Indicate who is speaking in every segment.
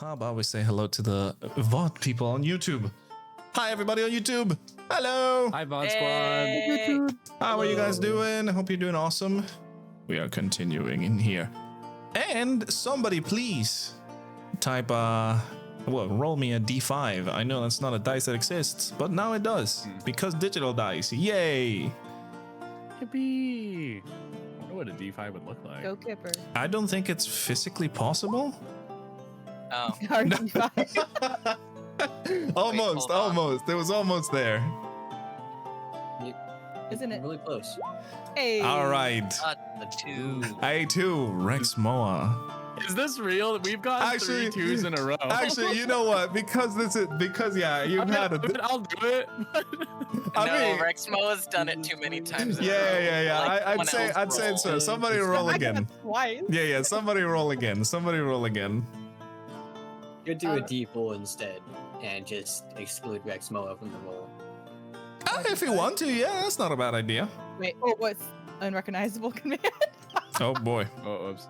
Speaker 1: How about we say hello to the VOD people on YouTube? Hi, everybody on YouTube. Hello.
Speaker 2: Hi, VOD
Speaker 3: Hey.
Speaker 2: Squad.
Speaker 1: How are you guys doing? I hope you're doing awesome. We are continuing in here. And somebody please type, roll me a D5. I know that's not a dice that exists, but now it does because digital dice. Yay.
Speaker 2: Yippee. I wonder what a D5 would look like.
Speaker 3: Go Kipper.
Speaker 1: I don't think it's physically possible.
Speaker 4: Oh,
Speaker 3: RD5.
Speaker 1: Almost,
Speaker 4: hold on.
Speaker 1: almost. It was almost there.
Speaker 3: Isn't it?
Speaker 5: Really close.
Speaker 3: Hey.
Speaker 1: All right.
Speaker 4: the two.
Speaker 1: A2, Rexmoa.
Speaker 2: Is this real? We've got
Speaker 1: Actually-
Speaker 2: 3 twos in a row.
Speaker 1: Actually, you know what? Because you've had a.
Speaker 2: I'll do it.
Speaker 1: I
Speaker 4: no,
Speaker 1: mean-
Speaker 4: Rexmoa's done it too many times. in a row.
Speaker 1: Yeah.
Speaker 4: Like,
Speaker 1: I'd
Speaker 4: someone
Speaker 1: say
Speaker 4: else
Speaker 1: so.
Speaker 4: roll.
Speaker 1: Somebody roll
Speaker 3: I got
Speaker 1: again.
Speaker 3: that twice.
Speaker 1: Yeah. Somebody roll again. Somebody roll again.
Speaker 5: Could do a D4 instead and just exclude Rexmoa from the roll.
Speaker 1: If you want to, yeah, that's not a bad idea.
Speaker 3: Wait. Oh, what's unrecognizable command?
Speaker 1: Oh boy.
Speaker 2: Oh, oops.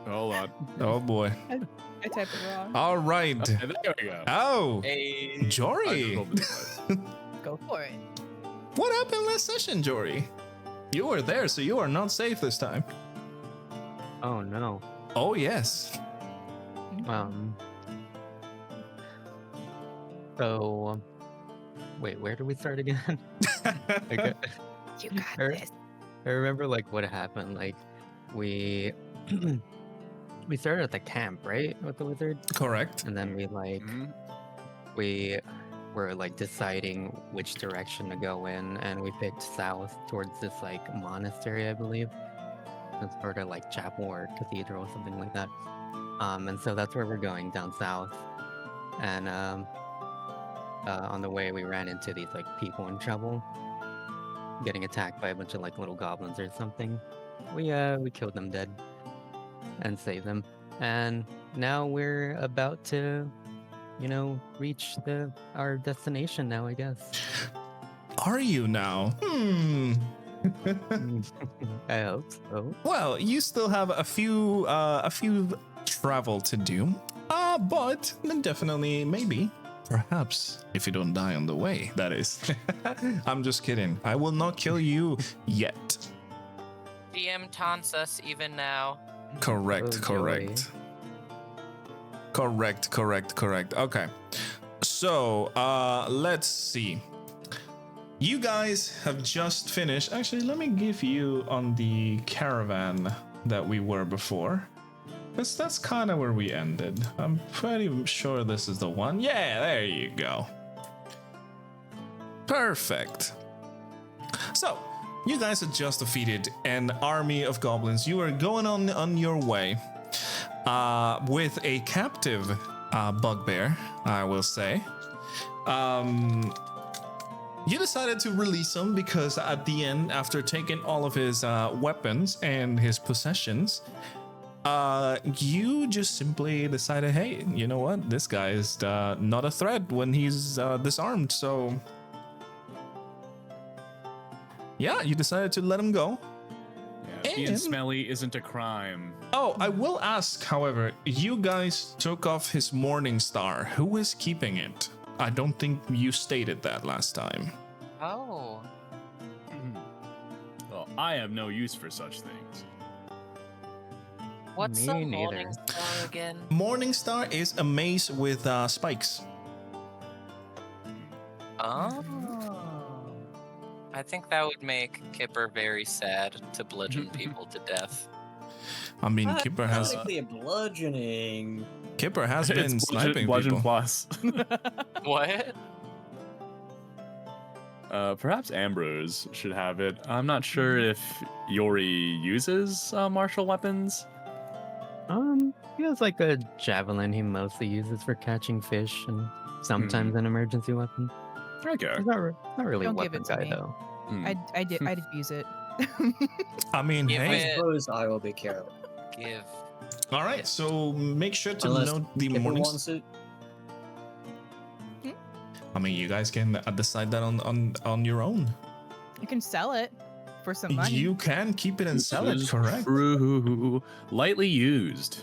Speaker 2: Hold on.
Speaker 1: Oh boy.
Speaker 3: I typed it wrong.
Speaker 1: All right.
Speaker 2: Okay, there we go.
Speaker 1: Oh,
Speaker 4: Hey.
Speaker 2: I just
Speaker 1: Jory.
Speaker 2: rolled the D5.
Speaker 3: Go for it.
Speaker 1: What happened last session, Jory? You were there, so you are not safe this time.
Speaker 6: Oh no.
Speaker 1: Oh yes.
Speaker 6: So, wait, where do we start again? Okay.
Speaker 3: You got
Speaker 6: Er-
Speaker 3: this.
Speaker 6: I remember like what happened. Like, we we started at the camp, right, with the wizard,
Speaker 1: Correct.
Speaker 6: and then we
Speaker 2: Mhm.
Speaker 6: we were like deciding which direction to go in, and we picked south towards this like monastery, I believe. It's sort of like chapel or cathedral or something like that. And so that's where we're going, down south. And on the way we ran into these like people in trouble, getting attacked by a bunch of like little goblins or something. We killed them dead and saved them. And now we're about to, reach our destination now, I guess.
Speaker 1: Are you now?
Speaker 6: I hope so.
Speaker 1: Well, you still have a few travel to do. But definitely, maybe, perhaps, if you don't die on the way, that is. I'm just kidding. I will not kill you yet.
Speaker 4: DM taunts us even now.
Speaker 1: Correct,
Speaker 6: Oh,
Speaker 1: correct. Correct. Okay. So, let's see. You guys have just finished. Actually, let me give you on the caravan that we were before. That's kind of where we ended. I'm pretty sure this is the one. Yeah, there you go. Perfect. So, you guys had just defeated an army of goblins. You are going on your way with a captive bugbear, I will say. You decided to release him because at the end, after taking all of his weapons and his possessions, you just simply decided, hey, you know what? This guy is not a threat when he's disarmed. So, yeah, you decided to let him go.
Speaker 2: Yeah, being
Speaker 1: And-
Speaker 2: smelly isn't a crime.
Speaker 1: Oh, I will ask, however, you guys took off his morning star. Who is keeping it? I don't think you stated that last time.
Speaker 4: Oh.
Speaker 2: Well, I have no use for such things.
Speaker 4: What's
Speaker 6: Me
Speaker 4: the
Speaker 6: neither.
Speaker 4: morning star again?
Speaker 1: Morning star is a mace with spikes.
Speaker 4: Oh. I think that would make Kipper very sad to bludgeon people to death.
Speaker 1: I mean, Kipper has
Speaker 5: Technically a bludgeoning.
Speaker 1: been
Speaker 2: It's
Speaker 1: sniping
Speaker 2: bludgeon
Speaker 1: people.
Speaker 2: plus.
Speaker 4: What?
Speaker 2: Perhaps Ambrose should have it. I'm not sure if Yori uses martial weapons.
Speaker 6: He has like a javelin he mostly uses for catching fish and sometimes an emergency weapon.
Speaker 2: Okay.
Speaker 6: He's not really a
Speaker 3: Don't give
Speaker 6: weapon
Speaker 3: it to
Speaker 6: guy
Speaker 3: me.
Speaker 6: though.
Speaker 3: I'd use it.
Speaker 1: I mean,
Speaker 4: Give
Speaker 5: I
Speaker 1: hey.
Speaker 4: it-
Speaker 5: suppose I will be careful.
Speaker 4: Give.
Speaker 1: All right, so make sure to
Speaker 5: Unless
Speaker 1: note the
Speaker 5: Kipper
Speaker 1: morning.
Speaker 5: wants it.
Speaker 1: I mean, you guys can decide that on your own.
Speaker 3: You can sell it for some money.
Speaker 1: You can keep it and sell it,
Speaker 2: This is
Speaker 1: correct?
Speaker 2: True. Lightly used.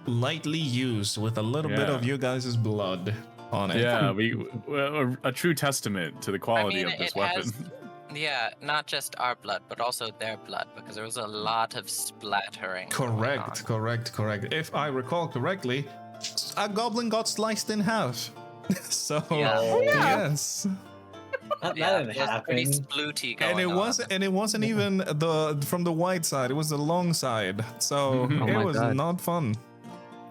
Speaker 1: lightly used with a little bit
Speaker 2: Yeah.
Speaker 1: of you guys' blood on it.
Speaker 2: Yeah, a true testament to the quality
Speaker 4: mean,
Speaker 2: of this
Speaker 4: it
Speaker 2: weapon.
Speaker 4: has- Yeah, not just our blood, but also their blood, because there was a lot of splattering. going on.
Speaker 1: Correct. If I recall correctly, a goblin got sliced in half. So
Speaker 4: Yeah.
Speaker 3: Oh, yeah.
Speaker 1: yes,
Speaker 5: That
Speaker 4: Yeah,
Speaker 5: didn't
Speaker 4: it was pretty
Speaker 5: happen.
Speaker 4: splooty going
Speaker 1: and it wasn't even from the wide side. It was the long side. So
Speaker 2: Oh
Speaker 1: it
Speaker 6: my
Speaker 1: was
Speaker 6: God.
Speaker 1: not fun.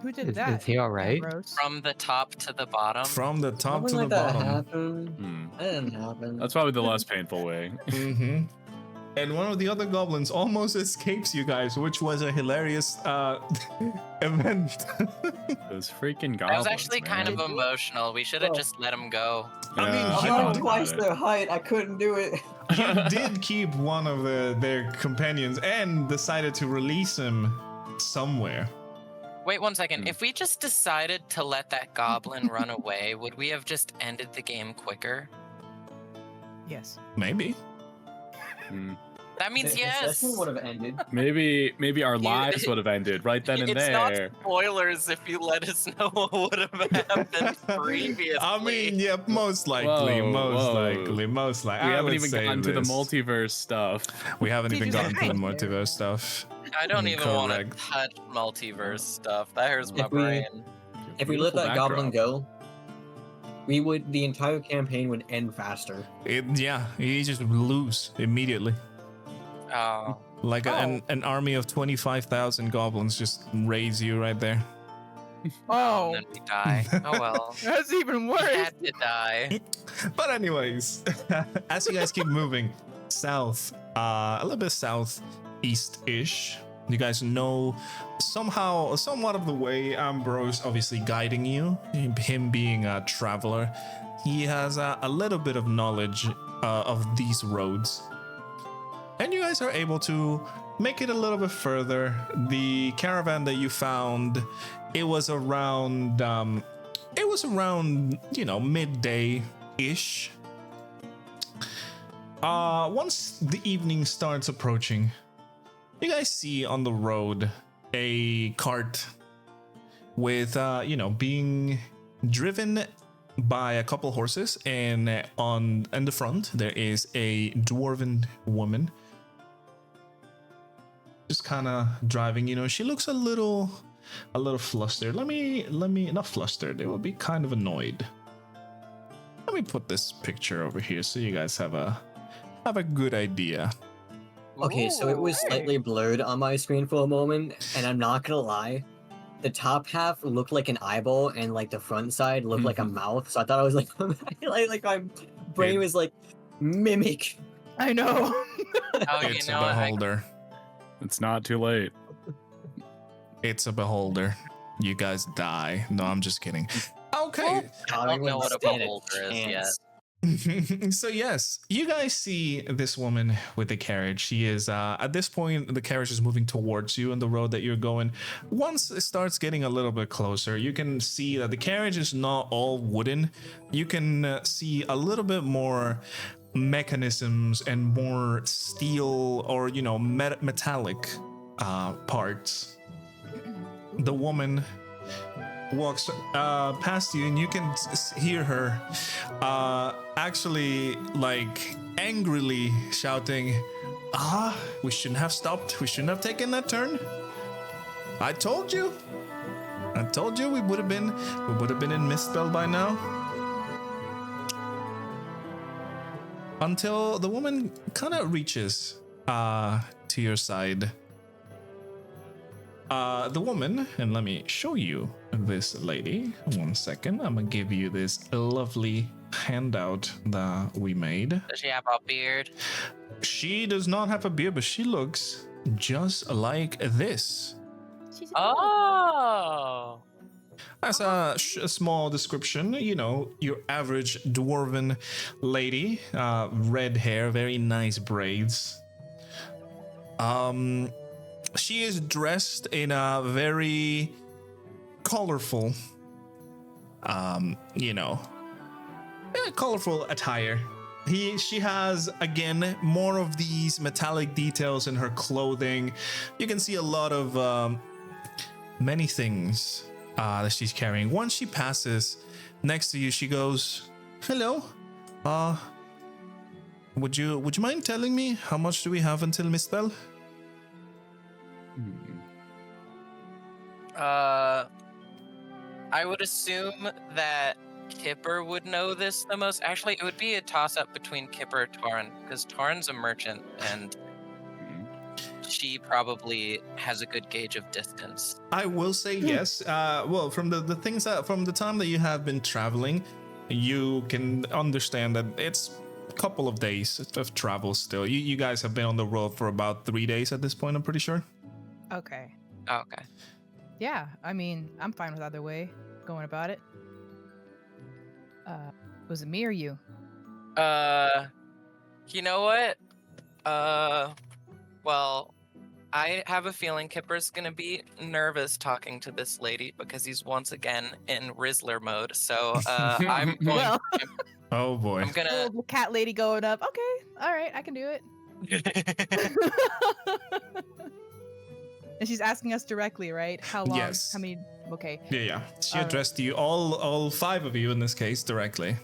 Speaker 3: Who did
Speaker 6: Is
Speaker 3: that?
Speaker 6: he all right?
Speaker 3: Ambrose?
Speaker 4: From the top to the bottom.
Speaker 1: From the top
Speaker 5: Something
Speaker 1: to
Speaker 5: like
Speaker 1: the
Speaker 5: that
Speaker 1: bottom.
Speaker 5: happened.
Speaker 2: Hmm.
Speaker 5: That didn't happen.
Speaker 2: That's probably the less painful way.
Speaker 1: Mm-hmm. And one of the other goblins almost escapes you guys, which was a hilarious event.
Speaker 2: Those freaking goblins.
Speaker 4: That was actually kind
Speaker 2: man.
Speaker 4: of emotional. We should have
Speaker 5: Oh.
Speaker 4: just let him go.
Speaker 1: I mean,
Speaker 2: Yeah,
Speaker 1: you
Speaker 2: thought
Speaker 5: Oh,
Speaker 2: about
Speaker 5: twice
Speaker 2: it.
Speaker 5: their height. I couldn't do it.
Speaker 1: You did keep one of their companions and decided to release him somewhere.
Speaker 4: Wait 1 second.
Speaker 2: Hmm.
Speaker 4: If we just decided to let that goblin run away, would we have just ended the game quicker?
Speaker 3: Yes.
Speaker 1: Maybe.
Speaker 2: Hmm.
Speaker 4: That means
Speaker 5: The
Speaker 4: yes.
Speaker 5: session would have ended.
Speaker 2: Maybe our lives would have ended right then and
Speaker 4: it's
Speaker 2: there.
Speaker 4: not spoilers if you let us know what would have happened previously.
Speaker 1: I mean, yeah, most likely.
Speaker 2: Whoa.
Speaker 1: We
Speaker 2: We haven't even gotten to the multiverse stuff.
Speaker 1: We haven't
Speaker 3: Did
Speaker 1: even
Speaker 3: you say
Speaker 1: gotten to the
Speaker 3: hi?
Speaker 1: multiverse stuff.
Speaker 4: I don't even want to
Speaker 1: Correct.
Speaker 4: touch multiverse stuff. That hurts my
Speaker 5: If we-
Speaker 4: brain.
Speaker 5: If we let
Speaker 2: Beautiful
Speaker 5: that goblin
Speaker 2: backdrop.
Speaker 5: go, the entire campaign would end faster.
Speaker 1: Yeah, you just lose immediately.
Speaker 4: Oh.
Speaker 1: Like
Speaker 3: Oh.
Speaker 1: an army of 25,000 goblins just raids you right there.
Speaker 3: Oh,
Speaker 4: And then we die. Oh well.
Speaker 3: that's even
Speaker 4: We
Speaker 3: worse.
Speaker 4: had to die.
Speaker 1: But anyways, as you guys keep moving south, a little bit southeast-ish, you guys know somewhat of the way. Ambrose obviously guiding you, him being a traveler. He has a little bit of knowledge of these roads. And you guys are able to make it a little bit further. The caravan that you found, it was around midday-ish. Once the evening starts approaching, you guys see on the road a cart with being driven by a couple horses, and in the front there is a dwarven woman just kind of driving. She looks a little flustered. Let me not flustered, it would be kind of annoyed. Let me put this picture over here so you guys have a good idea.
Speaker 5: Okay, so it was
Speaker 3: Ooh,
Speaker 5: slightly blurred on my screen for a moment, and I'm not gonna lie. The top half looked like an eyeball, and like the front side looked like a mouth. So I thought I was like, like my brain
Speaker 1: It-
Speaker 5: was like, mimic.
Speaker 3: I know.
Speaker 4: Oh,
Speaker 1: It's
Speaker 4: you know
Speaker 1: a
Speaker 4: what?
Speaker 1: beholder.
Speaker 2: It's not too late.
Speaker 1: It's a beholder. You guys die. No, I'm just kidding. Okay.
Speaker 4: I don't know what a beholder is yet.
Speaker 1: So yes, you guys see this woman with the carriage. She is at this point the carriage is moving towards you on the road that you're going. Once it starts getting a little bit closer, you can see that the carriage is not all wooden. You can see a little bit more mechanisms and more steel or metallic parts. The woman walks past you, and you can hear her actually like angrily shouting, we shouldn't have stopped, we shouldn't have taken that turn. I told you we would have been in Mistspell by now. Until the woman kind of reaches to your side. The woman, and let me show you this lady. 1 second. I'm gonna give you this lovely handout that we made.
Speaker 4: Does she have a beard?
Speaker 1: She does not have a beard, but she looks just like this.
Speaker 3: She's
Speaker 4: Oh.
Speaker 1: As a small description, your average dwarven lady, red hair, very nice braids. She is dressed in a very colorful, colorful attire. She has, again, more of these metallic details in her clothing. You can see a lot of many things that she's carrying. Once she passes next to you, she goes, "Hello. Would you mind telling me how much do we have until Misspell?"
Speaker 4: I would assume that Kipper would know this the most. Actually, it would be a toss-up between Kipper and Taurin, because Taurin's a merchant, and she probably has a good gauge of distance.
Speaker 1: I will say yes. Well, from the things that from the time that you have been traveling, you can understand that it's a couple of days of travel still. You guys have been on the road for about 3 days at this point, I'm pretty sure.
Speaker 3: Okay.
Speaker 4: Okay.
Speaker 3: Yeah, I mean, I'm fine with either way going about it. Was it me or you?
Speaker 4: You know what? Well, I have a feeling Kipper's gonna be nervous talking to this lady because he's once again in Rizzler mode. So, I'm going.
Speaker 3: Well,
Speaker 1: Oh boy.
Speaker 4: I'm gonna.
Speaker 3: old cat lady going up. Okay, all right, I can do it. And she's asking us directly, right? How long?
Speaker 1: Yes.
Speaker 3: How many? Okay.
Speaker 1: Yeah. She
Speaker 3: All right.
Speaker 1: addressed you, all 5 of you in this case, directly.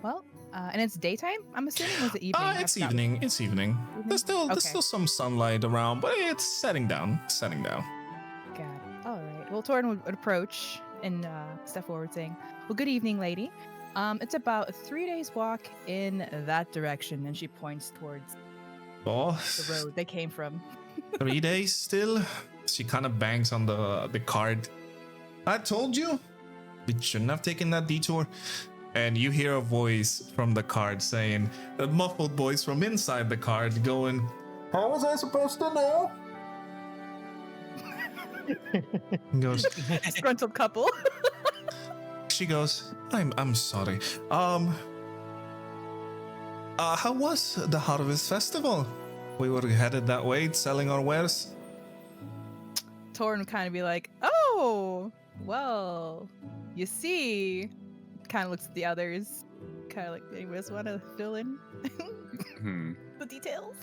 Speaker 3: Well, and it's daytime. I'm assuming, or was it evening?
Speaker 1: It's evening. It's evening. There's
Speaker 3: Okay.
Speaker 1: still some sunlight around, but it's setting down. Setting down.
Speaker 3: Got it. All right. Well, Taurin would approach and step forward, saying, "Well, good evening, lady. It's about a 3 days walk in that direction," and she points towards
Speaker 1: Oh,
Speaker 3: the road they came from.
Speaker 1: 3 days still. She kind of bangs on the card. I told you, we shouldn't have taken that detour. And you hear a voice from the card saying, a muffled voice from inside the card going, "How was I supposed to know?" He goes,
Speaker 3: Disgruntled couple.
Speaker 1: she goes, I'm sorry. How was the Harvest Festival? We were headed that way, selling our wares.
Speaker 3: Taurin would kind of be like, "Oh, well, you see," kind of looks at the others, kind of like, "Anybody else want to fill in the details?"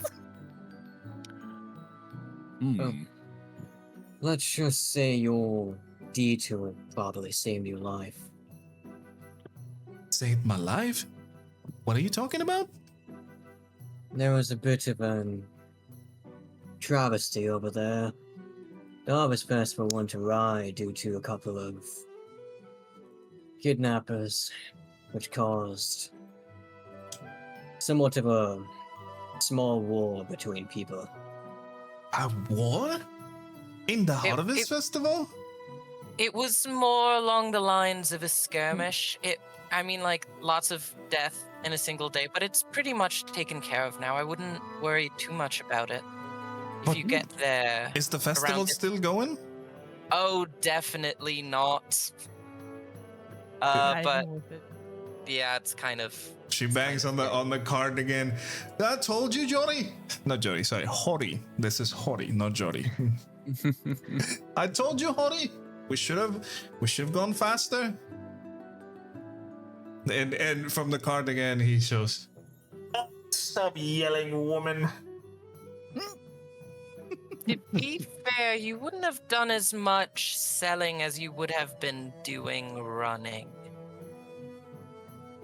Speaker 5: Let's just say your detour probably saved your life.
Speaker 1: Saved my life? What are you talking about?
Speaker 5: There was a bit of an travesty over there. The Harvest Festival went awry due to a couple of kidnappers, which caused somewhat of a small war between people.
Speaker 1: A war? In the Harvest Festival?
Speaker 4: It was more along the lines of a skirmish. I mean, like, lots of death in a single day, but it's pretty much taken care of now. I wouldn't worry too much about it. If you get there...
Speaker 1: Is the festival still going?
Speaker 4: Oh, definitely not.
Speaker 3: Not even
Speaker 4: But
Speaker 3: worth it.
Speaker 4: yeah, it's kind of...
Speaker 1: She bangs on the card again. I told you, Jory. Not Jory, sorry, Hori. This is Hori, not Jory. I told you, Hori. We should have gone faster. And from the card again, he shows. Stop yelling, woman.
Speaker 4: To be fair, you wouldn't have done as much selling as you would have been doing running.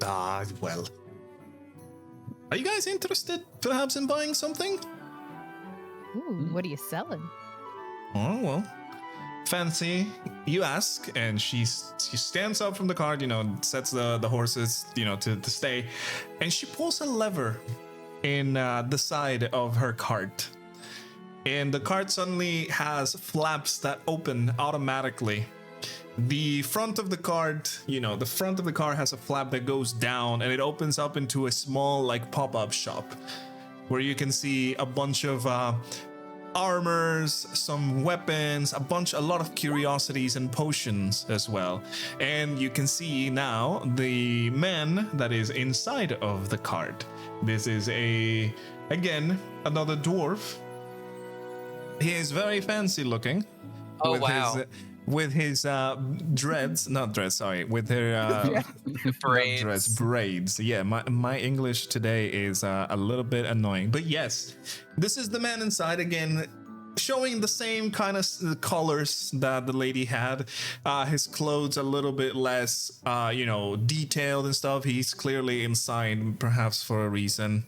Speaker 1: Ah, well. Are you guys interested, perhaps, in buying something?
Speaker 3: Ooh, what are you selling?
Speaker 1: Oh, well. Fancy, you ask, and she stands up from the cart, sets the horses, to stay, and she pulls a lever in the side of her cart. And the cart suddenly has flaps that open automatically. The front of the cart, the front of the car has a flap that goes down, and it opens up into a small, like, pop-up shop where you can see a bunch of armors, some weapons, a lot of curiosities and potions as well. And you can see now the man that is inside of the cart. This is again, another dwarf. He is very fancy looking.
Speaker 4: Oh, wow.
Speaker 1: With his dreads, not dreads, sorry, with her braids. Yeah, my English today is a little bit annoying, but yes, this is the man inside again. showing the same kind of colors that the lady had. His clothes a little bit less, detailed and stuff. He's clearly inside, perhaps for a reason.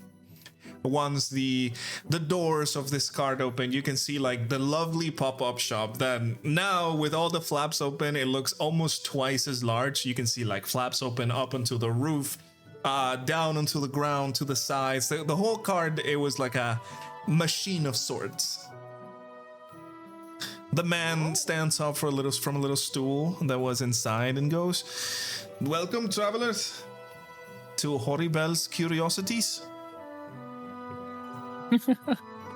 Speaker 1: Once the doors of this cart open, you can see like the lovely pop-up shop that now with all the flaps open, it looks almost twice as large. You can see like flaps open up onto the roof, down onto the ground, to the sides. The whole cart, it was like a machine of sorts. The man stands up from a little stool that was inside and goes, "Welcome, travelers, to Horribel's Curiosities.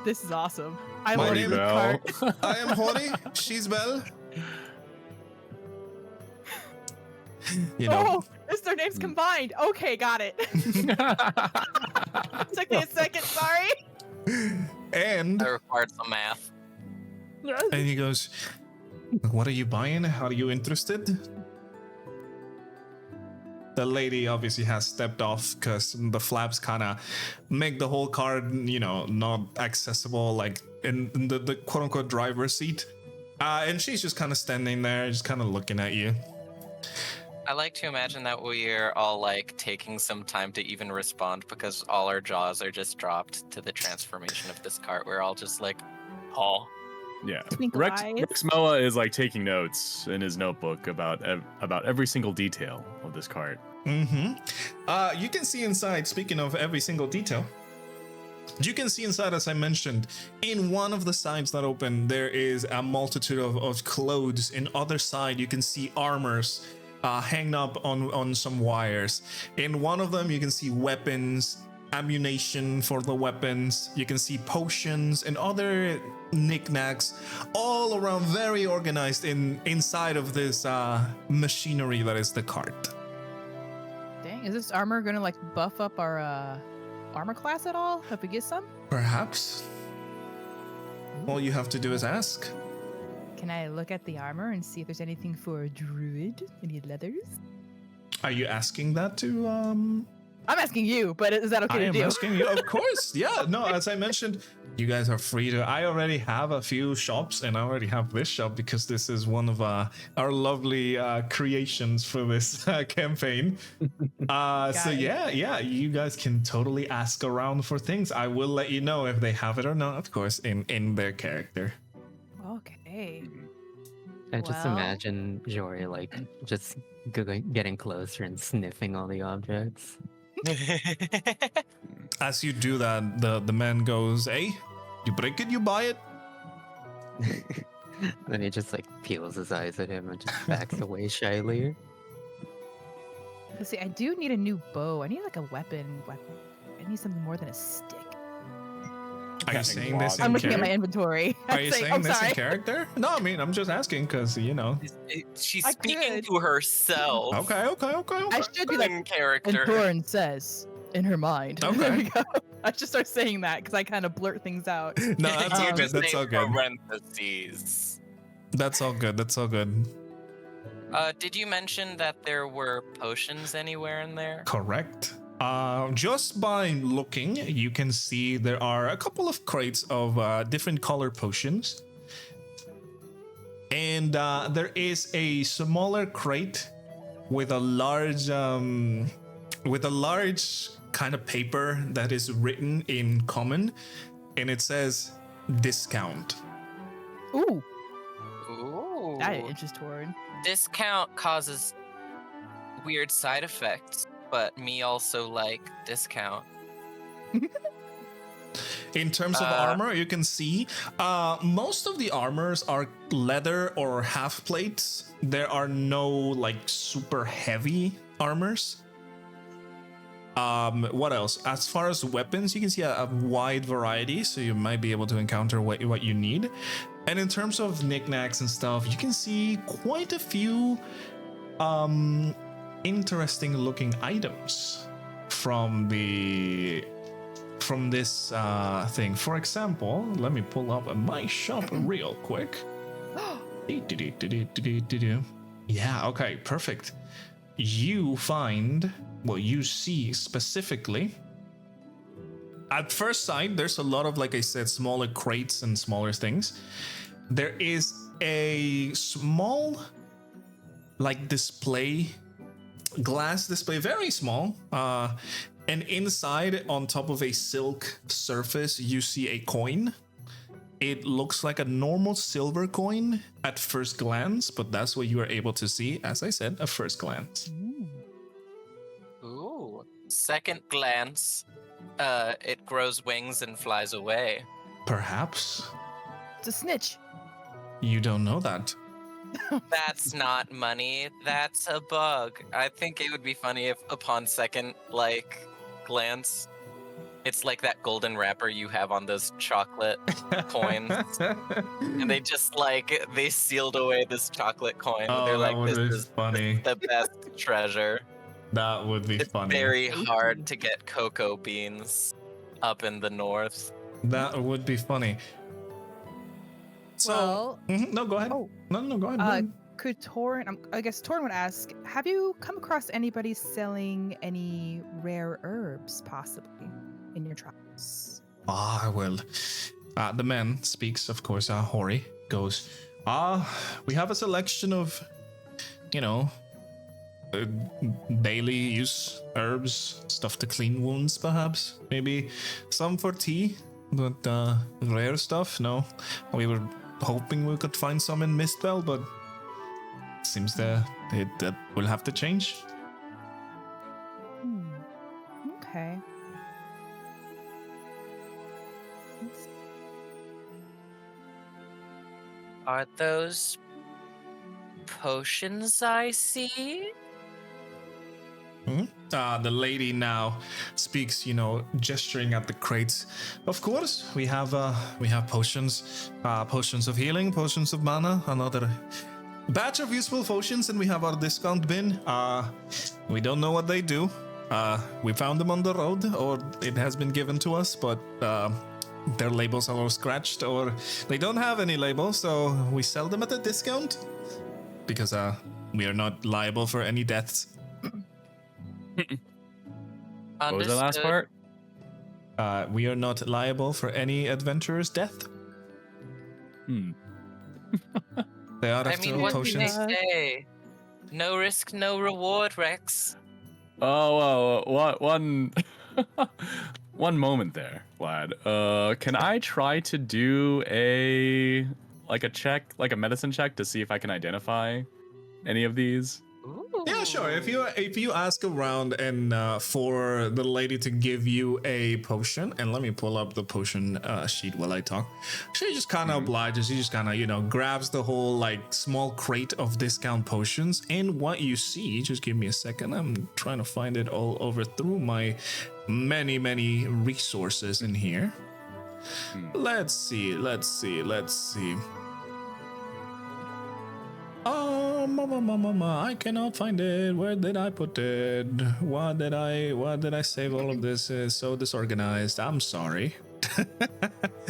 Speaker 3: This is awesome. I
Speaker 1: My
Speaker 3: love
Speaker 1: name-
Speaker 3: the cart.
Speaker 1: I am Hori, she's Belle." You know,
Speaker 3: Oh, it's their names combined. Okay, got it. Took me a second. Sorry.
Speaker 1: and
Speaker 4: I required some math.
Speaker 1: he goes, "What are you buying? Are you interested?" The lady obviously has stepped off because the flaps kind of make the whole car, not accessible, like in the quote unquote driver's seat. And she's just kind of standing there, just kind of looking at you.
Speaker 4: I like to imagine that we're all like taking some time to even respond because all our jaws are just dropped to the transformation of this cart. We're all just like, oh.
Speaker 2: Yeah.
Speaker 3: Twinkle eyes.
Speaker 2: Rexmoa is like taking notes in his notebook about every single detail of this cart.
Speaker 1: Mm-hmm. You can see inside, speaking of every single detail, you can see inside, as I mentioned, in one of the sides that open, there is a multitude of clothes. In other side, you can see armors hanging up on some wires. In one of them, you can see weapons, ammunition for the weapons. You can see potions and other knickknacks all around, very organized inside of this machinery that is the cart.
Speaker 3: Dang, is this armor gonna like buff up our armor class at all? If we get some?
Speaker 1: Perhaps. All you have to do is ask.
Speaker 3: Can I look at the armor and see if there's anything for a druid? Any leathers?
Speaker 1: Are you asking that to
Speaker 3: I'm asking you, but is that okay
Speaker 1: I
Speaker 3: to
Speaker 1: am
Speaker 3: do?
Speaker 1: asking you, of course. Yeah, no, as I mentioned, you guys are free to. I already have a few shops, and I already have this shop because this is one of our lovely creations for this campaign. So
Speaker 3: it.
Speaker 1: yeah, you guys can totally ask around for things. I will let you know if they have it or not, of course, in their character.
Speaker 3: Okay.
Speaker 6: I just
Speaker 3: Well-
Speaker 6: imagine Jory like just getting closer and sniffing all the objects.
Speaker 1: As you do that, the man goes, "Hey, you break it, you buy it."
Speaker 6: Then he just like peels his eyes at him and just backs away shyly.
Speaker 3: Let's see, I do need a new bow. I need like a weapon. I need something more than a stick.
Speaker 1: Are you saying this in
Speaker 3: I'm looking at my
Speaker 1: character?
Speaker 3: inventory.
Speaker 1: Are you saying
Speaker 3: I'm
Speaker 1: this
Speaker 3: sorry.
Speaker 1: in character? No, I mean, I'm just asking because,
Speaker 4: She's
Speaker 3: I
Speaker 4: speaking
Speaker 3: could.
Speaker 4: to herself.
Speaker 1: Okay.
Speaker 3: I should be like,
Speaker 4: In
Speaker 3: and
Speaker 4: character.
Speaker 3: Thorin says in her mind.
Speaker 1: Okay.
Speaker 3: There we go. I should start saying that because I kind of blurt things out.
Speaker 1: No, that's all
Speaker 4: You
Speaker 1: good.
Speaker 4: just
Speaker 1: That's
Speaker 4: say
Speaker 1: all good.
Speaker 4: parentheses.
Speaker 1: That's all good. That's all good.
Speaker 4: Did you mention that there were potions anywhere in there?
Speaker 1: Correct. Just by looking, you can see there are a couple of crates of different color potions. And there is a smaller crate with a large kind of paper that is written in common, and it says discount.
Speaker 3: Ooh,
Speaker 4: Ooh.
Speaker 3: that interests Thorin.
Speaker 4: Discount causes weird side effects, but me also like discount.
Speaker 1: In terms of armor, you can see most of the armors are leather or half plates. There are no like super heavy armors. What else? As far as weapons, you can see a wide variety, so you might be able to encounter what you need. And in terms of knickknacks and stuff, you can see quite a few interesting looking items from this thing. For example, let me pull up my shop real quick. Yeah, okay, perfect. You see specifically at first sight, there's a lot of, like I said, smaller crates and smaller things. There is a small, like, glass display, very small. And inside, on top of a silk surface, you see a coin. It looks like a normal silver coin at first glance, but that's what you are able to see, as I said, at first glance.
Speaker 4: Ooh. Second glance, it grows wings and flies away.
Speaker 1: Perhaps.
Speaker 3: It's a snitch.
Speaker 1: You don't know that.
Speaker 4: That's not money. That's a bug. I think it would be funny if, upon second, glance, it's like that golden wrapper you have on those chocolate coins, and they just they sealed away this chocolate coin.
Speaker 1: Oh,
Speaker 4: They're
Speaker 1: that
Speaker 4: like,
Speaker 1: would
Speaker 4: this
Speaker 1: be
Speaker 4: is
Speaker 1: funny.
Speaker 4: the best treasure.
Speaker 1: That would be
Speaker 4: It's
Speaker 1: funny.
Speaker 4: very hard to get cocoa beans up in the north.
Speaker 1: That would be funny. So,
Speaker 3: Well,
Speaker 1: no, go ahead.
Speaker 3: oh.
Speaker 1: No, go ahead. Go ahead.
Speaker 3: could Taurin, I guess Taurin would ask, have you come across anybody selling any rare herbs, possibly, in your travels?
Speaker 1: Well, the man speaks, of course. Hori goes, we have a selection of, daily use herbs, stuff to clean wounds, perhaps. Maybe some for tea, but rare stuff, no. We were hoping we could find some in Mistbell, but seems that will have to change.
Speaker 3: Okay.
Speaker 4: Are those potions I see?
Speaker 1: The lady now speaks, gesturing at the crates. Of course, we have potions, potions of healing, potions of mana, another batch of useful potions, and we have our discount bin. We don't know what they do. We found them on the road, or it has been given to us, but their labels are all scratched, or they don't have any labels, so we sell them at a discount because we are not liable for any deaths.
Speaker 2: What was the last part?
Speaker 1: We are not liable for any adventurer's death. They are after all
Speaker 4: what
Speaker 1: potions.
Speaker 4: do they say? No risk, no reward, Rex.
Speaker 2: One moment there, Vlad. Can I try to do a check, like a medicine check, to see if I can identify any of these?
Speaker 1: Yeah, sure. If you ask around and for the lady to give you a potion, and let me pull up the potion sheet while I talk. She just kind of obliges. She just kind of grabs the whole small crate of discount potions, and what you see. Just give me a second. I'm trying to find it all over through my many resources in here. Let's see. I cannot find it. Where did I put it? Why did I save all of this? It's so disorganized. I'm sorry.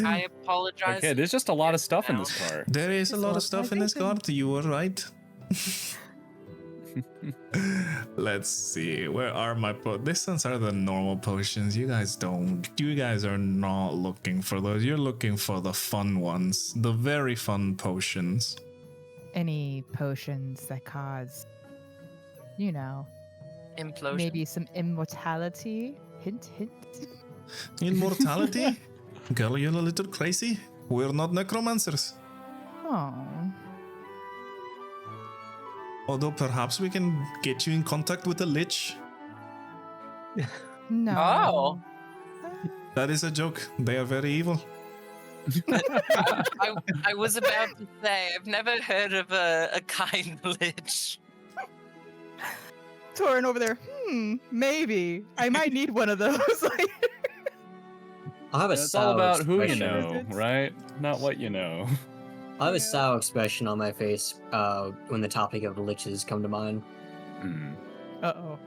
Speaker 4: I apologize.
Speaker 2: Okay, there's just a lot of stuff in this cart.
Speaker 1: There is a lot of stuff in this cart. You were right. Let's see. Where are my these ones are the normal potions. You guys are not looking for those. You're looking for the fun ones. The very fun potions.
Speaker 3: Any potions that cause,
Speaker 4: Implosion.
Speaker 3: maybe some immortality? Hint, hint.
Speaker 1: Immortality? Girl, you're a little crazy. We're not necromancers.
Speaker 3: Oh.
Speaker 1: Although perhaps we can get you in contact with a lich.
Speaker 3: No.
Speaker 4: Oh.
Speaker 1: That is a joke. They are very evil.
Speaker 4: I was about to say, I've never heard of a kind lich.
Speaker 3: Taurin over there. Maybe. I might need one of those.
Speaker 5: I have a
Speaker 2: It's all
Speaker 5: sour
Speaker 2: about who you
Speaker 5: expression.
Speaker 2: know, right? Not what you know.
Speaker 5: I have a sour expression on my face when the topic of liches come to mind.
Speaker 3: Uh-oh.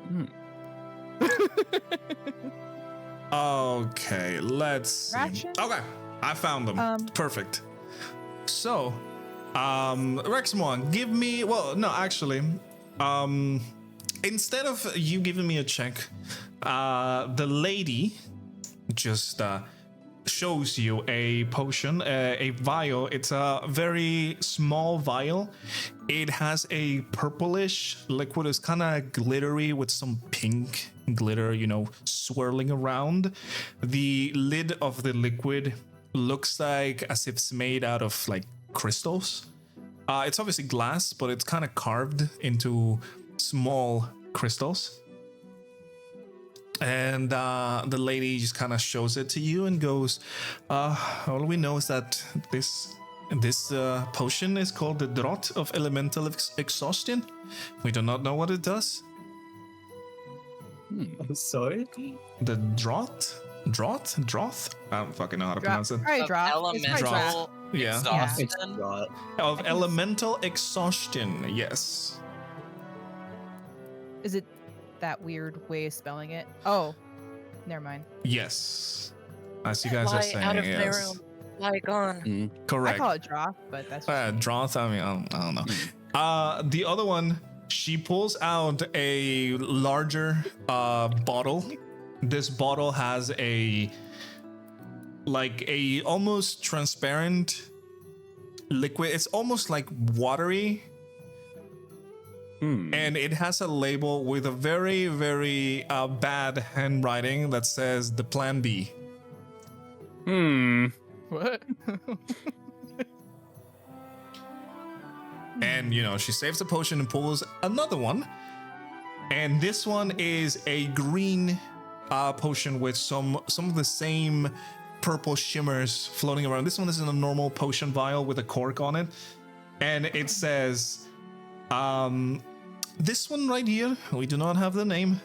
Speaker 1: Okay, let's see.
Speaker 3: Ration?
Speaker 1: Okay, I found them. Perfect. So, Rexmoa, give me. Well, no, actually, instead of you giving me a check, the lady just shows you a potion, a vial. It's a very small vial. It has a purplish liquid. It's kind of glittery with some pink glitter, swirling around. The lid of the liquid looks like as if it's made out of like crystals. It's obviously glass, but it's kind of carved into small crystals. And the lady just kind of shows it to you and goes, all we know is that this potion is called the Draught of Elemental Exhaustion. We do not know what it does.
Speaker 5: I'm sorry.
Speaker 1: The Draught? I don't fucking know how to pronounce it.
Speaker 3: Probably drop. It's probably drop.
Speaker 4: Elemental
Speaker 1: Yeah.
Speaker 5: It's
Speaker 4: exhaustion.
Speaker 5: not.
Speaker 1: Of
Speaker 3: I can
Speaker 1: Elemental Exhaustion, yes.
Speaker 3: Is it that weird way of spelling it? Oh, never mind.
Speaker 1: Yes. As you guys are
Speaker 4: Fly
Speaker 1: saying,
Speaker 4: out of my
Speaker 1: yes.
Speaker 4: room. Fly gone.
Speaker 1: Correct.
Speaker 3: I call it drop, but that's just
Speaker 1: Draught, I mean, I don't know. The other one, she pulls out a larger bottle. This bottle has a almost transparent liquid. It's almost like watery. And it has a label with a very, very bad handwriting that says the Plan B.
Speaker 3: what?
Speaker 1: And, she saves the potion and pulls another one. And this one is a green potion with some of the same purple shimmers floating around. This one is in a normal potion vial with a cork on it. And it says, this one right here, we do not have the name.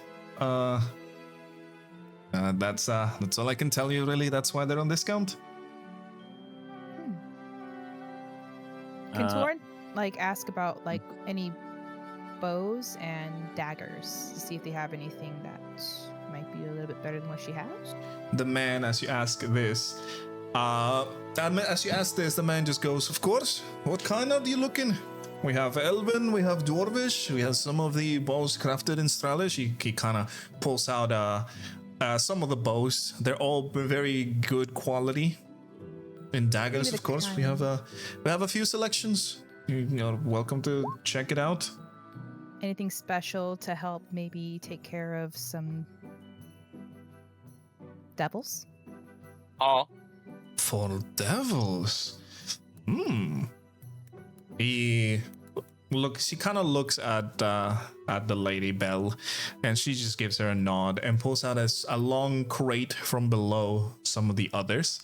Speaker 1: That's all I can tell you, really. That's why they're on discount.
Speaker 3: Can Taurin ask about any bows and daggers to see if they have anything that might be a little bit better than what she has?
Speaker 1: The man, as you ask this, the man just goes, of course, what kind are you looking? We have Elven, we have Dwarvish, we have some of the bows crafted in Stralish. He kind of pulls out some of the bows. They're all very good quality. And daggers, of course, we have a few selections. You're welcome to check it out.
Speaker 3: Anything special to help maybe take care of some devils?
Speaker 4: Oh,
Speaker 1: For devils. He kind of looks at the Lady Belle, and she just gives her a nod and pulls out a long crate from below some of the others.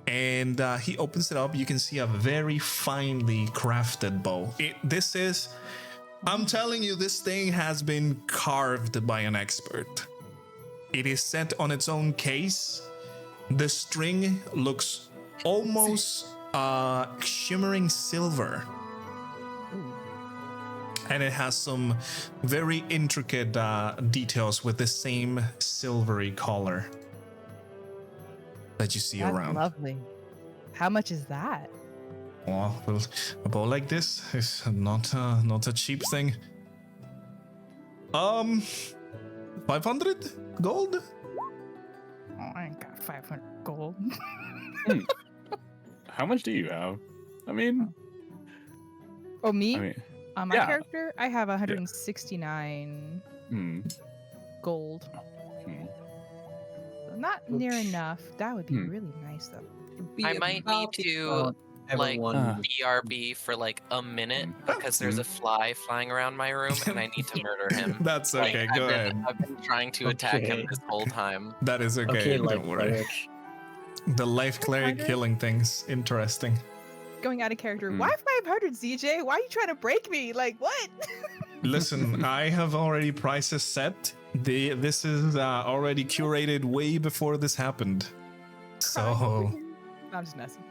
Speaker 1: And he opens it up. You can see a very finely crafted bow. I'm telling you, this thing has been carved by an expert. It is set on its own case. The string looks almost shimmering silver. And it has some very intricate details with the same silvery color that you see
Speaker 3: That's
Speaker 1: around.
Speaker 3: lovely. How much is that?
Speaker 1: Well, a bow like this is not a cheap thing. 500 gold?
Speaker 3: Oh, I ain't got 500 gold.
Speaker 2: How much do you have? I mean,
Speaker 3: Oh, me? My
Speaker 2: yeah.
Speaker 3: character? I have 169 gold. Not near enough. That would be really nice, though.
Speaker 4: I might need to
Speaker 5: Everyone.
Speaker 4: BRB for a minute because there's a fly flying around my room and I need to murder him.
Speaker 1: That's okay, go ahead.
Speaker 4: I've been trying to attack him
Speaker 5: Okay.
Speaker 4: this whole time.
Speaker 1: That is okay,
Speaker 5: Okay,
Speaker 1: don't worry.
Speaker 5: cleric.
Speaker 1: The life cleric
Speaker 3: 500?
Speaker 1: killing things. Interesting.
Speaker 3: Going out of character. Why 500, CJ? Why are you trying to break me? What?
Speaker 1: Listen, I have already prices set. This is already curated way before this happened. So,
Speaker 3: I'm just messing.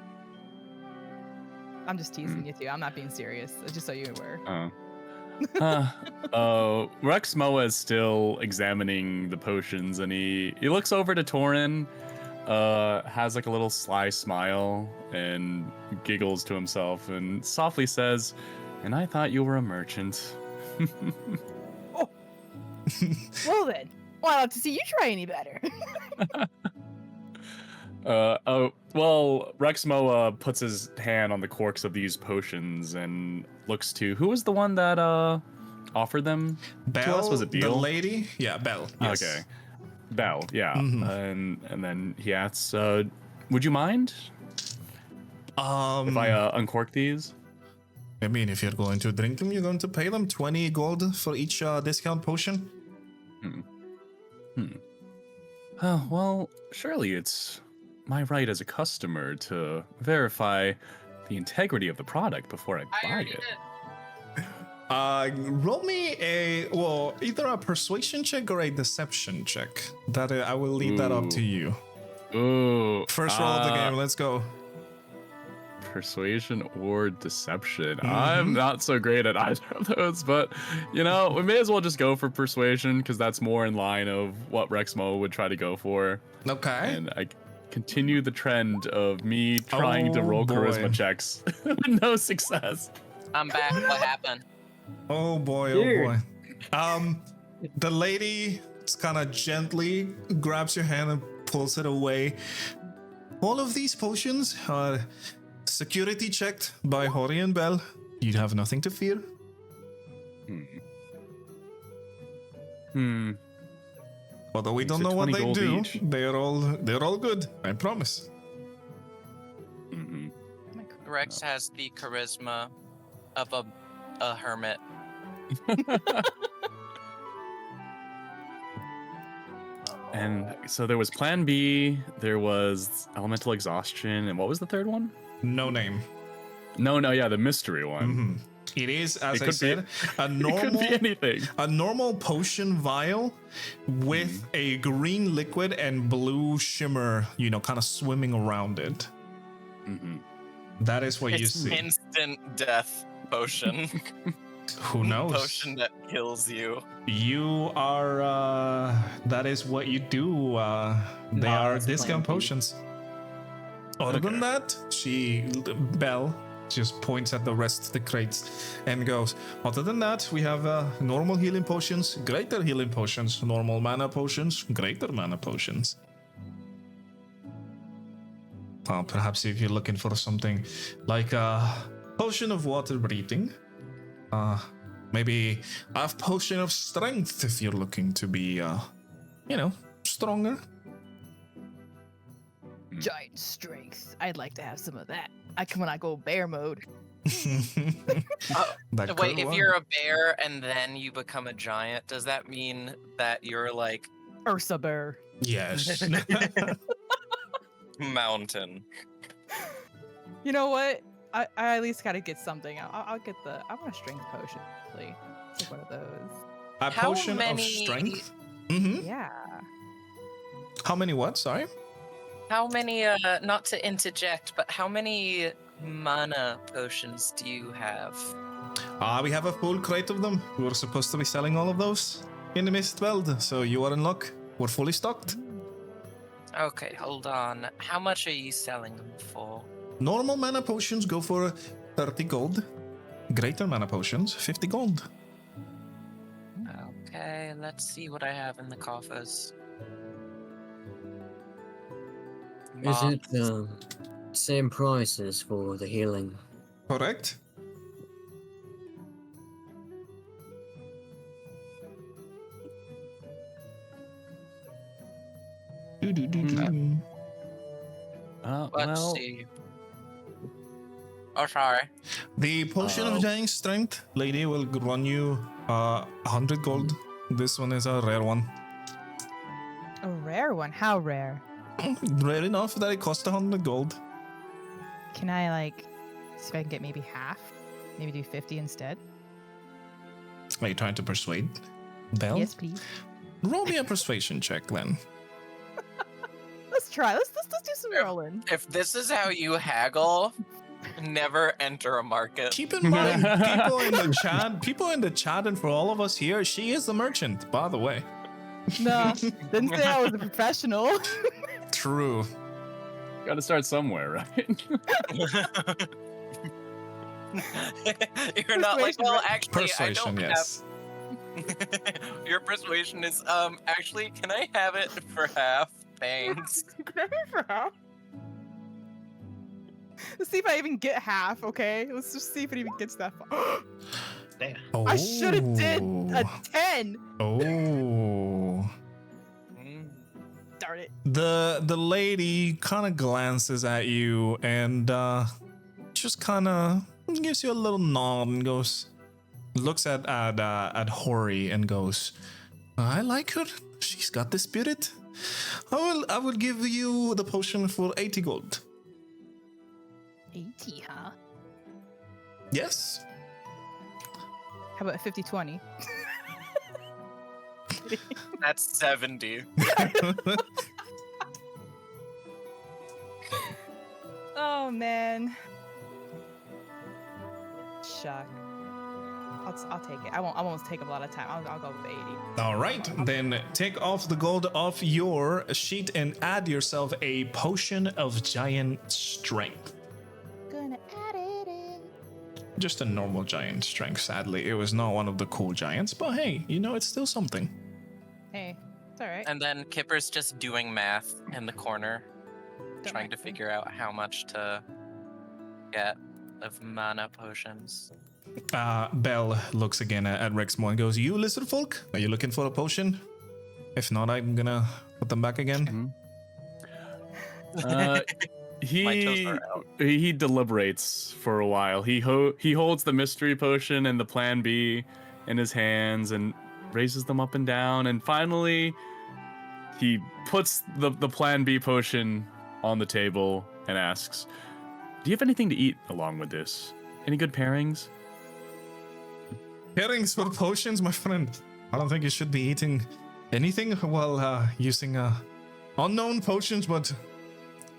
Speaker 3: I'm just teasing you too. I'm not being serious. Just so you're aware.
Speaker 2: Rexmoa is still examining the potions, and he looks over to Taurin, has a little sly smile, and giggles to himself, and softly says, "And I thought you were a merchant."
Speaker 3: Well then, well, I'd love to see you try any better.
Speaker 2: Well, Rexmoa puts his hand on the corks of these potions and looks to who was the one that offered them
Speaker 1: Belle,
Speaker 2: to us? Was it
Speaker 1: the
Speaker 2: Beal?
Speaker 1: lady? Yeah, Belle. Yes.
Speaker 2: Okay, Bell. Yeah,
Speaker 1: Mhm.
Speaker 2: and then he asks, "Would you mind if I uncork these?"
Speaker 1: I mean, if you're going to drink them, you're going to pay them 20 gold for each discount potion.
Speaker 2: Oh, well, surely it's my right as a customer to verify the integrity of the product before I buy it.
Speaker 1: Roll me either a persuasion check or a deception check. That I will leave that up to you.
Speaker 2: Ooh.
Speaker 1: First roll of the game. Let's go.
Speaker 2: Persuasion or deception. I'm not so great at either of those, but we may as well just go for persuasion because that's more in line of what Rexmoa would try to go for.
Speaker 1: Okay.
Speaker 2: And I continue the trend of me trying to roll charisma checks with no success.
Speaker 4: I'm back. What happened?
Speaker 1: Oh boy,
Speaker 5: Dude.
Speaker 1: oh boy. The lady kind of gently grabs your hand and pulls it away. All of these potions are security checked by Hori and Bell. You have nothing to fear. Although we don't
Speaker 2: So
Speaker 1: know what
Speaker 2: 20
Speaker 1: they
Speaker 2: gold
Speaker 1: do,
Speaker 2: each.
Speaker 1: they're all good. I promise.
Speaker 4: Rex has the charisma of a hermit.
Speaker 2: And so there was Plan B, there was Elemental Exhaustion, and what was the third one?
Speaker 1: No name.
Speaker 2: No, yeah, the mystery one.
Speaker 1: It is, as
Speaker 2: It
Speaker 1: I
Speaker 2: could be-
Speaker 1: said, a
Speaker 2: It could
Speaker 1: normal
Speaker 2: be anything.
Speaker 1: a normal potion vial with a green liquid and blue shimmer, kind of swimming around it. That is what you
Speaker 4: It's
Speaker 1: see.
Speaker 4: instant death potion.
Speaker 1: Who knows?
Speaker 4: Potion that kills you.
Speaker 1: You are, that is what you do. They
Speaker 5: Nah,
Speaker 1: are
Speaker 5: that's
Speaker 1: discount
Speaker 5: Plan B.
Speaker 1: potions. Other than that, Belle just points at the rest of the crates and goes, other than that, we have normal healing potions, greater healing potions, normal mana potions, greater mana potions. Perhaps if you're looking for something like a potion of water breathing, maybe a potion of strength if you're looking to be, stronger.
Speaker 3: Giant strength. I'd like to have some of that. When I go bear mode.
Speaker 1: That
Speaker 4: Wait,
Speaker 1: could
Speaker 4: if
Speaker 1: work.
Speaker 4: you're a bear and then you become a giant, does that mean that you're like
Speaker 3: Ursa bear.
Speaker 1: Yes.
Speaker 4: mountain?
Speaker 3: You know what? I at least gotta get something. I'll get I want a strength potion, actually. It's like one of those.
Speaker 1: A
Speaker 4: How
Speaker 1: potion
Speaker 4: many-
Speaker 1: of strength? Mm-hmm.
Speaker 3: Yeah.
Speaker 1: How many what? Sorry?
Speaker 4: How many, not to interject, but how many mana potions do you have?
Speaker 1: We have a full crate of them. We were supposed to be selling all of those in the Mistweld, so you are in luck. We're fully stocked.
Speaker 4: Okay, hold on. How much are you selling them for?
Speaker 1: Normal mana potions go for 30 gold. Greater mana potions, 50 gold.
Speaker 4: Okay, let's see what I have in the coffers.
Speaker 5: Is it
Speaker 4: Moms.
Speaker 5: same prices for the healing?
Speaker 1: Correct?
Speaker 2: Well,
Speaker 4: Let's see. Oh, sorry.
Speaker 1: The potion of giant strength, lady, will run you 100 gold. This one is a rare one.
Speaker 3: A rare one. How rare?
Speaker 1: Rare enough that it costs 100 gold.
Speaker 3: Can I see if I can get maybe half? Maybe do 50 instead?
Speaker 1: Are you trying to persuade Belle?
Speaker 3: Yes, please.
Speaker 1: Roll me a persuasion check then.
Speaker 3: Let's try. Let's do some rolling.
Speaker 4: If this is how you haggle, never enter a market.
Speaker 1: Keep in mind, people in the chat, and for all of us here, she is a merchant, by the way.
Speaker 3: No, didn't say I was a professional.
Speaker 1: True.
Speaker 2: Got to start somewhere, right?
Speaker 4: You're not like,
Speaker 3: Persuasion,
Speaker 4: well,
Speaker 3: right?
Speaker 4: actually,
Speaker 1: Persuasion,
Speaker 4: I don't
Speaker 1: yes.
Speaker 4: have. Your persuasion is, actually, can I have it for half? Thanks.
Speaker 3: Let's see if I even get half, okay? Let's just see if it even gets that far.
Speaker 5: Damn.
Speaker 1: Oh.
Speaker 3: I should have did a 10.
Speaker 1: Oh.
Speaker 3: Darn it.
Speaker 1: The lady kind of glances at you and just kind of gives you a little nod and goes, looks at Hori and goes, I like her. She's got the spirit. I will give you the potion for 80 gold.
Speaker 3: 80, huh?
Speaker 1: Yes.
Speaker 3: How about 50-20?
Speaker 4: That's 70.
Speaker 3: Oh, man. Shock. I'll take it. I won't take a lot of time. I'll go with 80.
Speaker 1: All right, then take off the gold off your sheet and add yourself a potion of giant strength.
Speaker 3: Gonna add it in.
Speaker 1: Just a normal giant strength, sadly. It was not one of the cool giants, but hey, you know, it's still something.
Speaker 3: Hey, it's all right.
Speaker 4: And then Kipper's just doing math in the corner,
Speaker 3: Don't
Speaker 4: trying to
Speaker 3: make me.
Speaker 4: figure out how much to get of mana potions.
Speaker 1: Bell looks again at Rexmoa and goes, you lizard folk, are you looking for a potion? If not, I'm gonna put them back again.
Speaker 2: My toes are out. He deliberates for a while. He holds the mystery potion and the plan B in his hands and raises them up and down, and finally he puts the plan B potion on the table and asks, do you have anything to eat along with this? Any good pairings?
Speaker 1: Pairings for potions, my friend. I don't think you should be eating anything while using unknown potions, but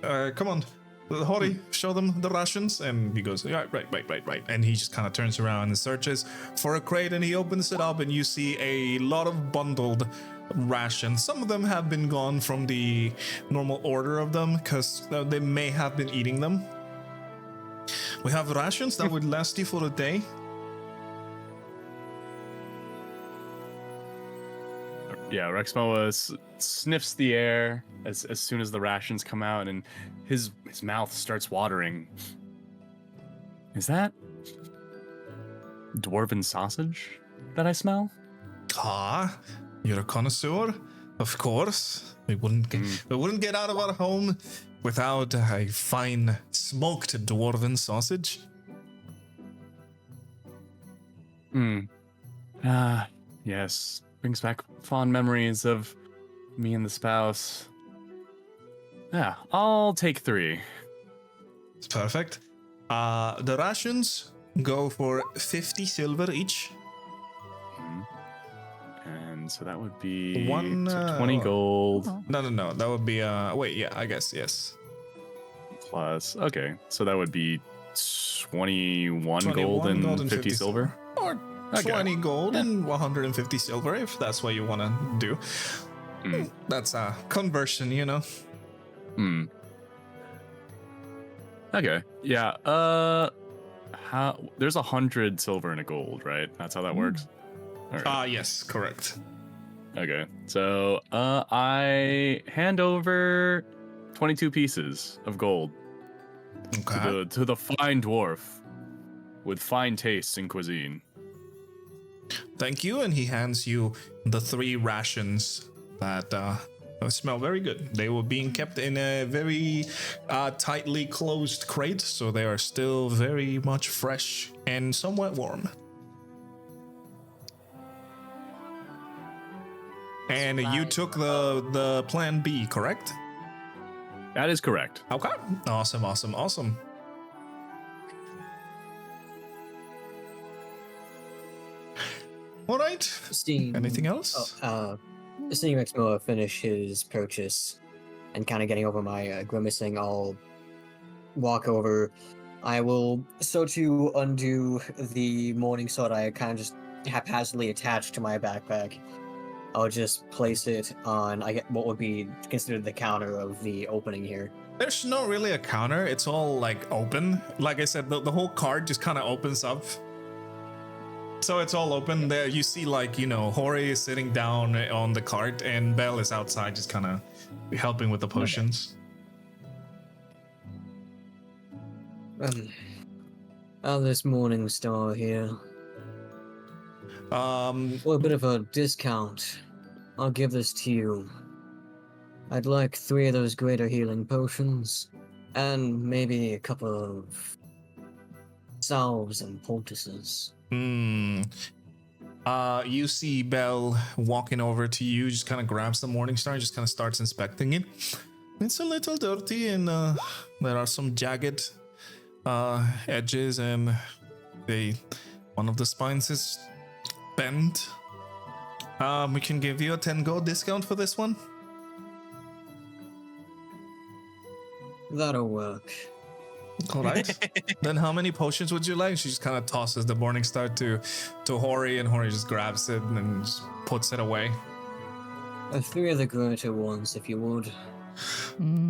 Speaker 1: come on. Hori, show them the rations. And he goes, yeah, right. And he just kind of turns around and searches for a crate, and he opens it up, and you see a lot of bundled rations. Some of them have been gone from the normal order of them because they may have been eating them. We have rations that would last you for a day.
Speaker 2: Yeah, Rexmoa sniffs the air as soon as the rations come out, and his mouth starts watering. Is that dwarven sausage that I smell?
Speaker 1: Ah, you're a connoisseur, of course. We wouldn't get out of our home without a fine smoked dwarven sausage.
Speaker 2: Yes. Brings back fond memories of me and the spouse. Yeah, I'll take 3.
Speaker 1: It's perfect. The rations go for 50 silver each.
Speaker 2: And so that would be
Speaker 1: One,
Speaker 2: 20 gold
Speaker 3: Oh.
Speaker 1: No. That would be wait, yeah, I guess yes.
Speaker 2: plus. Okay, so that would be 21 gold
Speaker 1: 21
Speaker 2: and 50 silver.
Speaker 1: Or
Speaker 2: Okay.
Speaker 1: 20 gold and 150 silver if that's what you want to do.
Speaker 2: Mm.
Speaker 1: That's a conversion, you know.
Speaker 2: Okay. Yeah. How? There's 100 silver and a gold, right? That's how that works. All right.
Speaker 1: Yes, correct.
Speaker 2: Okay. So, I hand over 22 pieces of gold
Speaker 1: Okay.
Speaker 2: to the fine dwarf with fine tastes in cuisine.
Speaker 1: Thank you, and he hands you the 3 rations that smell very good. They were being kept in a very tightly closed crate, so they are still very much fresh and somewhat warm. And you took the plan B, correct?
Speaker 2: That is correct.
Speaker 1: Okay. Awesome. All right.
Speaker 5: Seeing
Speaker 1: Anything else?
Speaker 5: Seeing Rexmoa finish his purchase and kind of getting over my grimacing, I'll walk over. I will to undo the morning sword I kind of just haphazardly attached to my backpack. I'll just place it on what would be considered the counter of the opening here.
Speaker 1: There's not really a counter. It's all like open. Like I said, the whole card just kind of opens up. So it's all open there. You see, like, you know, Hori is sitting down on the cart and Belle is outside just kind of helping with the potions.
Speaker 5: How this morning star here? For a bit of a discount, I'll give this to you. I'd like 3 of those greater healing potions, and maybe a couple of salves and poultices.
Speaker 1: You see Belle walking over to you, just kind of grabs the Morningstar and just kind of starts inspecting it. It's a little dirty and there are some jagged edges and one of the spines is bent. We can give you a 10 gold discount for this one.
Speaker 5: That'll work.
Speaker 1: All right. Then how many potions would you like? She just kind of tosses the Morningstar to Hori, and Hori just grabs it and then just puts it away.
Speaker 5: 3 of the greater ones, if you would.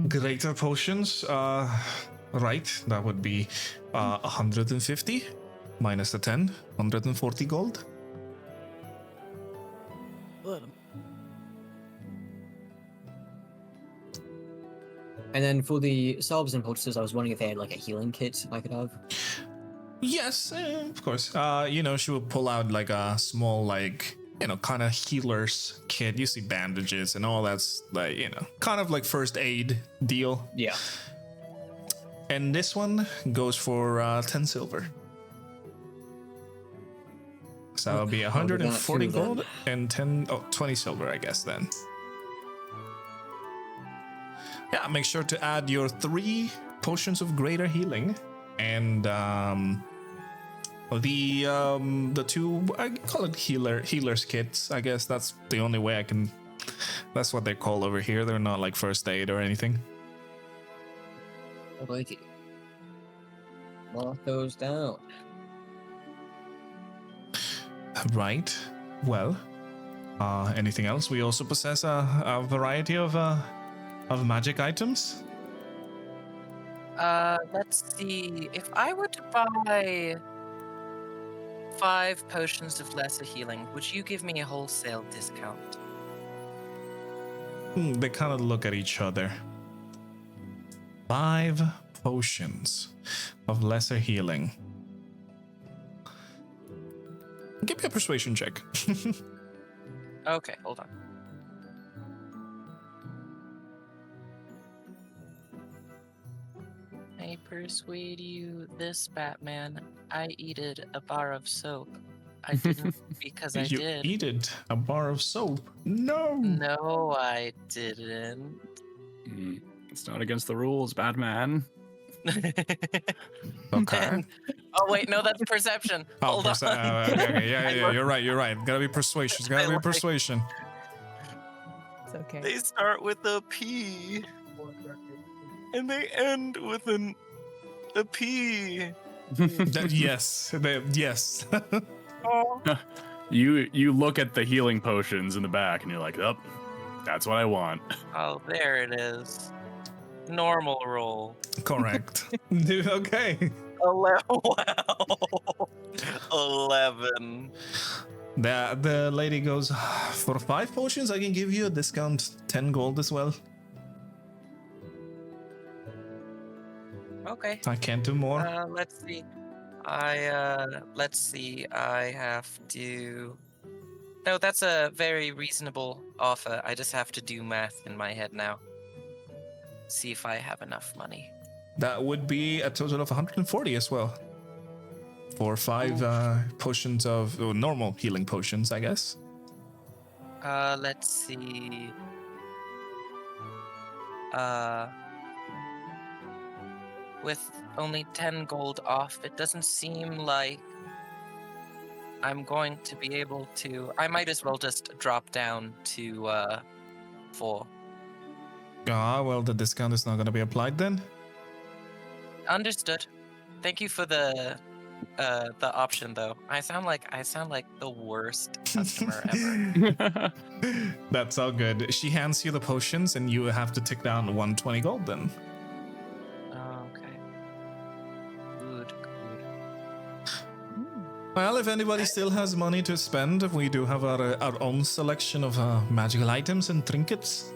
Speaker 1: Greater potions, right, that would be 150 minus the 10, 140 gold.
Speaker 5: And then for the salves and poultices, I was wondering if they had like a healing kit I could have.
Speaker 1: Yes, of course. She would pull out like a small, kind of healer's kit. You see bandages and all that's like, kind of like first aid deal.
Speaker 5: Yeah.
Speaker 1: And this one goes for 10 silver. So that'll be 140 gold and 20 silver, I guess, then. Yeah, make sure to add your 3 potions of greater healing and the 2, I call it healer's kits. I guess that's the only way I can. That's what they're called over here. They're not like first aid or anything.
Speaker 5: Alrighty. Mark those down.
Speaker 1: Right. Well, anything else? We also possess a variety of magic items.
Speaker 4: Let's see. If I were to buy 5 potions of lesser healing, would you give me a wholesale discount?
Speaker 1: They kind of look at each other. 5 potions of lesser healing. Give me a persuasion check.
Speaker 4: Okay, hold on. I persuade you this, Batman. I eated a bar of soap. I didn't because I
Speaker 1: you
Speaker 4: did.
Speaker 1: Eated a bar of soap. No.
Speaker 4: No, I didn't.
Speaker 2: It's not against the rules, Batman.
Speaker 1: Okay.
Speaker 4: Oh wait, no, that's perception. Hold on.
Speaker 1: Okay. Yeah. You're right. Gotta be persuasion. Gotta be persuasion.
Speaker 3: It's okay.
Speaker 4: They start with a P, and they end with a P.
Speaker 1: Yes. Yes.
Speaker 2: You look at the healing potions in the back, and you're like, "Oh, that's what I want."
Speaker 4: Oh, there it is. Normal roll.
Speaker 1: Correct. Okay.
Speaker 4: 11. Wow. 11.
Speaker 1: The lady goes, for 5 potions, I can give you a discount, 10 gold as well.
Speaker 4: Okay.
Speaker 1: I can't do more.
Speaker 4: Let's see. I have to. No, that's a very reasonable offer. I just have to do math in my head now. See if I have enough money.
Speaker 1: That would be a total of 140 as well. For 5 potions of normal healing potions, I guess.
Speaker 4: Let's see. With only 10 gold off, it doesn't seem like I'm going to be able to. I might as well just drop down to 4.
Speaker 1: Well, the discount is not going to be applied then.
Speaker 4: Understood. Thank you for the option, though. I sound like the worst customer ever.
Speaker 1: That's all good. She hands you the potions, and you have to tick down 120 gold then.
Speaker 4: Okay. Good.
Speaker 1: Well, if anybody still has money to spend, we do have our own selection of magical items and trinkets.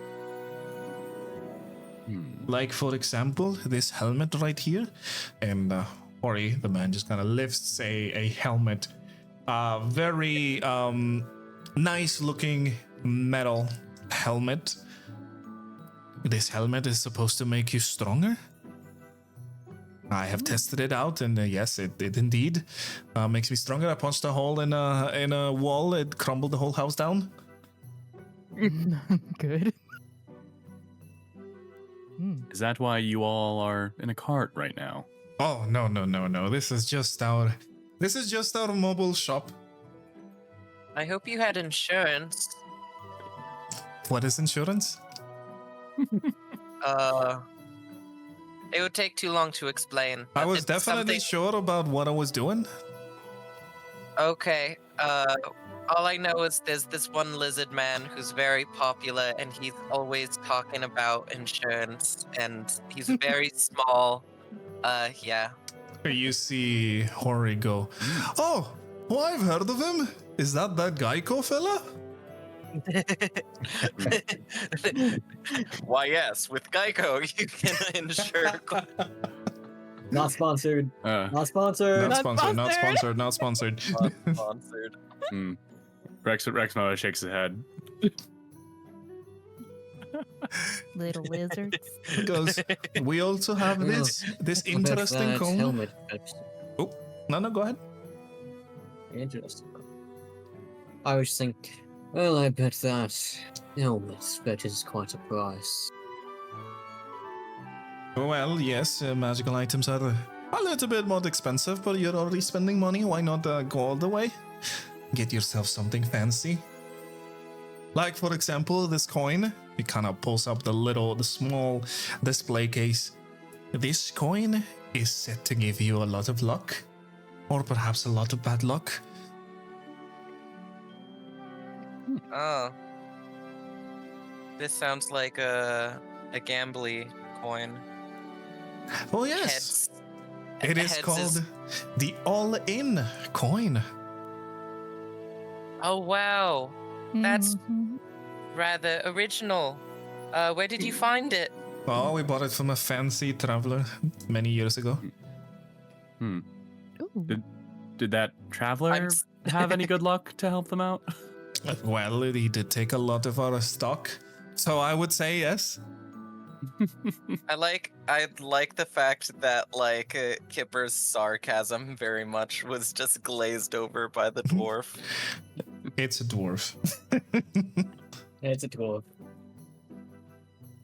Speaker 1: Like, for example, this helmet right here. And Ori, the man, just kind of lifts a helmet. Very nice looking metal helmet. This helmet is supposed to make you stronger. I have tested it out, and yes, it indeed makes me stronger. I punched a hole in a wall. It crumbled the whole house down.
Speaker 3: Good.
Speaker 2: Is that why you all are in a cart right now?
Speaker 1: Oh no. This is just our mobile shop.
Speaker 4: I hope you had insurance.
Speaker 1: What is insurance?
Speaker 4: It would take too long to explain.
Speaker 1: I
Speaker 4: but
Speaker 1: was
Speaker 4: it's
Speaker 1: definitely
Speaker 4: something-
Speaker 1: sure about what I was doing.
Speaker 4: Okay. All I know is there's this one lizard man who's very popular, and he's always talking about insurance, and he's very small. Yeah.
Speaker 1: You see Hori go, oh, I've heard of him. Is that Geico fella?
Speaker 4: Why, yes, with Geico, you can insure.
Speaker 5: Not sponsored. Not sponsored.
Speaker 1: Not
Speaker 3: Not
Speaker 1: sponsored, not
Speaker 3: sponsored.
Speaker 1: sponsored, not sponsored.
Speaker 4: Not sponsored.
Speaker 2: Rexmoa shakes his head.
Speaker 3: Little lizards.
Speaker 1: He goes, we also have this
Speaker 5: But
Speaker 1: interesting
Speaker 5: that
Speaker 1: cone.
Speaker 5: helmet fetish.
Speaker 1: No, go ahead.
Speaker 5: Interesting. I was thinking, well, I bet that helmet fetches quite a price.
Speaker 1: Well, yes, magical items are a little bit more expensive, but you're already spending money. Why not go all the way? Get yourself something fancy. Like, for example, this coin. He kind of pulls up the small display case. This coin is set to give you a lot of luck, or perhaps a lot of bad luck.
Speaker 4: Oh. This sounds like a gambly coin.
Speaker 1: Oh yes,
Speaker 4: Heads.
Speaker 1: it is
Speaker 4: Heads
Speaker 1: called the all-in coin.
Speaker 4: Oh, wow. That's
Speaker 3: Mhm.
Speaker 4: rather original. Where did you find it?
Speaker 1: Oh, we bought it from a fancy traveler many years ago.
Speaker 2: Hmm.
Speaker 3: Ooh.
Speaker 2: Did that traveler have any good luck to help them out?
Speaker 1: Well, he did take a lot of our stock, so I would say yes.
Speaker 4: I like the fact that Kipper's sarcasm very much was just glazed over by the dwarf.
Speaker 1: It's a dwarf.
Speaker 5: It's a dwarf.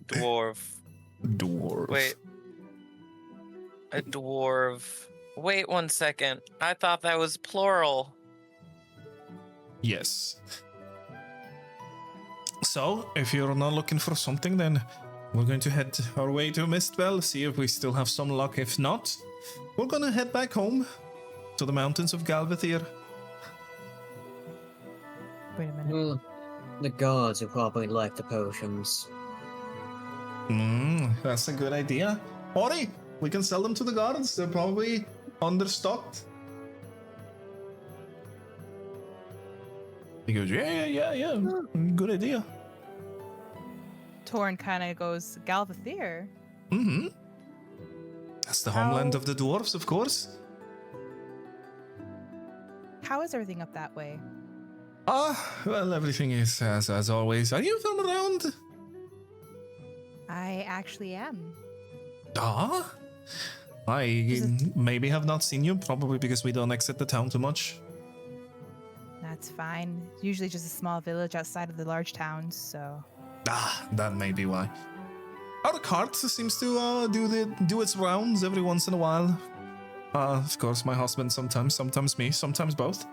Speaker 4: Dwarf.
Speaker 1: Dwarf.
Speaker 4: Wait. A dwarf. Wait 1 second. I thought that was plural.
Speaker 1: Yes. So, if you're not looking for something, then we're going to head our way to Mistbell, see if we still have some luck. If not, we're gonna head back home to the mountains of Galvathir.
Speaker 3: Wait a minute.
Speaker 5: Well, the guards will probably like the potions.
Speaker 1: That's a good idea. Ori, we can sell them to the guards. They're probably understocked. He goes, yeah. Good idea.
Speaker 3: Taurin kind of goes, Galvathir?
Speaker 1: Mm-hmm. That's the homeland of the dwarves, of course.
Speaker 3: How is everything up that way?
Speaker 1: Well, everything is as always. Are you from around?
Speaker 3: I actually am.
Speaker 1: I maybe have not seen you, probably because we don't exit the town too much.
Speaker 3: That's fine. Usually just a small village outside of the large towns, so.
Speaker 1: That may be why. Our cart seems to do its rounds every once in a while. Of course, my husband sometimes me, sometimes both.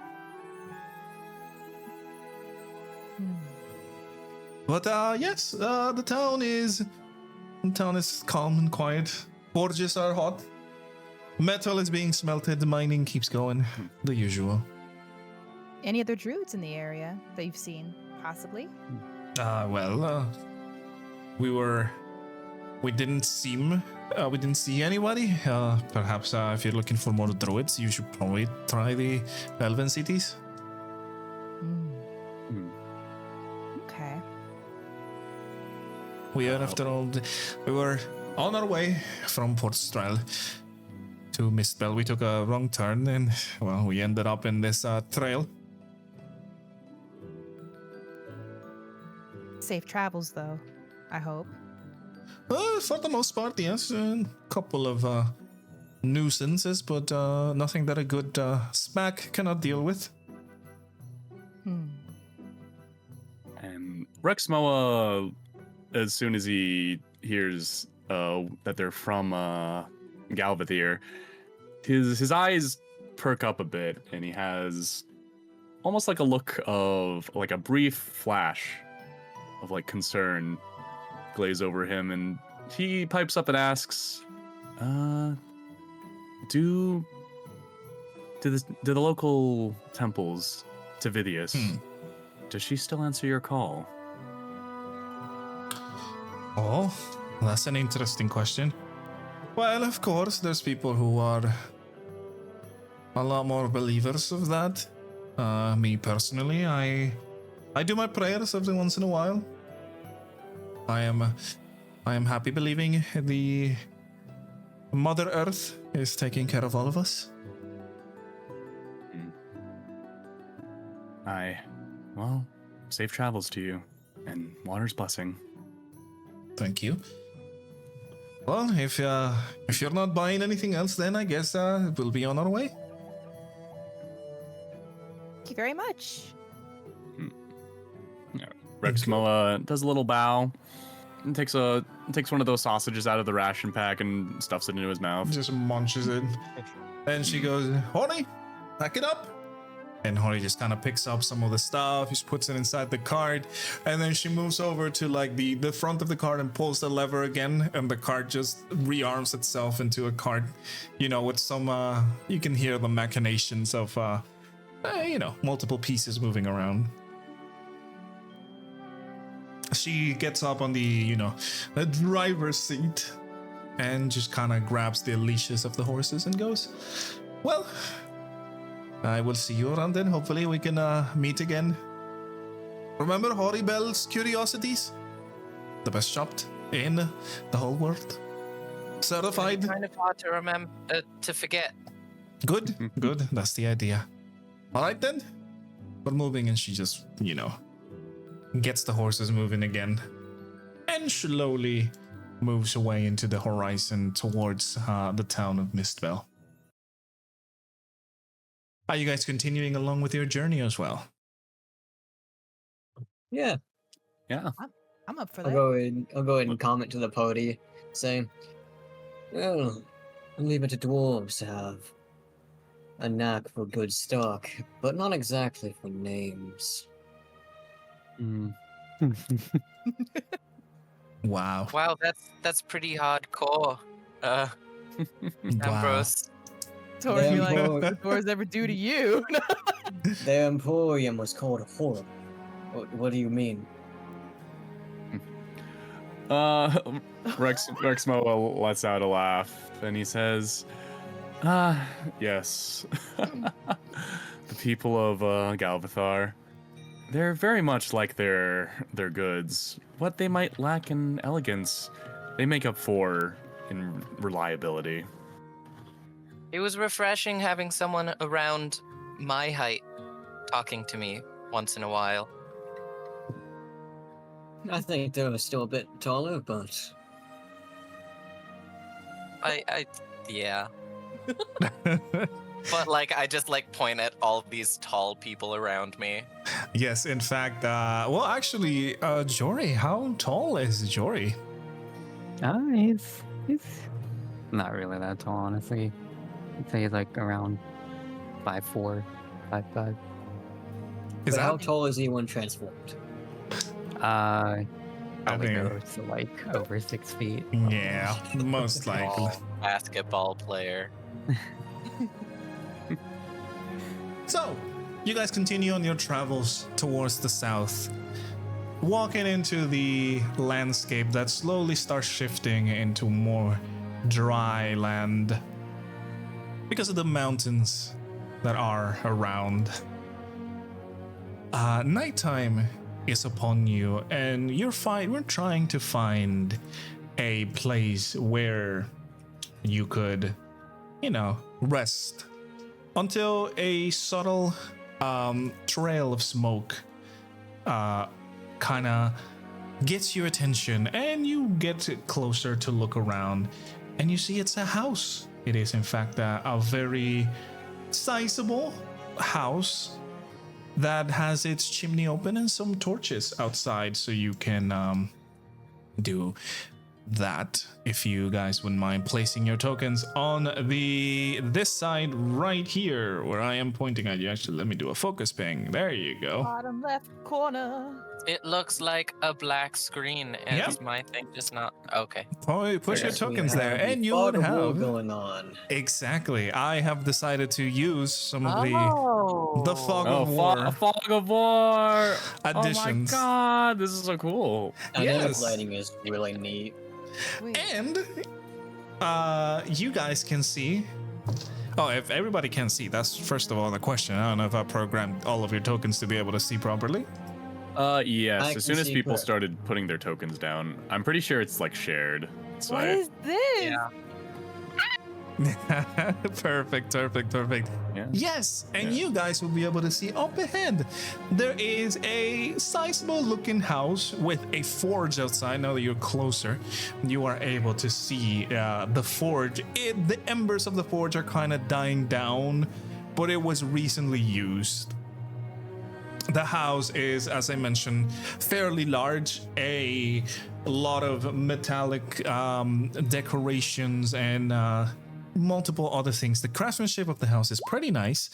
Speaker 1: But yes, the town is calm and quiet. Forges are hot. Metal is being smelted. Mining keeps going. The usual.
Speaker 3: Any other druids in the area that you've seen, possibly?
Speaker 1: Well, we didn't see anybody. Perhaps if you're looking for more druids, you should probably try the Elven cities.
Speaker 3: Okay.
Speaker 1: we are after all. We were on our way from Port Strel to Mistbell. We took a wrong turn, and well, we ended up in this trail.
Speaker 3: Safe travels, though. I hope.
Speaker 1: For the most part, yes. A couple of nuisances, but nothing that a good smack cannot deal with.
Speaker 2: And Rexmoa, as soon as he hears that they're from Galvathir, his eyes perk up a bit, and he has almost like a look of like a brief flash of like concern glaze over him, and he pipes up and asks, do the local temples to Vidius, does she still answer your call?
Speaker 1: Oh, that's an interesting question. Well, of course, there's people who are a lot more believers of that. Me personally, I do my prayers every once in a while. I am happy believing the Mother Earth is taking care of all of us.
Speaker 2: Well, safe travels to you, and water's blessing.
Speaker 1: Thank you. Well, if you're not buying anything else, then I guess we'll be on our way.
Speaker 3: Thank you very much.
Speaker 2: Rexmoa does a little bow and takes one of those sausages out of the ration pack and stuffs it into his mouth.
Speaker 1: Just munches it. And she goes, Honey, pack it up. And Honey just kind of picks up some of the stuff, just puts it inside the cart, and then she moves over to like the front of the cart and pulls the lever again, and the cart just rearms itself into a cart, with some, you can hear the machinations of, multiple pieces moving around. She gets up on the driver's seat and just kind of grabs the leashes of the horses and goes, well, I will see you around then. Hopefully we can meet again. Remember Horribel's Curiosities? The best shopped in the whole world. Certified.
Speaker 4: It's kind of hard to remember, to forget.
Speaker 1: Good. That's the idea. All right then. We're moving, and she just, gets the horses moving again. And slowly moves away into the horizon towards the town of Mistbell. Are you guys continuing along with your journey as well?
Speaker 5: Yeah.
Speaker 3: I'm up for
Speaker 5: I'll
Speaker 3: that.
Speaker 5: go ahead and comment to the party, saying, well, I believe it dwarves have a knack for good stock, but not exactly for names.
Speaker 1: Wow.
Speaker 4: Wow, that's pretty hardcore. Ambrose.
Speaker 3: Taurin,
Speaker 5: Them
Speaker 3: like,
Speaker 5: poor-
Speaker 3: what the doors ever do to you?
Speaker 5: Their emporium was called Horror. What do you mean?
Speaker 2: Rexmoa lets out a laugh, and he says, yes. The people of Galvathar, they're very much like their goods. What they might lack in elegance, they make up for in reliability.
Speaker 4: It was refreshing having someone around my height talking to me once in a while.
Speaker 5: I think they were still a bit taller, but
Speaker 4: Yeah. But I just point at all these tall people around me.
Speaker 1: Yes, in fact, actually, Jory, how tall is Jory?
Speaker 6: He's not really that tall, honestly. I'd say he's around 5'4", 5'5".
Speaker 1: Is
Speaker 5: but how
Speaker 1: that
Speaker 5: tall is he when transformed?
Speaker 6: Probably
Speaker 1: think-
Speaker 6: goes to over 6 feet.
Speaker 1: Yeah, most likely.
Speaker 4: Tall basketball player.
Speaker 1: So, you guys continue on your travels towards the south, walking into the landscape that slowly starts shifting into more dry land because of the mountains that are around. Nighttime is upon you, and we're trying to find a place where you could, rest until a subtle trail of smoke kind of gets your attention, and you get closer to look around, and you see it's a house. It is, in fact, a very sizable house that has its chimney open and some torches outside, so you can do that. If you guys wouldn't mind placing your tokens on this side right here where I am pointing at you. Actually, let me do a focus ping. There you go.
Speaker 3: Bottom left corner.
Speaker 4: It looks like a black screen, and
Speaker 1: Yep.
Speaker 4: my thing just not okay.
Speaker 1: Push your
Speaker 5: Yes, we
Speaker 1: tokens there,
Speaker 5: have the
Speaker 1: and you
Speaker 5: fog
Speaker 1: would
Speaker 5: of war
Speaker 1: have
Speaker 5: going on.
Speaker 1: exactly. I have decided to use some of the fog
Speaker 2: Oh,
Speaker 1: of war
Speaker 2: fog of war!
Speaker 1: additions.
Speaker 2: Oh my god, this is so cool.
Speaker 5: Dynamic
Speaker 1: Yes.
Speaker 5: lighting is really neat.
Speaker 3: Wait,
Speaker 1: And you guys can see. Oh, if everybody can see, that's first of all the question. I don't know if I programmed all of your tokens to be able to see properly.
Speaker 2: Yes.
Speaker 5: I
Speaker 2: As
Speaker 5: can
Speaker 2: soon as
Speaker 5: see
Speaker 2: people
Speaker 5: that.
Speaker 2: started putting their tokens down, I'm pretty sure it's like shared. So
Speaker 3: what is this?
Speaker 4: Yeah.
Speaker 1: Perfect.
Speaker 2: yeah.
Speaker 1: Yes, and
Speaker 2: Yeah.
Speaker 1: you guys will be able to see up ahead. There is a sizable looking house with a forge outside. Now that you're closer, you are able to see the forge. The embers of the forge are kind of dying down, but it was recently used. The house is, as I mentioned, fairly large. A lot of metallic decorations and multiple other things. The craftsmanship of the house is pretty nice.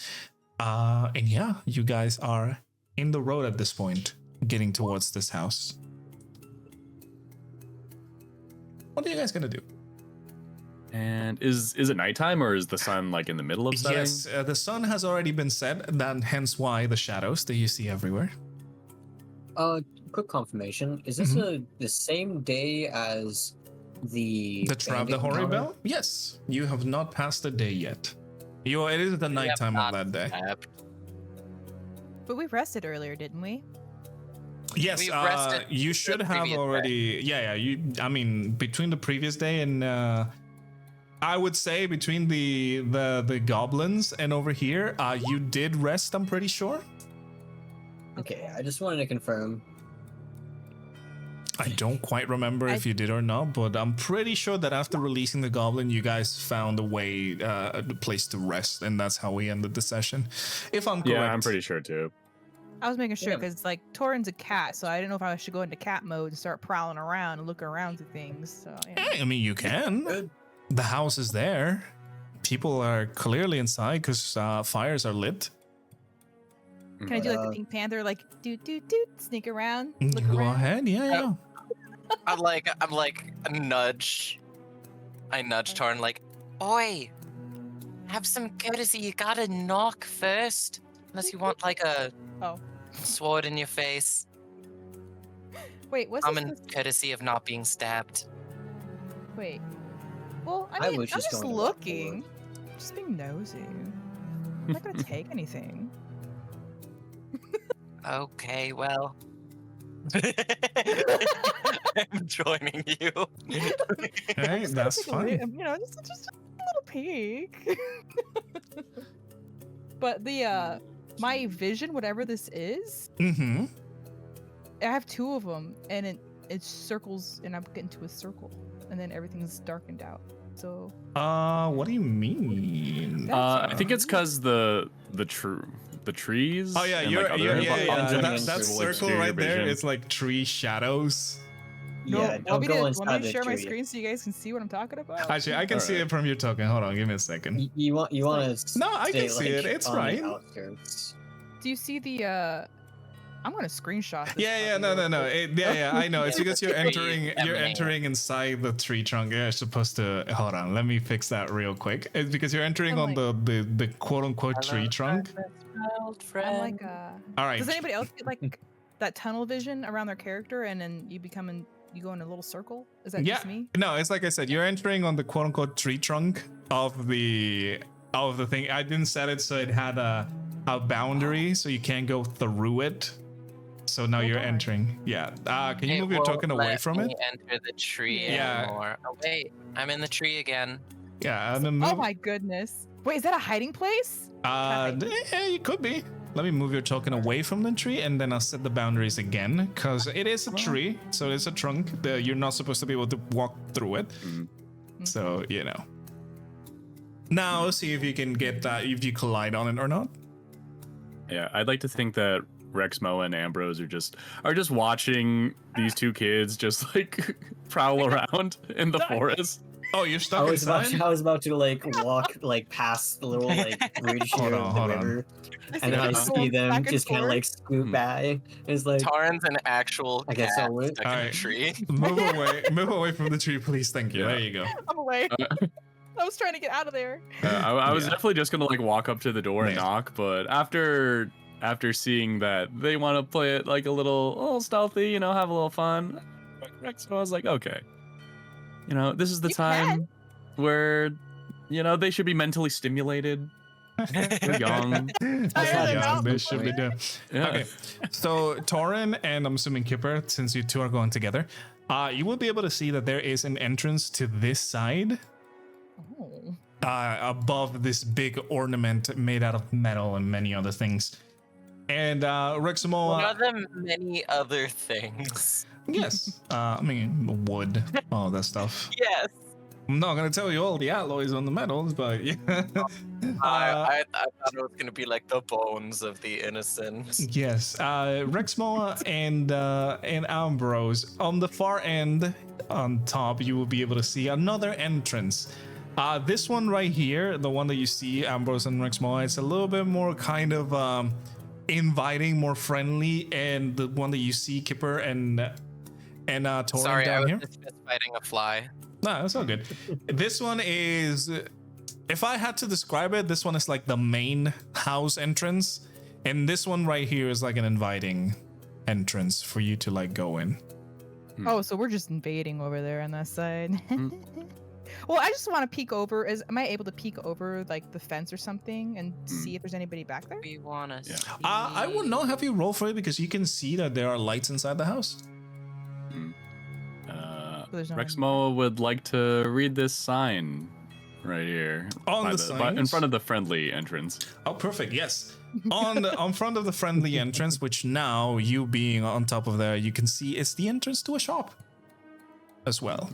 Speaker 1: And yeah, you guys are in the road at this point, getting towards this house. What are you guys gonna do?
Speaker 2: And is it nighttime or is the sun like in the middle of setting?
Speaker 1: Yes, the sun has already been set, and hence why the shadows that you see everywhere.
Speaker 5: Quick confirmation: is this the same day as the
Speaker 1: The
Speaker 5: bandit
Speaker 1: Hoary
Speaker 5: encounter?
Speaker 1: Bell? Yes, you have not passed the day yet. It is the nighttime of that day.
Speaker 3: But we rested earlier, didn't we?
Speaker 1: Yes,
Speaker 4: We rested
Speaker 1: you
Speaker 4: the
Speaker 1: should have
Speaker 4: previous day.
Speaker 1: already. Yeah. I mean, between the previous day and I would say between the goblins and over here, you did rest. I'm pretty sure.
Speaker 5: Okay, I just wanted to confirm.
Speaker 1: I don't quite remember if you did or not, but I'm pretty sure that after releasing the goblin, you guys found a way, a place to rest, and that's how we ended the session. If I'm correct.
Speaker 2: Yeah, I'm pretty sure too.
Speaker 3: I was making sure
Speaker 5: Yeah.
Speaker 3: because like Taurin's a cat, so I didn't know if I should go into cat mode and start prowling around and looking around to things. So yeah.
Speaker 1: I mean, you can.
Speaker 5: Good.
Speaker 1: The house is there. People are clearly inside because fires are lit.
Speaker 3: Can I do like the
Speaker 5: Uh,
Speaker 3: Pink Panther, like doot doot doot, sneak around, look
Speaker 1: Go
Speaker 3: around?
Speaker 1: ahead. Yeah.
Speaker 4: I'm like a nudge. I nudge Taurin like, oi, have some courtesy. You gotta knock first, unless you want like a
Speaker 3: Oh.
Speaker 4: sword in your face.
Speaker 3: Wait, what's
Speaker 4: Common
Speaker 3: this?
Speaker 4: courtesy of not being stabbed.
Speaker 3: Wait. Well,
Speaker 5: I
Speaker 3: I mean,
Speaker 5: was
Speaker 3: I'm
Speaker 5: just
Speaker 3: just
Speaker 5: going to walk
Speaker 3: looking. Just being nosy. I'm not gonna take anything.
Speaker 4: Okay, well. I'm joining you.
Speaker 1: Hey, that's
Speaker 3: Just
Speaker 1: fine.
Speaker 3: You know, just a little peek. But the my vision, whatever this is,
Speaker 1: Mm-hmm.
Speaker 3: I have two of them, and it circles, and I'm getting to a circle, and then everything's darkened out. So
Speaker 1: What do you mean?
Speaker 3: That's
Speaker 2: I think it's because the trees.
Speaker 1: Oh yeah,
Speaker 2: and,
Speaker 1: you're
Speaker 2: like, other
Speaker 1: yeah.
Speaker 2: objects
Speaker 1: That
Speaker 2: will
Speaker 1: circle
Speaker 2: obscure your
Speaker 1: right there
Speaker 2: vision.
Speaker 1: is like tree shadows.
Speaker 5: Yeah,
Speaker 3: want
Speaker 5: don't
Speaker 3: me
Speaker 5: go
Speaker 3: to,
Speaker 5: inside
Speaker 3: want me
Speaker 5: the
Speaker 3: to share my
Speaker 5: tree.
Speaker 3: screen so you guys can see what I'm talking about?
Speaker 1: Actually, I can see
Speaker 2: Alright.
Speaker 1: it from your token. Hold on, give me a second.
Speaker 5: You want to?
Speaker 1: No, I can see it, it's fine.
Speaker 5: Outskirts.
Speaker 3: Do you see the I'm gonna screenshot this.
Speaker 1: Yeah,
Speaker 3: puppy real
Speaker 1: no.
Speaker 3: quick.
Speaker 1: Yeah, I know. It's because you're
Speaker 4: Tree
Speaker 1: entering. You're
Speaker 4: emanating.
Speaker 1: entering inside the tree trunk. You're supposed to. Hold on, let me fix that real quick. It's because you're entering
Speaker 3: I'm
Speaker 1: on the quote unquote tree trunk.
Speaker 3: I'm like
Speaker 1: All right.
Speaker 3: Does anybody else get like that tunnel vision around their character, and then you go in a little circle? Is that
Speaker 1: Yeah.
Speaker 3: just me?
Speaker 1: No, it's like I said. You're entering on the quote unquote tree trunk of the thing. I didn't set it so it had a boundary, so you can't go through it. So so now
Speaker 3: Oh,
Speaker 1: you're
Speaker 3: darn.
Speaker 1: entering. Yeah. Can you
Speaker 4: It
Speaker 1: move your
Speaker 4: won't
Speaker 1: token away
Speaker 4: let
Speaker 1: from
Speaker 4: me
Speaker 1: it?
Speaker 4: enter the tree
Speaker 1: Yeah.
Speaker 4: anymore. Oh wait, I'm in the tree again.
Speaker 1: Yeah, and then move.
Speaker 3: Oh my goodness. Wait, is that a hiding place?
Speaker 1: Yeah, you could be. Let me move your token away from the tree, and then I'll set the boundaries again, because it is a tree, so it's a trunk. You're not supposed to be able to walk through it. So, you know. Now, see if you can get that, if you collide on it or not.
Speaker 2: Yeah, I'd like to think that Rexmoa and Ambrose are just watching these two kids just like prowl around in the forest.
Speaker 1: Oh, you're stuck inside?
Speaker 5: I was about to like walk like past the little like bridge
Speaker 1: Hold
Speaker 5: here
Speaker 1: on,
Speaker 5: of the
Speaker 1: hold on.
Speaker 5: river, and then I see them just kind of like scoot by. It's like
Speaker 4: Taurin's an actual
Speaker 5: I guess
Speaker 4: cat
Speaker 5: I'll wait.
Speaker 4: stuck in a
Speaker 1: Alright.
Speaker 4: tree.
Speaker 1: Move away from the tree, please. Thank you.
Speaker 2: Yeah.
Speaker 1: There you go.
Speaker 3: I'm away. I was trying to get out of there.
Speaker 2: I was
Speaker 1: Yeah.
Speaker 2: definitely just gonna like walk up to the door and
Speaker 1: Yeah.
Speaker 2: knock, but after seeing that they want to play it like a little stealthy, you know, have a little fun, Rexmoa was like, okay, you know, this is the
Speaker 3: You
Speaker 2: time where, you know, they should be mentally stimulated. They're young.
Speaker 3: Tired
Speaker 1: Yeah,
Speaker 3: enough.
Speaker 1: they should be doing.
Speaker 2: Yeah.
Speaker 1: Okay, so Taurin and I'm assuming Kipper, since you two are going together, you will be able to see that there is an entrance to this side,
Speaker 3: Oh.
Speaker 1: above this big ornament made out of metal and many other things. And
Speaker 4: What
Speaker 1: Rexmoa,
Speaker 4: are the many other things?
Speaker 1: yes, I mean wood, all that stuff.
Speaker 4: Yes.
Speaker 1: I'm not gonna tell you all the alloys on the metals, but yeah.
Speaker 4: I thought it was gonna be like the bones of the innocent.
Speaker 1: Yes, Rexmoa and Ambrose. On the far end, on top, you will be able to see another entrance. This one right here, the one that you see, Ambrose and Rexmoa, it's a little bit more kind of inviting, more friendly, and the one that you see, Kipper and Taurin
Speaker 4: Sorry, I
Speaker 1: down
Speaker 4: was
Speaker 1: here.
Speaker 4: just fighting a fly.
Speaker 1: No, that's all good. This one is, if I had to describe it, this one is like the main house entrance, and this one right here is like an inviting entrance for you to like go in.
Speaker 3: Oh, so we're just invading over there on that side. Well, I just want to peek over. Am I able to peek over like the fence or something and see if there's anybody back there?
Speaker 4: We wanna see.
Speaker 1: I will not have you roll for it because you can see that there are lights inside the house.
Speaker 3: There's no one.
Speaker 2: Rexmoa would like to read this sign right here
Speaker 1: On
Speaker 2: by
Speaker 1: the
Speaker 2: in
Speaker 1: signs?
Speaker 2: front of the friendly entrance.
Speaker 1: Oh, perfect. Yes. On front of the friendly entrance, which now you being on top of there, you can see it's the entrance to a shop as well.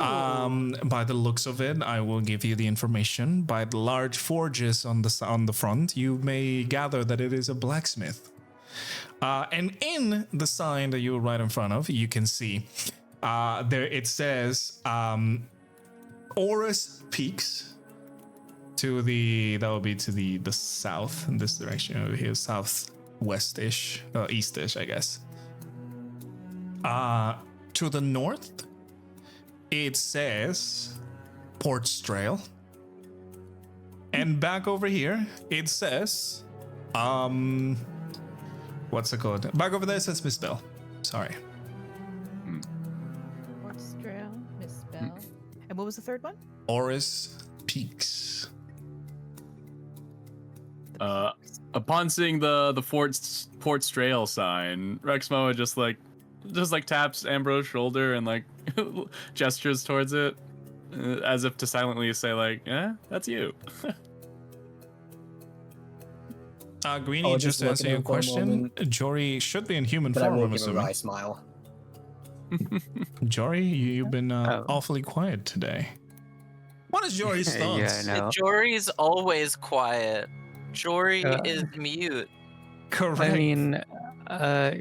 Speaker 1: By the looks of it, I will give you the information. By the large forges on the front, you may gather that it is a blacksmith. And in the sign that you're right in front of, you can see there it says Oris Peaks. That would be to the south in this direction over here, southwest-ish, east-ish, I guess. To the north, it says Portstrail. And back over here, it says, what's it called? Back over there, it says Misspell. Sorry.
Speaker 3: Portstrail, Misspell. And what was the third one?
Speaker 1: Oris Peaks.
Speaker 2: Upon seeing the Portstrail sign, Rexmoa just like taps Ambrose's shoulder and like gestures towards it, as if to silently say like, "Yeah, that's you."
Speaker 1: Greenie, just to answer your question, Jory should be in human
Speaker 5: but I
Speaker 1: form,
Speaker 5: will
Speaker 1: I'm
Speaker 5: give a
Speaker 1: assuming.
Speaker 5: wry smile.
Speaker 1: Jory, you've been
Speaker 6: Oh.
Speaker 1: awfully quiet today. What is Jory's thoughts?
Speaker 6: Yeah, I know.
Speaker 4: Jory's always quiet. Jory is mute.
Speaker 1: Correct.
Speaker 6: I mean,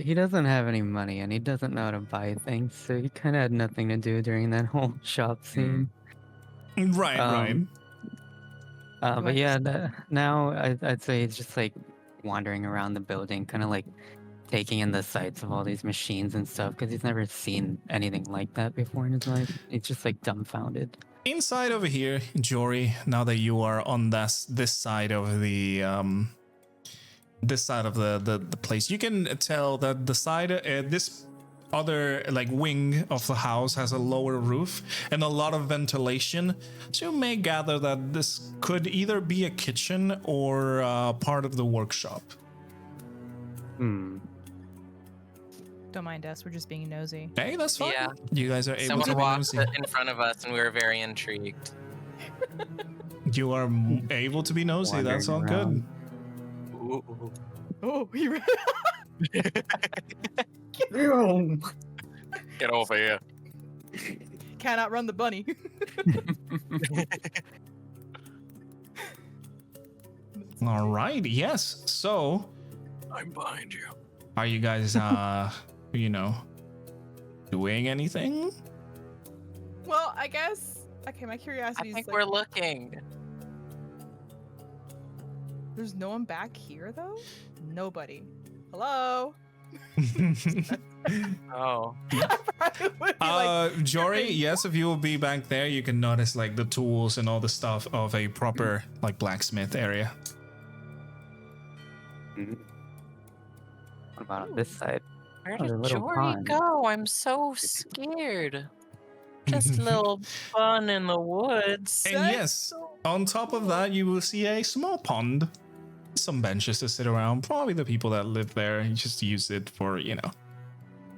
Speaker 6: he doesn't have any money and he doesn't know how to buy things, so he kind of had nothing to do during that whole shop scene.
Speaker 1: right, right.
Speaker 6: But yeah, now I'd say he's just like wandering around the building, kind of like taking in the sights of all these machines and stuff, because he's never seen anything like that before in his life. He's just like dumbfounded.
Speaker 1: Inside over here, Jory, now that you are on this side of the place, you can tell that the side this other like wing of the house has a lower roof and a lot of ventilation, so you may gather that this could either be a kitchen or part of the workshop.
Speaker 3: Don't mind us. We're just being nosy.
Speaker 1: Hey, that's fine.
Speaker 4: Yeah.
Speaker 1: You guys are able
Speaker 4: Someone
Speaker 1: to be
Speaker 4: walked
Speaker 1: nosy.
Speaker 4: in front of us, and we were very intrigued.
Speaker 1: You are able to be nosy. That's all
Speaker 6: Wandering
Speaker 1: good.
Speaker 3: Oh, you ready?
Speaker 2: Get over here.
Speaker 3: Cannot run the bunny.
Speaker 1: All right. Yes. So,
Speaker 2: I'm behind you.
Speaker 1: are you guys, you know, doing anything?
Speaker 3: Well, I guess. Okay, my
Speaker 4: I
Speaker 3: curiosity is
Speaker 4: think
Speaker 3: like,
Speaker 4: we're looking.
Speaker 3: there's no one back here though. Nobody. Hello.
Speaker 4: Oh.
Speaker 3: I probably would be like,
Speaker 1: Jory,
Speaker 3: tripping.
Speaker 1: yes, if you will be back there, you can notice like the tools and all the stuff of a proper like blacksmith area.
Speaker 6: What about on this side?
Speaker 4: Where
Speaker 6: Oh,
Speaker 4: did
Speaker 6: the little
Speaker 4: Jory
Speaker 6: pond.
Speaker 4: go? I'm so scared. Just a little fun in the woods.
Speaker 1: And yes, on top of that, you will see a small pond. Some benches to sit around. Probably the people that live there just use it for, you know,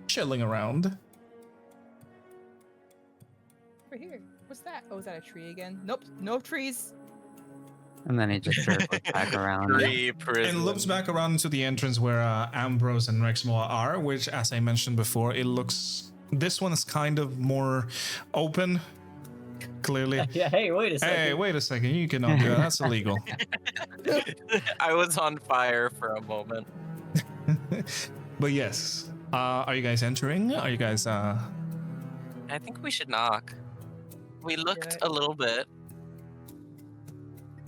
Speaker 1: chilling around.
Speaker 3: Over here. What's that? Oh, is that a tree again? Nope. No trees.
Speaker 6: And then it just circles back around.
Speaker 4: Free
Speaker 1: And
Speaker 4: prison.
Speaker 1: looks back around into the entrance where Ambrose and Rexmoa are, which, as I mentioned before, it looks. This one is kind of more open. Clearly.
Speaker 5: Yeah, hey, wait a second.
Speaker 1: Hey, wait a second. You cannot do that. That's illegal.
Speaker 4: I was on fire for a moment.
Speaker 1: But yes. Are you guys entering? Are you guys
Speaker 4: I think we should knock. We looked
Speaker 3: Yeah.
Speaker 4: a little bit,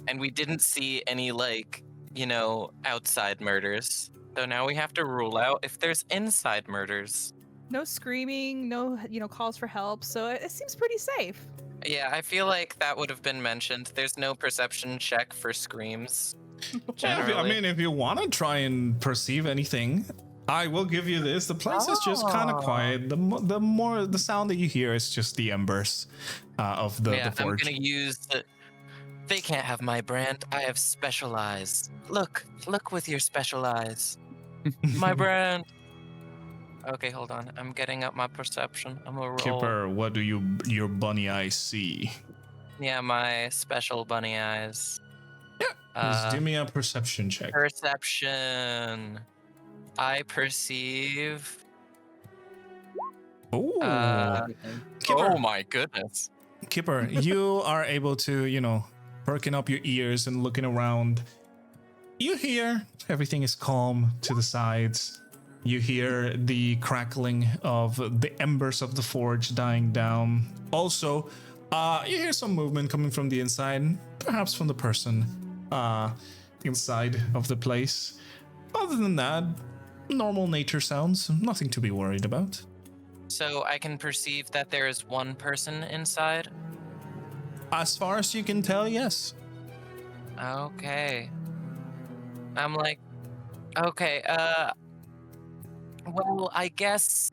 Speaker 4: and we didn't see any, like, you know, outside murders. So now we have to rule out if there's inside murders.
Speaker 3: No screaming. No, calls for help. So it seems pretty safe.
Speaker 4: Yeah, I feel like that would have been mentioned. There's no perception check for screams.
Speaker 1: Yeah,
Speaker 4: Generally.
Speaker 1: I mean, if you want to try and perceive anything, I will give you this. The place is just kind of
Speaker 4: Oh.
Speaker 1: quiet. The more the sound that you hear is just the embers of the
Speaker 4: I'm
Speaker 1: forge.
Speaker 4: gonna use the. They can't have my brand. I have special eyes. Look with your special eyes. My brand. Okay, hold on. I'm getting up my perception. I'm a roll.
Speaker 1: Kipper, what do your bunny eyes see?
Speaker 4: Yeah, my special bunny eyes.
Speaker 1: Just give me a perception check.
Speaker 4: Perception. I perceive.
Speaker 1: Ooh.
Speaker 4: Oh my goodness.
Speaker 1: Kipper, you are able to, perking up your ears and looking around. You hear everything is calm to the sides. You hear the crackling of the embers of the forge dying down. Also, you hear some movement coming from the inside, perhaps from the person inside of the place. Other than that, normal nature sounds, nothing to be worried about.
Speaker 4: So I can perceive that there is one person inside.
Speaker 1: As far as you can tell, yes.
Speaker 4: Okay. I'm like, okay, well, I guess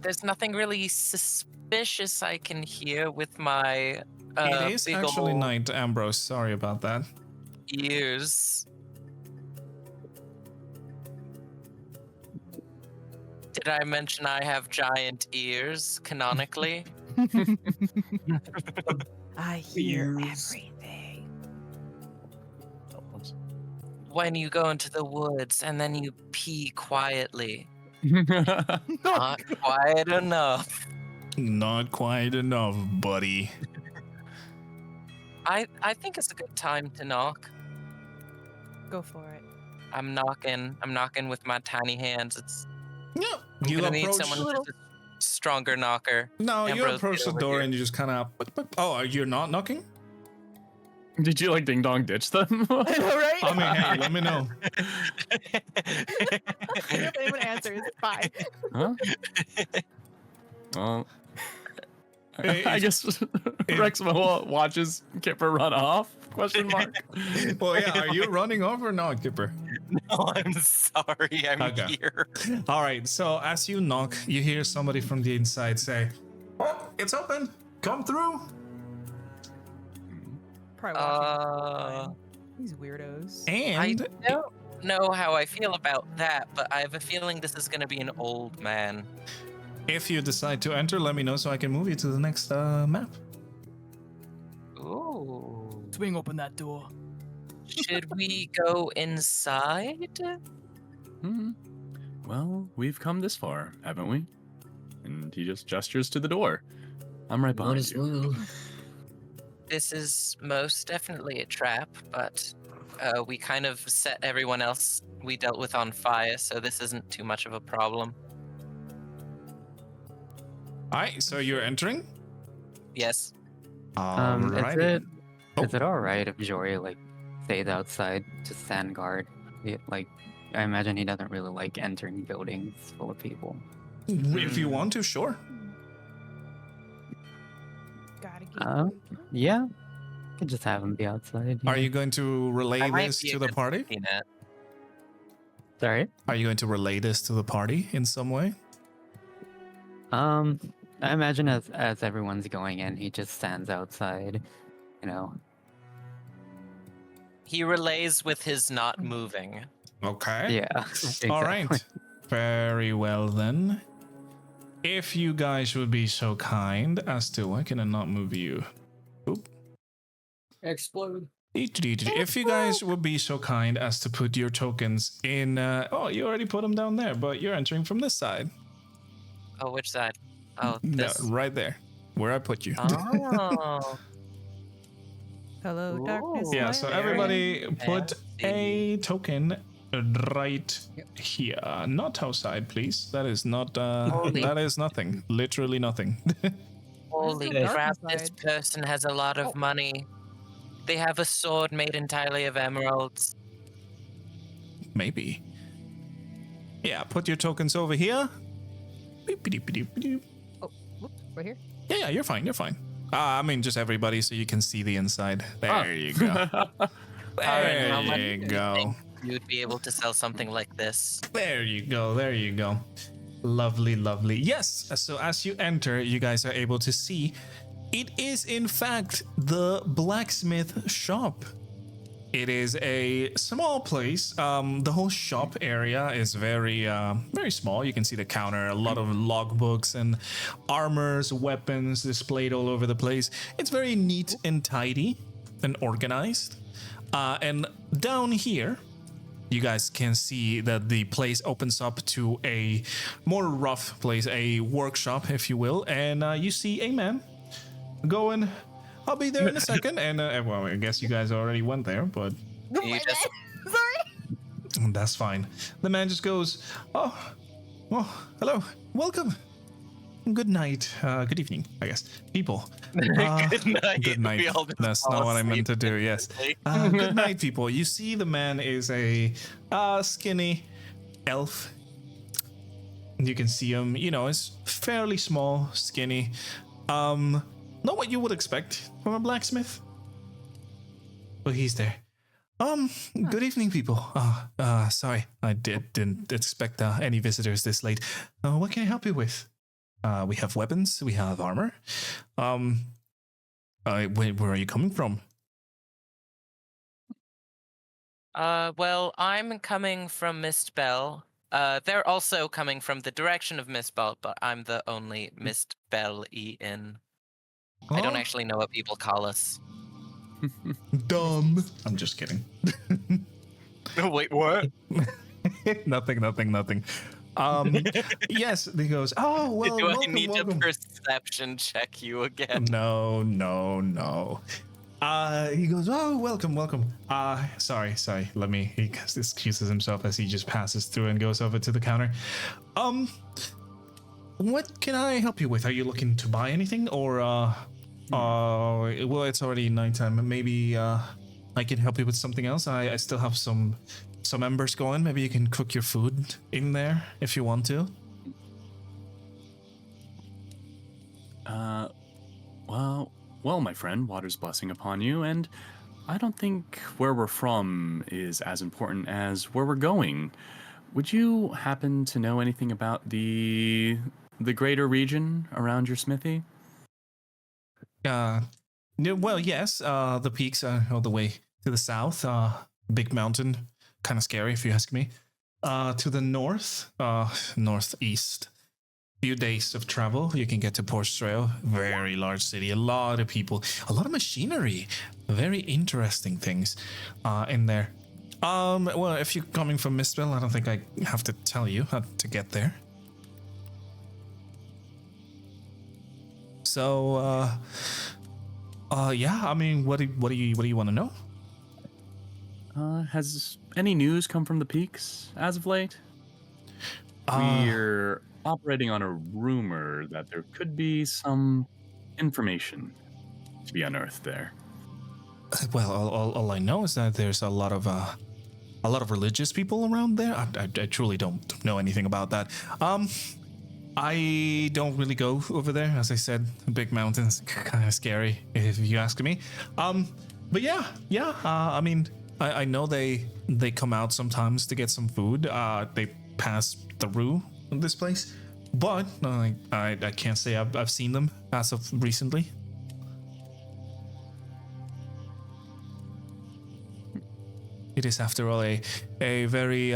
Speaker 4: there's nothing really suspicious I can hear with my
Speaker 1: It is
Speaker 4: big
Speaker 1: actually
Speaker 4: ol'
Speaker 1: night, Ambrose. Sorry about that.
Speaker 4: ears. Did I mention I have giant ears canonically?
Speaker 3: I hear
Speaker 5: Ears.
Speaker 3: everything.
Speaker 4: When you go into the woods and then you pee quietly. Not quiet enough.
Speaker 1: Not quite enough, buddy.
Speaker 4: I think it's a good time to knock.
Speaker 3: Go for it.
Speaker 4: I'm knocking with my tiny hands.
Speaker 1: Yeah.
Speaker 4: I'm
Speaker 1: You
Speaker 4: gonna need
Speaker 1: approach.
Speaker 4: someone who's a stronger knocker.
Speaker 1: No, you
Speaker 4: Ambrose,
Speaker 1: approach
Speaker 4: get
Speaker 1: the
Speaker 4: over
Speaker 1: door
Speaker 4: here.
Speaker 1: and you just kind of. Oh, you're not knocking?
Speaker 2: Did you like ding dong ditch them?
Speaker 3: I know, right?
Speaker 1: I mean, hey, let me know.
Speaker 3: If anyone answers, bye.
Speaker 2: Huh? Well,
Speaker 1: Hey,
Speaker 2: I guess Rexmoa watches Kipper run off? Question mark.
Speaker 1: Well, yeah, are you running off or not, Kipper?
Speaker 4: No, I'm sorry. I'm
Speaker 1: Okay.
Speaker 4: here.
Speaker 1: All right, so as you knock, you hear somebody from the inside say, "Oh, it's open. Come through."
Speaker 3: Probably watching. These weirdos.
Speaker 4: I
Speaker 1: And
Speaker 4: don't know how I feel about that, but I have a feeling this is going to be an old man.
Speaker 1: If you decide to enter, let me know so I can move you to the next map.
Speaker 4: Ooh.
Speaker 7: Swing open that door.
Speaker 4: Should we go inside?
Speaker 2: Hmm. Well, we've come this far, haven't we? And he just gestures to the door. I'm right
Speaker 5: Might
Speaker 2: behind
Speaker 5: as
Speaker 2: you.
Speaker 5: well.
Speaker 4: This is most definitely a trap, but we kind of set everyone else we dealt with on fire, so this isn't too much of a problem.
Speaker 1: Alright, so you're entering?
Speaker 4: Yes.
Speaker 1: Alrighty.
Speaker 6: Is it all right if Jory like stays outside to stand guard? Like, I imagine he doesn't really like entering buildings full of people.
Speaker 1: If you want to, sure.
Speaker 3: Gotta get
Speaker 6: Yeah, could just have him be outside.
Speaker 1: Are you going to relay
Speaker 4: I might
Speaker 1: this
Speaker 4: be a
Speaker 1: to the
Speaker 4: good
Speaker 1: party?
Speaker 4: safety net.
Speaker 6: Sorry.
Speaker 1: Are you going to relay this to the party in some way?
Speaker 6: I imagine as everyone's going in, he just stands outside. You know.
Speaker 4: He relays with his not moving.
Speaker 1: Okay.
Speaker 6: Yeah. Exactly.
Speaker 1: All right. Very well then. If you guys would be so kind as to, why can I not move you? Oop.
Speaker 5: Explode.
Speaker 1: If you guys would be so kind as to put your tokens in, oh, you already put them down there, but you're entering from this side.
Speaker 4: Oh, which side? Oh,
Speaker 1: No,
Speaker 4: this.
Speaker 1: right there, where I put you.
Speaker 4: Oh.
Speaker 3: Hello, darkness.
Speaker 1: Yeah,
Speaker 3: my
Speaker 1: so
Speaker 3: old
Speaker 1: everybody
Speaker 3: friend.
Speaker 1: put a token right
Speaker 5: Yep.
Speaker 1: here. Not outside, please. That is not,
Speaker 4: Holy-
Speaker 1: that is nothing. Literally nothing.
Speaker 4: Holy
Speaker 3: There's no
Speaker 4: crap,
Speaker 3: dark
Speaker 4: this
Speaker 3: side.
Speaker 4: person has a lot of money. They have a sword made entirely of emeralds.
Speaker 1: Maybe. Yeah, put your tokens over here. Beep-a-deep-a-deep-a-deep.
Speaker 5: Oh, whoops, right here.
Speaker 1: Yeah, you're fine, you're fine. I mean, just everybody so you can see the inside. There you go.
Speaker 4: Taurin, how much
Speaker 1: There
Speaker 4: do
Speaker 1: you
Speaker 4: you
Speaker 1: go.
Speaker 4: think you would be able to sell something like this?
Speaker 1: There you go, there you go. Lovely, lovely. Yes, so as you enter, you guys are able to see it is in fact the blacksmith shop. It is a small place. The whole shop area is very small. You can see the counter, a lot of logbooks and armors, weapons displayed all over the place. It's very neat and tidy and organized. And down here, you guys can see that the place opens up to a more rough place, a workshop, if you will. And you see a man going, I'll be there in a second. And well, I guess you guys already went there, but
Speaker 4: You just
Speaker 3: Sorry.
Speaker 1: that's fine. The man just goes, oh, hello, welcome. Good night, good evening, I guess. People.
Speaker 4: Good night.
Speaker 1: Good night.
Speaker 4: We all just
Speaker 1: That's
Speaker 4: fall
Speaker 1: not what I meant to
Speaker 4: asleep
Speaker 1: do, yes.
Speaker 4: instantly.
Speaker 1: Good night, people. You see the man is a skinny elf. You can see him, is fairly small, skinny. Not what you would expect from a blacksmith. But he's there. Good evening, people. Sorry, I didn't expect any visitors this late. What can I help you with? We have weapons, we have armor. Where are you coming from?
Speaker 4: Well, I'm coming from Mistbell. They're also coming from the direction of Mistbell, but I'm the only Mistbell-ian. I don't
Speaker 1: Oh,
Speaker 4: actually know what people call us.
Speaker 1: dumb. I'm just kidding.
Speaker 4: Wait, what?
Speaker 1: Nothing. Yes, he goes, oh, well,
Speaker 4: Do I
Speaker 1: welcome,
Speaker 4: need
Speaker 1: welcome.
Speaker 4: to perception check you again?
Speaker 1: No. He goes, oh, welcome. Sorry. He excuses himself as he just passes through and goes over to the counter. What can I help you with? Are you looking to buy anything or, well, it's already nighttime. Maybe, I can help you with something else. I still have some embers going. Maybe you can cook your food in there if you want to.
Speaker 2: Well, my friend, water's blessing upon you, and I don't think where we're from is as important as where we're going. Would you happen to know anything about the greater region around your smithy?
Speaker 1: Well, yes. The peaks are all the way to the south. Big mountain kind of scary if you ask me. To the north, northeast, few days of travel, you can get to Porstrail. Very large city, a lot of people, a lot of machinery, very interesting things in there. Well, if you're coming from Mistville, I don't think I have to tell you how to get there. So, yeah. I mean, what do you want to know?
Speaker 2: Has any news come from the peaks as of late?
Speaker 1: Uh,
Speaker 2: We're operating on a rumor that there could be some information to be unearthed there.
Speaker 1: Well, all I know is that there's a lot of religious people around there. I truly don't know anything about that. I don't really go over there, as I said. Big mountains, kind of scary, if you ask me. But yeah. I mean, I know they come out sometimes to get some food. They pass through this place, but I can't say I've seen them as of recently. It is, after all, a very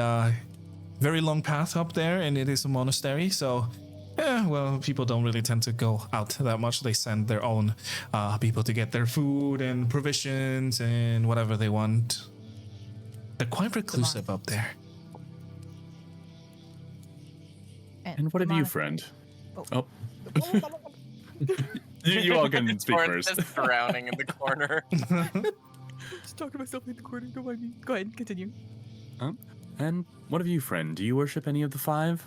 Speaker 1: very long path up there, and it is a monastery, so yeah, well, people don't really tend to go out that much. They send their own people to get their food and provisions and whatever they want. They're quite reclusive up there.
Speaker 2: And what of you, friend? Oh. you all can speak
Speaker 4: Torrance
Speaker 2: first.
Speaker 4: is drowning in the corner.
Speaker 3: Just talking to myself in the corner. Don't mind me. Go ahead, continue.
Speaker 2: And what of you, friend? Do you worship any of the five?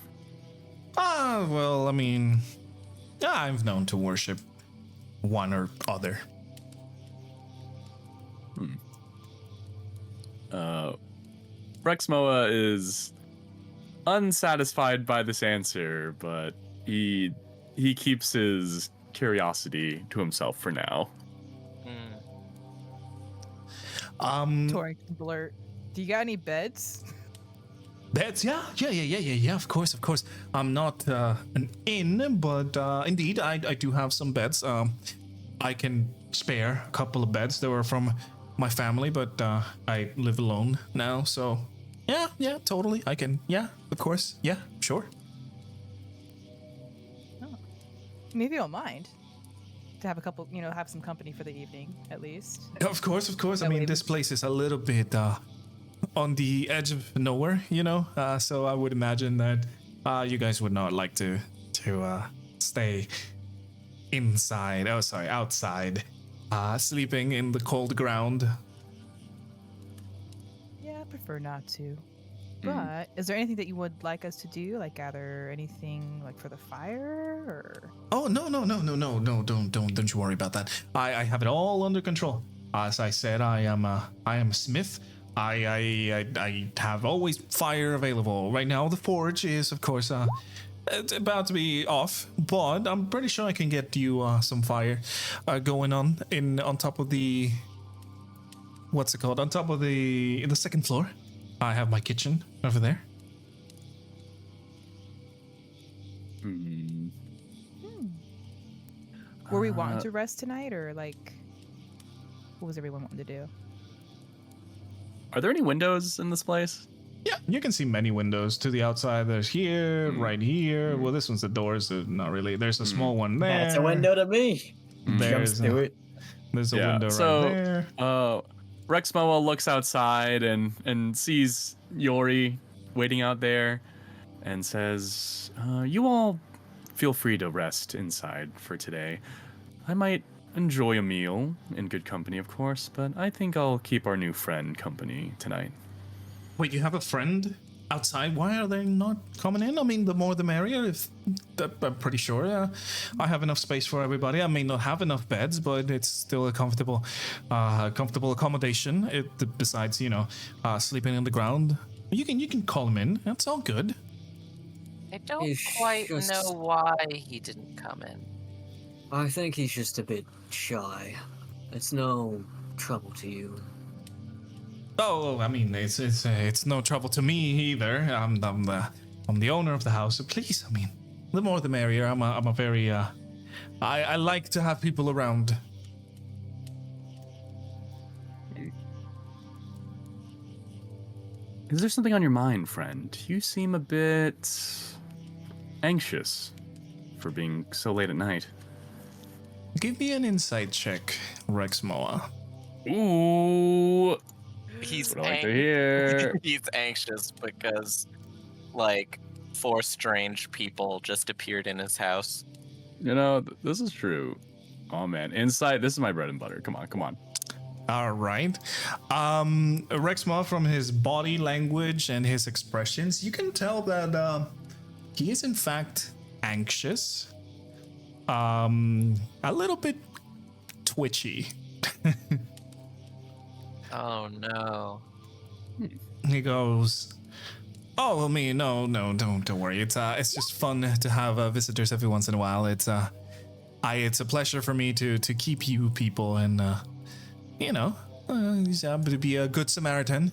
Speaker 1: Well, I mean, I've known to worship one or other.
Speaker 2: Rexmoa is unsatisfied by this answer, but he keeps his curiosity to himself for now.
Speaker 3: Taurin can blurt. Do you got any beds?
Speaker 1: Beds, yeah, of course. I'm not an inn, but indeed, I do have some beds. I can spare a couple of beds that were from my family, but I live alone now, so yeah, totally. I can, yeah, of course, yeah, sure.
Speaker 3: Oh. Maybe you don't mind to have a couple, have some company for the evening, at least.
Speaker 1: Of course. I mean, this place is a little bit on the edge of nowhere, so I would imagine that you guys would not like to stay outside, sleeping in the cold ground.
Speaker 3: Yeah, I prefer not to. But is there anything that you would like us to do, like gather anything like for the fire, or?
Speaker 1: Oh no, don't you worry about that. I have it all under control. As I said, I am a smith. I have always fire available. Right now, the forge is, of course, it's about to be off, but I'm pretty sure I can get you some fire going on top of the, what's it called? On top of the second floor. I have my kitchen over there.
Speaker 3: Were we wanting to rest tonight, or like, what was everyone wanting to do?
Speaker 2: Are there any windows in this place?
Speaker 1: Yeah, you can see many windows to the outside. There's here, right here. Well, this one's the doors, so not really. There's a small one there.
Speaker 5: That's a window to me.
Speaker 1: There's
Speaker 5: Jumps to it.
Speaker 1: There's a window right there.
Speaker 2: Rexmoa looks outside and sees Yori waiting out there and says, you all feel free to rest inside for today. I might enjoy a meal in good company, of course, but I think I'll keep our new friend company tonight.
Speaker 1: Wait, you have a friend outside? Why are they not coming in? I mean, the more the merrier. I'm pretty sure I have enough space for everybody. I may not have enough beds, but it's still a comfortable accommodation. Besides, sleeping on the ground. You can call him in. That's all good.
Speaker 4: I don't quite know why he didn't come in.
Speaker 5: I think he's just a bit shy. It's no trouble to you.
Speaker 1: Oh, I mean, it's no trouble to me either. I'm the owner of the house, so please, I mean, the more the merrier. I'm a very I like to have people around.
Speaker 2: Is there something on your mind, friend? You seem a bit anxious for being so late at night.
Speaker 1: Give me an insight check, Rexmoa.
Speaker 2: Ooh,
Speaker 4: He's
Speaker 2: what I like to hear.
Speaker 4: he's anxious because, like, 4 strange people just appeared in his house.
Speaker 2: You know, this is true. Oh man, insight. This is my bread and butter. Come on, come on.
Speaker 1: All right. Rexmoa, from his body language and his expressions, you can tell that he is in fact anxious. A little bit twitchy.
Speaker 4: Oh no.
Speaker 1: He goes, "Oh, me, no, don't worry. It's just fun to have visitors every once in a while. It's a pleasure for me to keep you people, and he's happy to be a good Samaritan."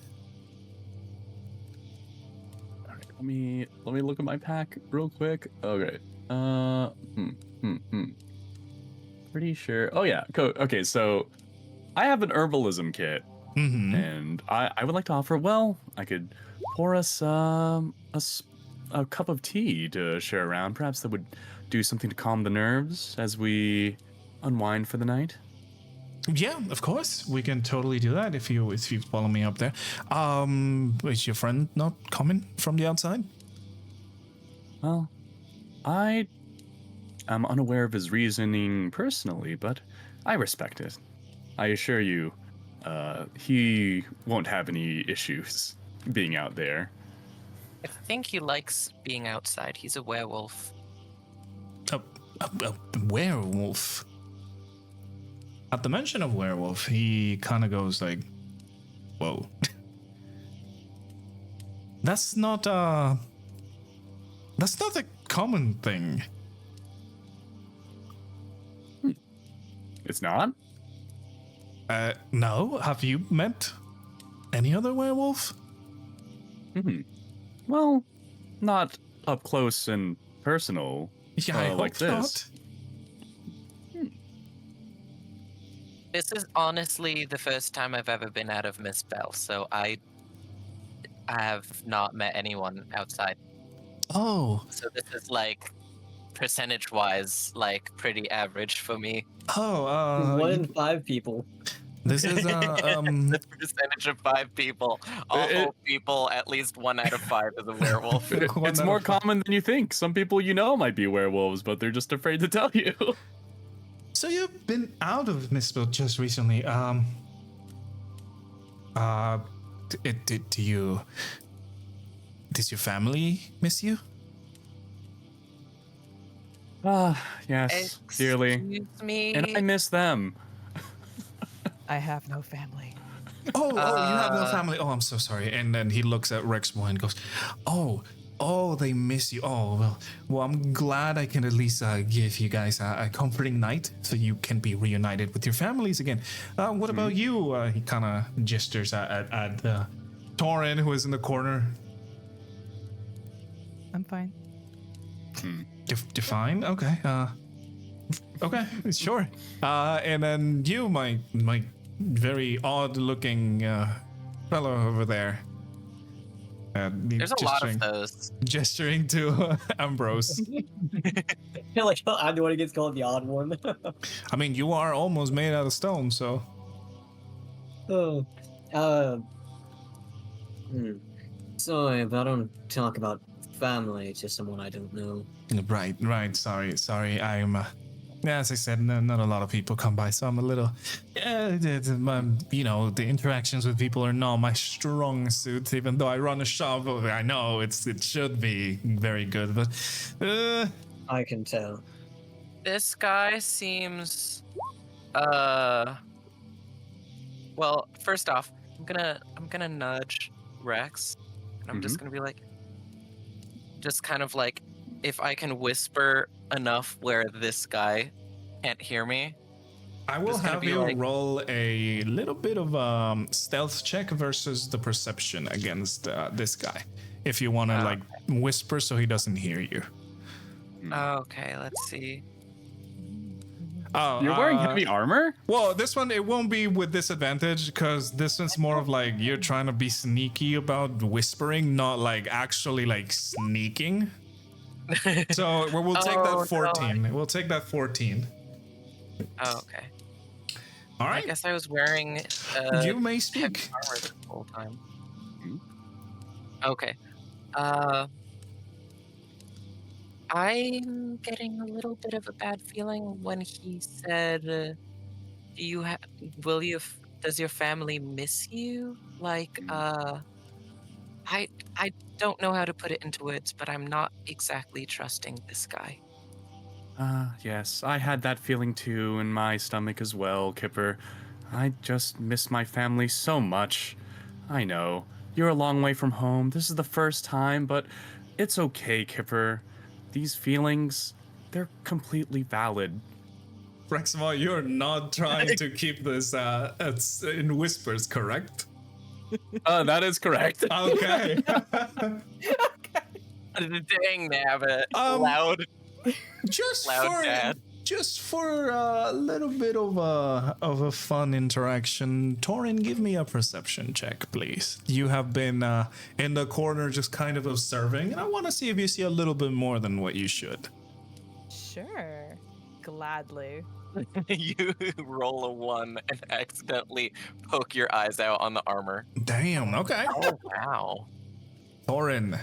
Speaker 2: All right, let me look at my pack real quick. Okay. Pretty sure. Oh yeah. Okay, so I have an herbalism kit, and I would like to offer. Well, I could pour us a cup of tea to share around. Perhaps that would do something to calm the nerves as we unwind for the night.
Speaker 1: Yeah, of course, we can totally do that if you follow me up there. Is your friend not coming from the outside?
Speaker 2: Well, I am unaware of his reasoning personally, but I respect it. I assure you, he won't have any issues being out there.
Speaker 4: I think he likes being outside. He's a werewolf.
Speaker 1: A werewolf. At the mention of werewolf, he kind of goes like, "Whoa." That's not a common thing.
Speaker 2: It's not?
Speaker 1: No. Have you met any other werewolf?
Speaker 2: Well, not up close and personal.
Speaker 1: Yeah, I
Speaker 2: like
Speaker 1: hope not.
Speaker 2: this.
Speaker 4: This is honestly the first time I've ever been out of Misspell, so I have not met anyone outside.
Speaker 1: Oh.
Speaker 4: So this is like percentage-wise, like pretty average for me.
Speaker 1: Oh,
Speaker 5: 1 in 5 people.
Speaker 1: this is
Speaker 4: The percentage of 5 people. All whole people, at least 1 out of 5 is a werewolf.
Speaker 2: It's more common than you think. Some people might be werewolves, but they're just afraid to tell you.
Speaker 1: So you've been out of Misspell just recently. Does your family miss you?
Speaker 2: Yes, dearly.
Speaker 4: Excuse me.
Speaker 2: And I miss them.
Speaker 3: I have no family.
Speaker 1: Oh, you have no family. Oh, I'm so sorry. And then he looks at Rexmoa and goes, "Oh, they miss you. Oh, well, I'm glad I can at least give you guys a comforting night so you can be reunited with your families again. What about you?" He kind of gestures at Taurin, who is in the corner.
Speaker 3: I'm fine.
Speaker 1: You're fine? Okay. Okay, sure. And then you, my very odd-looking fellow over there.
Speaker 4: There's a lot of those.
Speaker 1: Gesturing to Ambrose.
Speaker 5: I feel like I'm the one who gets called the odd one.
Speaker 1: I mean, you are almost made out of stone, so.
Speaker 5: Oh. Sorry, but I don't talk about family to someone I don't know.
Speaker 1: Right. Sorry. I'm. As I said, not a lot of people come by, so I'm a little. The interactions with people are not my strong suit. Even though I run a shop, I know it should be very good, but.
Speaker 5: I can tell.
Speaker 4: This guy seems well, first off, I'm gonna nudge Rex, and I'm just gonna be like, just kind of like, if I can whisper enough where this guy can't hear me.
Speaker 1: I will have you roll a little bit of stealth check versus the perception against this guy, if you want to whisper so he doesn't hear you.
Speaker 4: Okay, let's see.
Speaker 1: Oh,
Speaker 2: You're wearing heavy armor?
Speaker 1: Well, this one, it won't be with disadvantage because this one's more of like you're trying to be sneaky about whispering, not like actually like sneaking. So we'll take that 14.
Speaker 4: No.
Speaker 1: We'll take that 14.
Speaker 4: Oh, okay.
Speaker 1: All
Speaker 4: I
Speaker 1: right.
Speaker 4: guess I was wearing
Speaker 1: You may
Speaker 4: heavy
Speaker 1: speak.
Speaker 4: armor the whole time.
Speaker 2: Hmm?
Speaker 4: Okay. I'm getting a little bit of a bad feeling when he said, "Do you does your family miss you?" Like, I don't know how to put it into words, but I'm not exactly trusting this guy.
Speaker 2: Yes, I had that feeling too in my stomach as well, Kipper. I just miss my family so much. I know, you're a long way from home. This is the first time, but it's okay, Kipper. These feelings, they're completely valid.
Speaker 1: Rexmoa, you're not trying to keep this in whispers, correct?
Speaker 2: That is correct.
Speaker 1: Okay.
Speaker 4: Dang nabbit.
Speaker 1: Loud
Speaker 4: Dad.
Speaker 1: Just for a little bit of a fun interaction, Taurin, give me a perception check, please. You have been in the corner just kind of observing, and I want to see if you see a little bit more than what you should.
Speaker 3: Sure. Gladly.
Speaker 4: You roll a 1 and accidentally poke your eyes out on the armor.
Speaker 1: Damn, okay.
Speaker 4: Oh, wow.
Speaker 1: Taurin,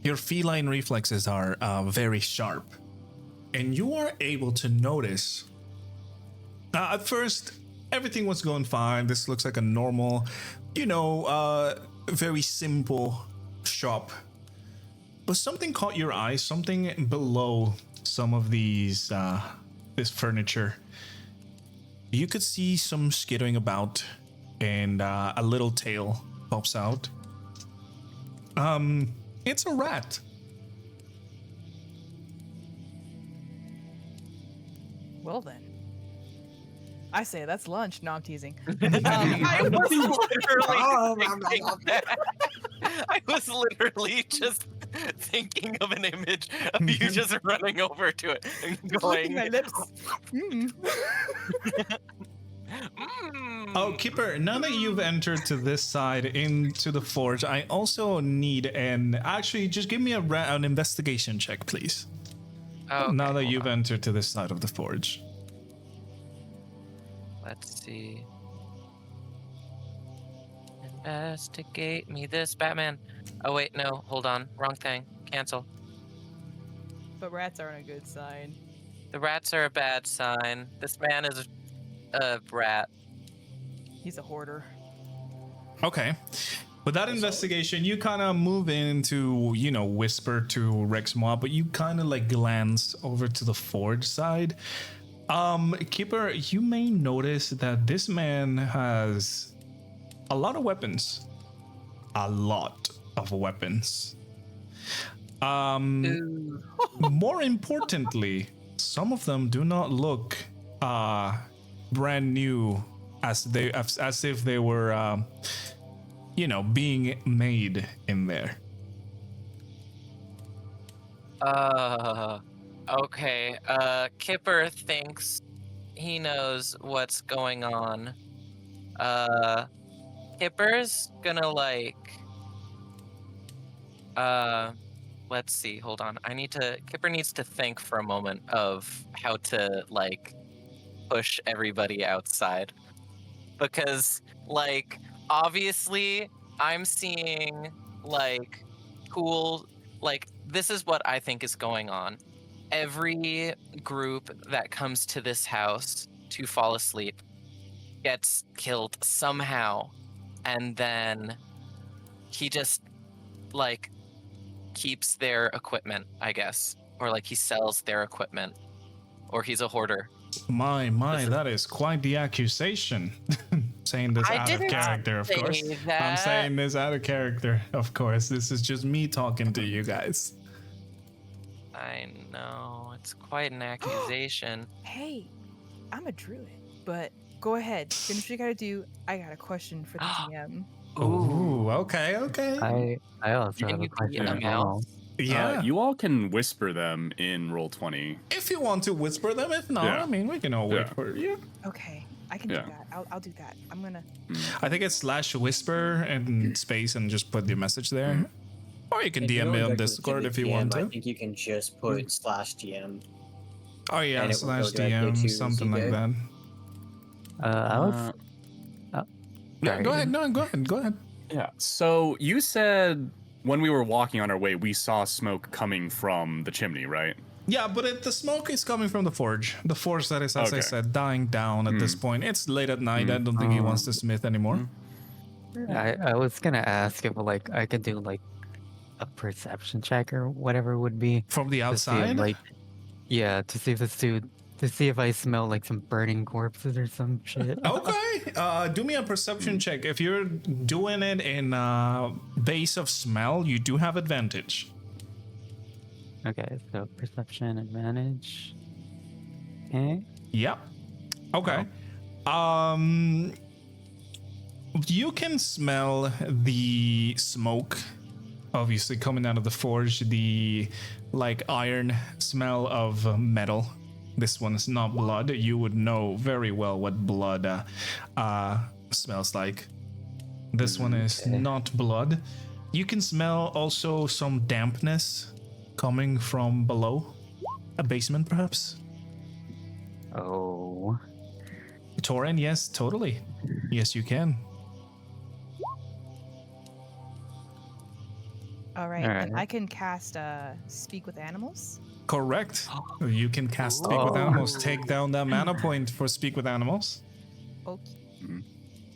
Speaker 1: your feline reflexes are very sharp, and you are able to notice. At first, everything was going fine. This looks like a normal, very simple shop. But something caught your eye, something below some of these, this furniture. You could see some skittering about, and a little tail pops out. It's a rat.
Speaker 3: Well then. I say that's lunch. No, I'm teasing.
Speaker 4: I was literally thinking that. I was literally just thinking of an image of you just running over to it and
Speaker 3: Licking
Speaker 4: going.
Speaker 3: my lips.
Speaker 1: Oh, Kipper, now that you've entered to this side into the forge, I also need actually, just give me an investigation check, please.
Speaker 4: Okay,
Speaker 1: Now that
Speaker 4: hold
Speaker 1: you've
Speaker 4: on.
Speaker 1: entered to this side of the forge.
Speaker 4: Let's see. Investigate me this, Batman. Oh, wait, no. Hold on. Wrong thing. Cancel.
Speaker 3: But rats aren't a good sign.
Speaker 4: The rats are a bad sign. This man is a rat.
Speaker 3: He's a hoarder.
Speaker 1: Okay. With that investigation, you kind of move into, whisper to Rexmoa, but you kind of like glance over to the forge side. Kipper, you may notice that this man has a lot of weapons. A lot of weapons.
Speaker 4: Ooh.
Speaker 1: More importantly, some of them do not look brand new as if they were being made in there.
Speaker 4: Okay. Kipper thinks he knows what's going on. Kipper's gonna let's see, hold on. Kipper needs to think for a moment of how to push everybody outside. Because obviously I'm seeing cool, this is what I think is going on. Every group that comes to this house to fall asleep gets killed somehow, and then he just keeps their equipment, I guess, or he sells their equipment, or he's a hoarder.
Speaker 1: My, that is quite the accusation. Saying this out of character, of course. I'm saying this out of character, of course. This is just me talking to you guys.
Speaker 4: I know, it's quite an accusation.
Speaker 3: Hey, I'm a druid, but go ahead. Finish what you gotta do. I got a question for the DM.
Speaker 1: Ooh, okay.
Speaker 6: I also have
Speaker 4: Can
Speaker 6: a
Speaker 4: you be
Speaker 6: question
Speaker 4: a
Speaker 6: as well.
Speaker 4: mouse?
Speaker 1: Yeah.
Speaker 2: You all can whisper them in roll 20.
Speaker 1: If you want to whisper them, if not,
Speaker 2: Yeah.
Speaker 1: I mean, we can all wait
Speaker 2: Yeah.
Speaker 1: for you.
Speaker 3: Okay, I can
Speaker 2: Yeah.
Speaker 3: do that. I'll do that. I'm gonna.
Speaker 1: I think it's /whisper and space and just put the message there. Or you can
Speaker 5: If you
Speaker 1: DM
Speaker 5: go
Speaker 1: me on
Speaker 5: directly to
Speaker 1: Discord
Speaker 5: the
Speaker 1: if you
Speaker 5: DM,
Speaker 1: want
Speaker 5: I
Speaker 1: to.
Speaker 5: think you can just put /DM.
Speaker 1: Oh yeah,
Speaker 5: and it will go
Speaker 1: /DM,
Speaker 5: directly to
Speaker 1: something like
Speaker 5: CJ.
Speaker 1: that.
Speaker 6: I was.
Speaker 1: Yeah,
Speaker 6: Sorry.
Speaker 1: go ahead, no, go ahead.
Speaker 2: Yeah. So you said when we were walking on our way, we saw smoke coming from the chimney, right?
Speaker 1: Yeah, but the smoke is coming from the forge. The forge that is, as I
Speaker 2: Okay.
Speaker 1: said, dying down at this point. It's late at night. I don't think he wants to smith anymore.
Speaker 6: I was gonna ask if like I could do like a perception check or whatever it would be.
Speaker 1: From the
Speaker 6: To see if,
Speaker 1: outside?
Speaker 6: like, yeah, to see if this dude, to see if I smell like some burning corpses or some shit.
Speaker 1: Okay, do me a perception check. If you're doing it in base of smell, you do have advantage.
Speaker 6: Okay, so perception advantage. Okay.
Speaker 1: Yep. Okay. You can smell the smoke, obviously coming out of the forge, the like iron smell of metal. This one is not blood. You would know very well what blood smells like. This one is not blood. You can smell also some dampness coming from below, a basement perhaps.
Speaker 6: Oh.
Speaker 1: Taurin, yes, totally. Yes, you can.
Speaker 3: All right,
Speaker 6: Alright.
Speaker 3: and I can cast Speak with Animals.
Speaker 1: Correct. You can cast Speak with Animals. Take down that mana point for Speak with Animals.
Speaker 3: Okay.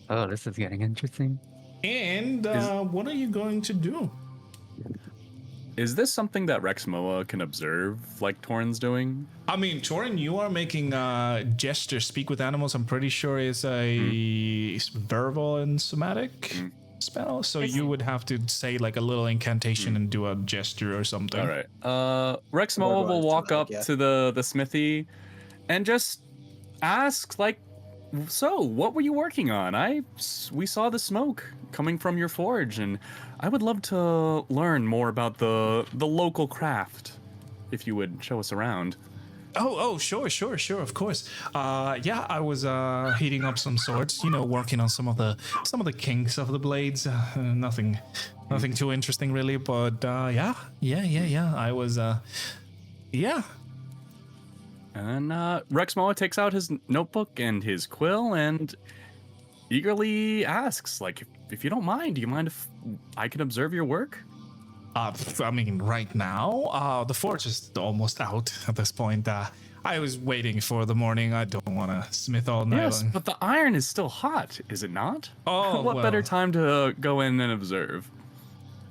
Speaker 6: Oh, this is getting interesting.
Speaker 1: And what are you going to do?
Speaker 2: Is this something that Rexmoa can observe, like Taurin's doing?
Speaker 1: I mean, Taurin, you are making gesture. Speak with Animals, I'm pretty sure is a verbal and somatic spell. So you would have to say like a little incantation and do a gesture or something.
Speaker 2: All right. Rexmoa will walk up to the smithy and just ask, like, so what were you working on? We saw the smoke coming from your forge, and I would love to learn more about the local craft, if you would show us around.
Speaker 1: Oh, sure, of course. Yeah, I was heating up some swords, working on some of the kinks of the blades. Nothing too interesting really, but yeah. I was yeah.
Speaker 2: And Rexmoa takes out his notebook and his quill and eagerly asks, like, if you don't mind, do you mind if I can observe your work?
Speaker 1: I mean, right now, the forge is almost out at this point. I was waiting for the morning. I don't want to smith all night
Speaker 2: Yes,
Speaker 1: long.
Speaker 2: but the iron is still hot, is it not?
Speaker 1: Oh,
Speaker 2: what better time to go in and observe?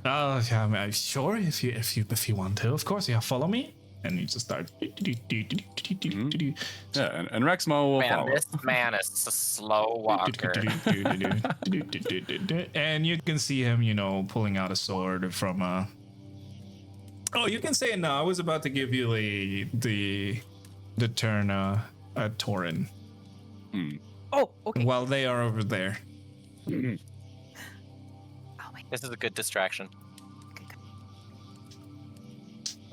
Speaker 1: Yeah, I mean, sure, if you want to, of course. Yeah, follow me, and you just start.
Speaker 2: Yeah, and Rexmoa will
Speaker 4: Man,
Speaker 2: follow.
Speaker 4: this man is a slow walker.
Speaker 1: And you can see him, pulling out a sword from. Oh, you can say it now. I was about to give you the turn at Taurin.
Speaker 3: Oh, okay.
Speaker 1: While they are over there.
Speaker 3: Oh, wait.
Speaker 7: This is a good distraction.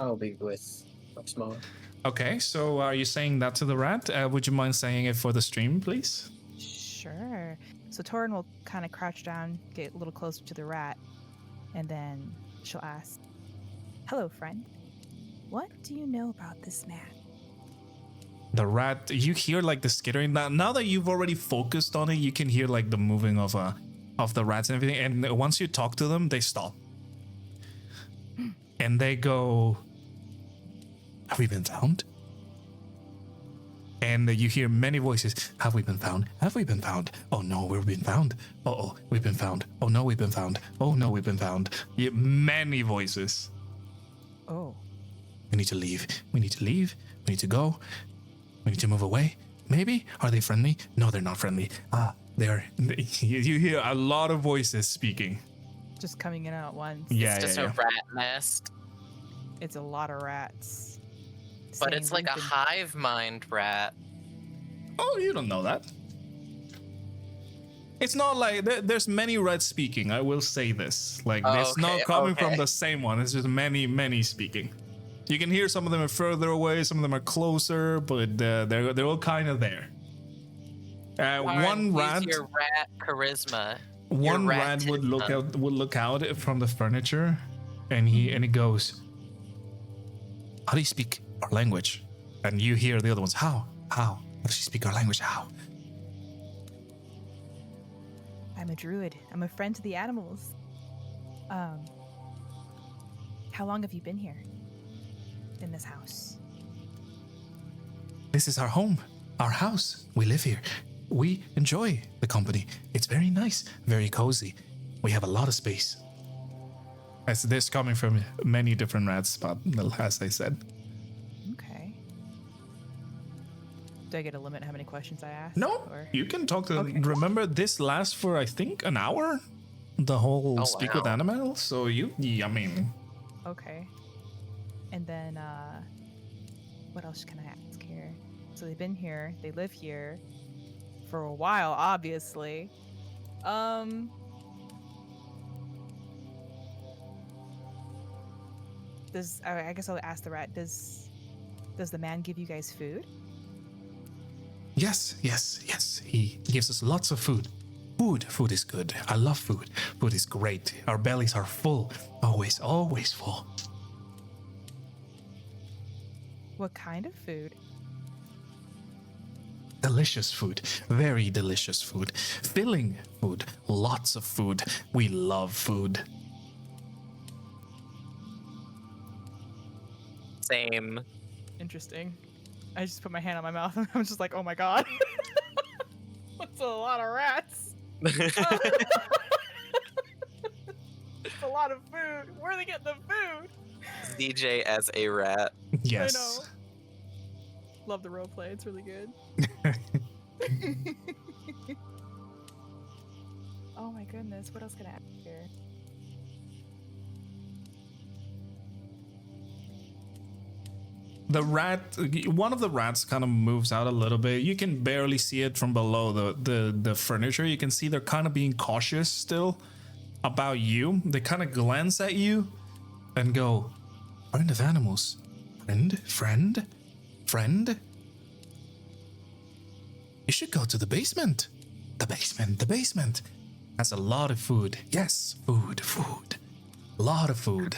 Speaker 5: I'll be with Rexmoa.
Speaker 1: Okay, so are you saying that to the rat? Would you mind saying it for the stream, please?
Speaker 3: Sure. So Taurin will kind of crouch down, get a little closer to the rat, and then she'll ask, "Hello, friend. What do you know about this man?"
Speaker 1: The rat, you hear like the skittering. Now that you've already focused on it, you can hear like the moving of the rats and everything. And once you talk to them, they stop. And they go, "Have we been found?" And you hear many voices. "Have we been found? Have we been found? Oh no, we've been found. Oh, we've been found. Oh no, we've been found. Oh no, we've been found." Yeah, many voices.
Speaker 3: Oh.
Speaker 1: We need to leave. We need to leave. We need to go. We need to move away. Maybe? Are they friendly? No, they're not friendly. You hear a lot of voices speaking.
Speaker 3: Just coming in at once.
Speaker 1: Yeah,
Speaker 4: It's just
Speaker 1: yeah,
Speaker 4: a rat nest.
Speaker 3: It's a lot of rats.
Speaker 4: But
Speaker 3: Saying
Speaker 4: it's like a
Speaker 3: something-
Speaker 4: hive mind rat.
Speaker 1: Oh, you don't know that. It's not like there's many rats speaking. I will say this. Like it's not
Speaker 4: Okay,
Speaker 1: coming from
Speaker 4: okay.
Speaker 1: the same one. It's just many speaking. You can hear some of them are further away, some of them are closer, but they're all kind of there.
Speaker 4: Taurin,
Speaker 1: One
Speaker 4: use
Speaker 1: rat,
Speaker 4: your rat charisma.
Speaker 1: one
Speaker 4: your
Speaker 1: rat would
Speaker 4: ratism.
Speaker 1: look out from the furniture, and he goes, "How do you speak our language?" And you hear the other ones, "How? How does she speak our language? How?"
Speaker 3: I'm a druid. I'm a friend to the animals. How long have you been here? In this house?
Speaker 1: This is our home, our house. We live here. We enjoy the company. It's very nice, very cozy. We have a lot of space. As this coming from many different rats, but as I said.
Speaker 3: Okay. Do I get a limit how many questions I ask?
Speaker 1: No,
Speaker 3: Or...
Speaker 1: you can talk to
Speaker 3: Okay.
Speaker 1: Remember, this lasts for, I think, an hour? The whole
Speaker 4: Oh,
Speaker 1: speak with
Speaker 4: wow.
Speaker 1: animals? So I mean...
Speaker 3: Okay. And then, what else can I ask here? So they've been here, they live here for a while, obviously. I guess I'll ask the rat, does the man give you guys food?
Speaker 1: Yes. He gives us lots of food. Food is good. I love food. Food is great. Our bellies are full. Always full.
Speaker 3: What kind of food?
Speaker 1: Delicious food. Very delicious food. Filling food. Lots of food. We love food.
Speaker 4: Same.
Speaker 3: Interesting. I just put my hand on my mouth and I'm just like, oh my god. That's a lot of rats. It's a lot of food. Where are they getting the food?
Speaker 4: DJ as a rat.
Speaker 1: Yes.
Speaker 3: I know. Love the roleplay. It's really good. Oh my goodness. What else can I add here?
Speaker 1: The rat, one of the rats kind of moves out a little bit. You can barely see it from below the furniture. You can see they're kind of being cautious still about you. They kind of glance at you and go, "Friend of animals. Friend? You should go to the basement. The basement. Has a lot of food. Yes, food. A lot of food."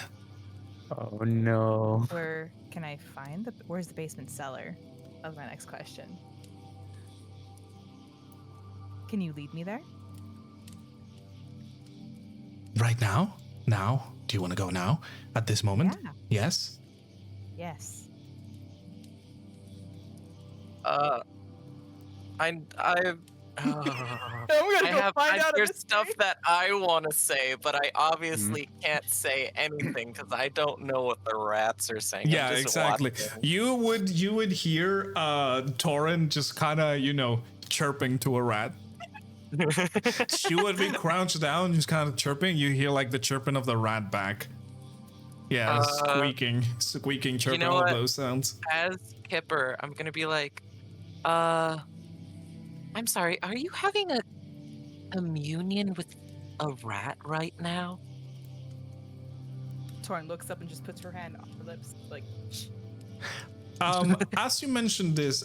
Speaker 2: Oh no.
Speaker 3: Where can I find where's the basement cellar? That was my next question. Can you lead me there?
Speaker 1: Right now? Now? Do you want to go now? At this moment?
Speaker 3: Yeah.
Speaker 1: Yes?
Speaker 3: Yes.
Speaker 4: There's stuff that I want to say, but I obviously can't say anything because I don't know what the rats are saying. I'm
Speaker 1: Yeah,
Speaker 4: just
Speaker 1: exactly.
Speaker 4: watching.
Speaker 1: You would hear Taurin just kind of, chirping to a rat. She would be crouched down, just kind of chirping. You hear like the chirping of the rat back. Yeah, squeaking, chirping, all
Speaker 4: what?
Speaker 1: those sounds.
Speaker 4: As Kipper, I'm gonna be like, I'm sorry, are you having a communion with a rat right now?
Speaker 3: Taurin looks up and just puts her hand on her lips, like, shh.
Speaker 1: As you mentioned this,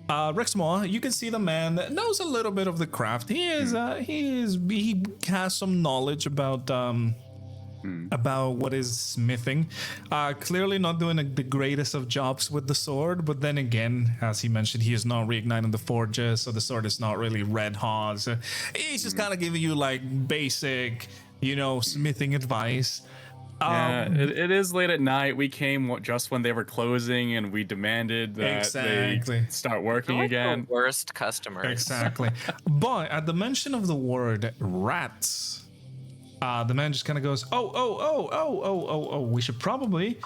Speaker 1: Rexmoa, you can see the man that knows a little bit of the craft. He has some knowledge about what is smithing. Clearly not doing the greatest of jobs with the sword, but then again, as he mentioned, he is not reigniting the forges, so the sword is not really red hot. So he's just kind of giving you like basic, smithing advice.
Speaker 2: It is late at night. We came just when they were closing, and we demanded that they start working
Speaker 4: They're like
Speaker 2: again.
Speaker 4: the worst customers.
Speaker 1: Exactly. But at the mention of the word rats, the man just kind of goes, oh, we should probably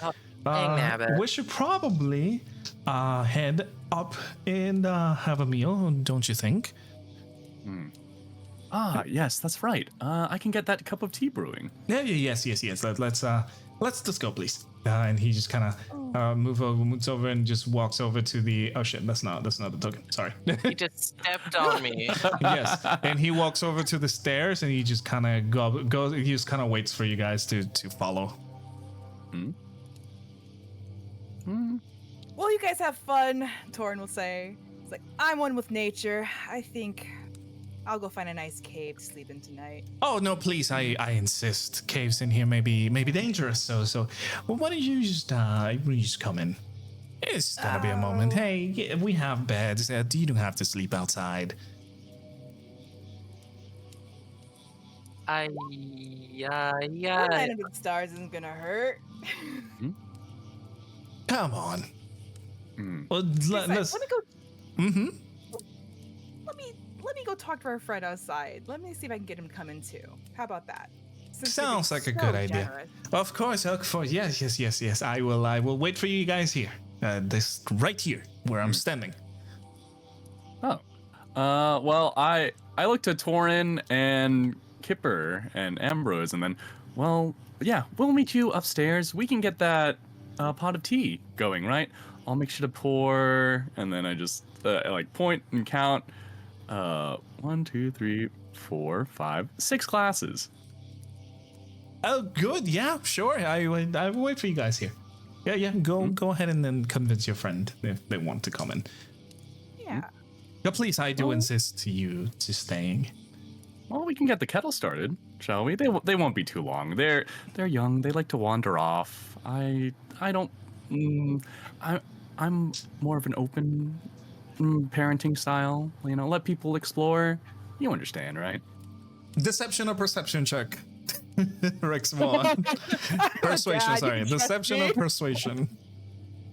Speaker 1: head up and have a meal, don't you think?
Speaker 2: Yes, that's right. I can get that cup of tea brewing.
Speaker 1: Yes. Let's just go, please. And he just kind of moves over and just walks over to the. Oh shit! That's not the token. Sorry.
Speaker 4: He just stepped on me.
Speaker 1: Yes, and he walks over to the stairs and he just kind of goes. He just kind of waits for you guys to follow.
Speaker 3: Well, you guys have fun, Taurin will say. It's like, I'm one with nature. I think I'll go find a nice cave to sleep in tonight.
Speaker 1: Oh no, please! I insist. Caves in here may be dangerous. So, well, why don't you just come in? It's gonna be a moment. Hey, yeah, we have beds. You don't have to sleep outside.
Speaker 4: Yeah.
Speaker 3: One of the stars isn't gonna hurt.
Speaker 1: Come on. Well,
Speaker 3: Besides,
Speaker 1: let's.
Speaker 3: let me go.
Speaker 1: Mm-hmm.
Speaker 3: Let me go talk to our friend outside. Let me see if I can get him to come in too. How about that? Since you're
Speaker 1: Sounds
Speaker 3: being
Speaker 1: like a
Speaker 3: so
Speaker 1: good idea.
Speaker 3: generous.
Speaker 1: Of course. Yes. I will wait for you guys here. This right here where I'm standing.
Speaker 2: Oh. Well, I looked at Taurin and Kipper and Ambrose, and then, well, yeah, we'll meet you upstairs. We can get that pot of tea going, right? I'll make sure to pour, and then I just like point and count. 1, 2, 3, 4, 5, 6 glasses.
Speaker 1: Oh, good. Yeah, sure. I will wait for you guys here. Yeah. Go ahead and then convince your friend if they want to come in.
Speaker 3: Yeah.
Speaker 1: But please, I do insist you to staying.
Speaker 2: Well, we can get the kettle started, shall we? They won't be too long. They're young. They like to wander off. I don't. I'm more of an open parenting style. You know, let people explore. You understand, right?
Speaker 1: Deception or perception check? Rexmoa. Persuasion,
Speaker 3: God,
Speaker 1: sorry.
Speaker 3: you trust
Speaker 1: Deception
Speaker 3: me?
Speaker 1: or persuasion?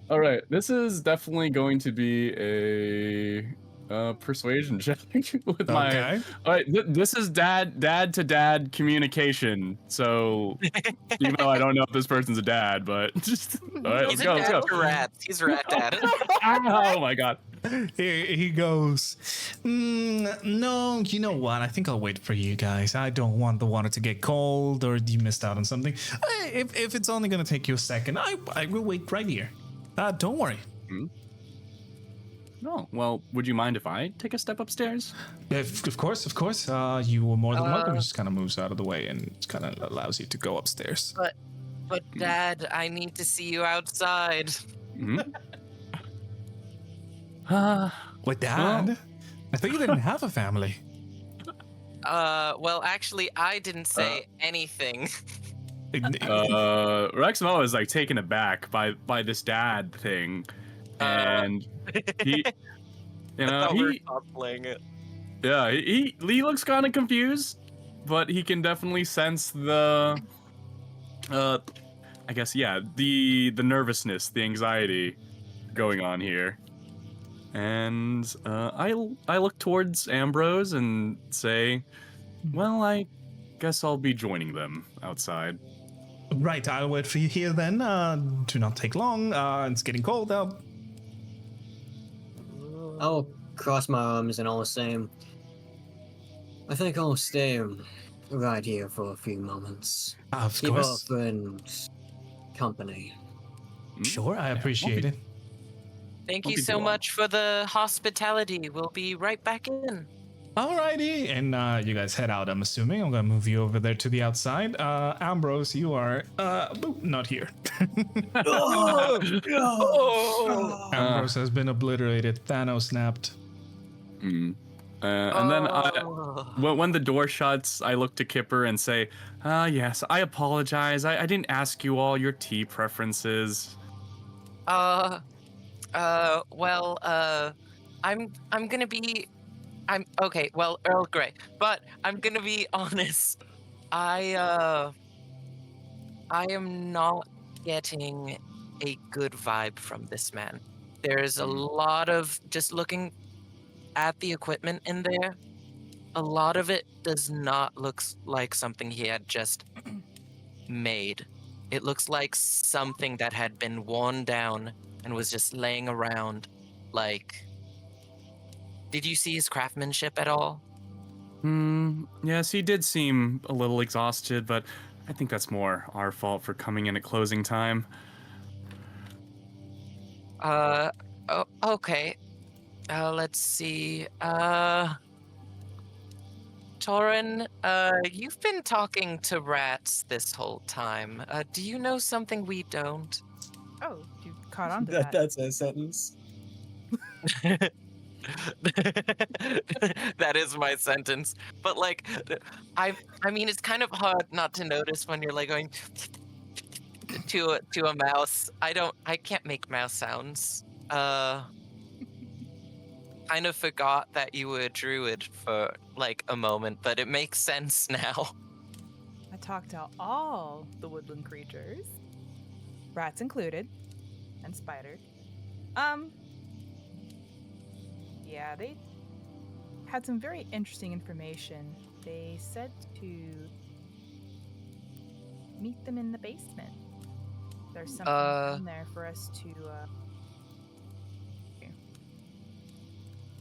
Speaker 2: All right, this is definitely going to be a persuasion check with my.
Speaker 1: Okay.
Speaker 2: All right, this is dad to dad communication. So even though I don't know if this person's a dad, but just all right, let's
Speaker 4: He's
Speaker 2: go.
Speaker 4: a
Speaker 2: Let's
Speaker 4: dad
Speaker 2: go.
Speaker 4: to rats. He's a rat dad.
Speaker 2: Oh my god.
Speaker 1: He goes, no, you know what? I think I'll wait for you guys. I don't want the water to get cold or you missed out on something. If it's only going to take you a second, I will wait right here. Don't worry.
Speaker 2: No, well, would you mind if I take a step upstairs?
Speaker 1: Of course. You were more than welcome. He just kind of moves out of the way and kind of allows you to go upstairs.
Speaker 4: But Dad, I need to see you outside.
Speaker 1: Wait, Dad? I thought you didn't have a family.
Speaker 4: Well, actually, I didn't say anything.
Speaker 2: Rexmoa is like taken aback by this dad thing, and he, you know, he
Speaker 4: playing it.
Speaker 2: yeah, he looks kind of confused, but he can definitely sense the, I guess the nervousness, the anxiety going on here. And I look towards Ambrose and say, well, I guess I'll be joining them outside.
Speaker 1: Right, I'll wait for you here then. Do not take long. It's getting cold out.
Speaker 5: I'll cross my arms and I'll say, I think I'll stay right here for a few moments.
Speaker 1: Of
Speaker 5: Keep our
Speaker 1: course.
Speaker 5: friends company.
Speaker 1: Sure, I appreciate it.
Speaker 4: Thank
Speaker 2: Won't
Speaker 4: you
Speaker 2: be
Speaker 4: so
Speaker 2: too long.
Speaker 4: much for the hospitality. We'll be right back in.
Speaker 1: Alrighty, and you guys head out, I'm assuming. I'm gonna move you over there to the outside. Ambrose, you are not here. Ambrose has been obliterated. Thanos snapped.
Speaker 2: And then when the door shuts, I look to Kipper and say, yes, I apologize. I didn't ask you all your tea preferences.
Speaker 4: Well, I'm gonna be, okay. Well, Earl Grey, but I'm gonna be honest. I am not getting a good vibe from this man. There's a lot of just looking at the equipment in there. A lot of it does not look like something he had just made. It looks like something that had been worn down and was just laying around. Like, did you see his craftsmanship at all?
Speaker 2: Yes, he did seem a little exhausted, but I think that's more our fault for coming in at closing time.
Speaker 4: Oh, okay. Let's see. Taurin, you've been talking to rats this whole time. Do you know something we don't?
Speaker 3: Oh, you caught on to that.
Speaker 5: That's a sentence.
Speaker 4: That is my sentence. But like, I mean, it's kind of hard not to notice when you're like going to a mouse. I can't make mouse sounds. Kind of forgot that you were a druid for like a moment, but it makes sense now.
Speaker 3: I talked to all the woodland creatures, rats included, and spiders. Yeah, they had some very interesting information. They said to meet them in the basement. There's something down there for us to.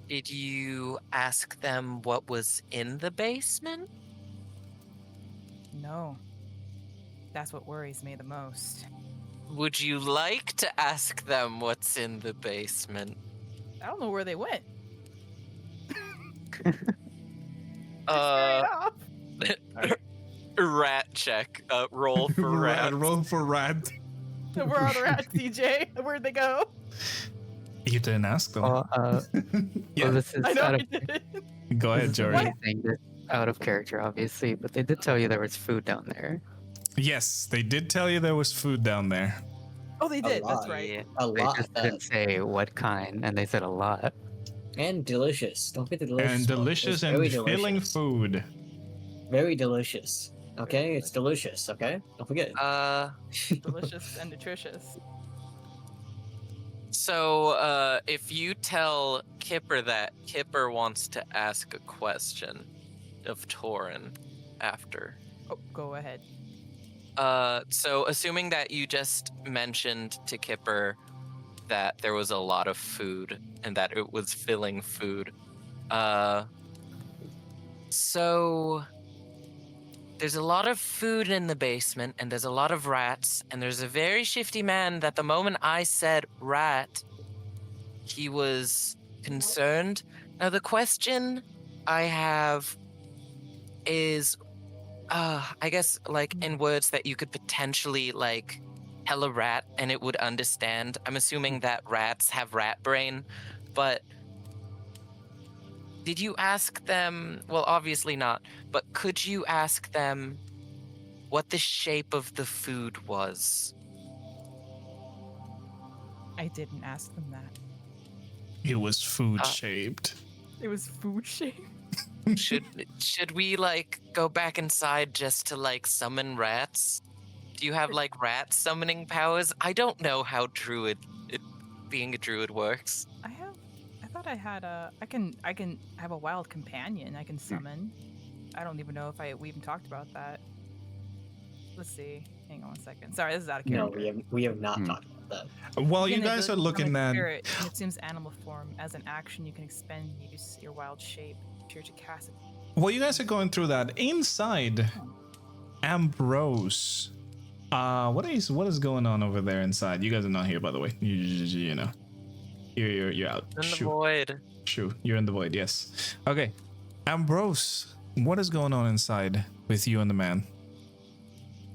Speaker 4: Did you ask them what was in the basement?
Speaker 3: No. That's what worries me the most.
Speaker 4: Would you like to ask them what's in the basement?
Speaker 3: I don't know where they went.
Speaker 4: Uh,
Speaker 3: Off.
Speaker 4: rat check. Roll for rat.
Speaker 1: Roll for rat.
Speaker 3: Where are the rats, DJ? Where'd they go?
Speaker 1: You didn't ask them. Yeah.
Speaker 6: Well, this is
Speaker 3: I know
Speaker 6: out
Speaker 3: I
Speaker 6: of,
Speaker 3: did.
Speaker 1: Go ahead,
Speaker 6: this is
Speaker 1: Jory.
Speaker 6: amazing, this- out of character, obviously, but they did tell you there was food down there.
Speaker 1: Yes, they did tell you there was food down there.
Speaker 3: Oh, they did. That's
Speaker 5: lot.
Speaker 3: right.
Speaker 4: Yeah.
Speaker 5: A
Speaker 6: They
Speaker 5: lot.
Speaker 6: just didn't say what kind, and they said a lot.
Speaker 5: And delicious. Don't forget the delicious.
Speaker 1: And
Speaker 5: one.
Speaker 1: delicious
Speaker 5: It's
Speaker 1: and
Speaker 5: very
Speaker 1: filling
Speaker 5: delicious.
Speaker 1: food.
Speaker 5: Very delicious. Okay, it's delicious. Okay, don't forget.
Speaker 3: Delicious and nutritious.
Speaker 4: So, if you tell Kipper that Kipper wants to ask a question of Taurin after.
Speaker 3: Oh, go ahead.
Speaker 4: So assuming that you just mentioned to Kipper that there was a lot of food and that it was filling food. So there's a lot of food in the basement and there's a lot of rats and there's a very shifty man that the moment I said rat, he was concerned. Now the question I have is, I guess like in words that you could potentially like tell a rat and it would understand. I'm assuming that rats have rat brain, but did you ask them, well, obviously not, but could you ask them what the shape of the food was?
Speaker 3: I didn't ask them that.
Speaker 1: It was food shaped.
Speaker 3: It was food shaped.
Speaker 4: Should we like go back inside just to like summon rats? Do you have like rat summoning powers? I don't know how being a druid works.
Speaker 3: I thought I had a. I can have a wild companion I can summon. I don't even know if we even talked about that. Let's see. Hang on 1 second. Sorry, this is out of
Speaker 5: No,
Speaker 3: character.
Speaker 5: we have not talked about that.
Speaker 1: While you
Speaker 3: Again, it
Speaker 5: Oh,
Speaker 1: guys
Speaker 3: does
Speaker 1: are
Speaker 3: become
Speaker 1: looking
Speaker 3: a
Speaker 1: at,
Speaker 3: spirit and assumes animal form. As an action, you can expend and use your wild shape to cast it.
Speaker 1: while you guys are going through that, inside Ambrose, what is going on over there inside? You guys are not here, by the way. You know, you're out.
Speaker 4: In the
Speaker 1: Shoot.
Speaker 4: void.
Speaker 1: True, you're in the void. Yes. Okay, Ambrose, what is going on inside with you and the man?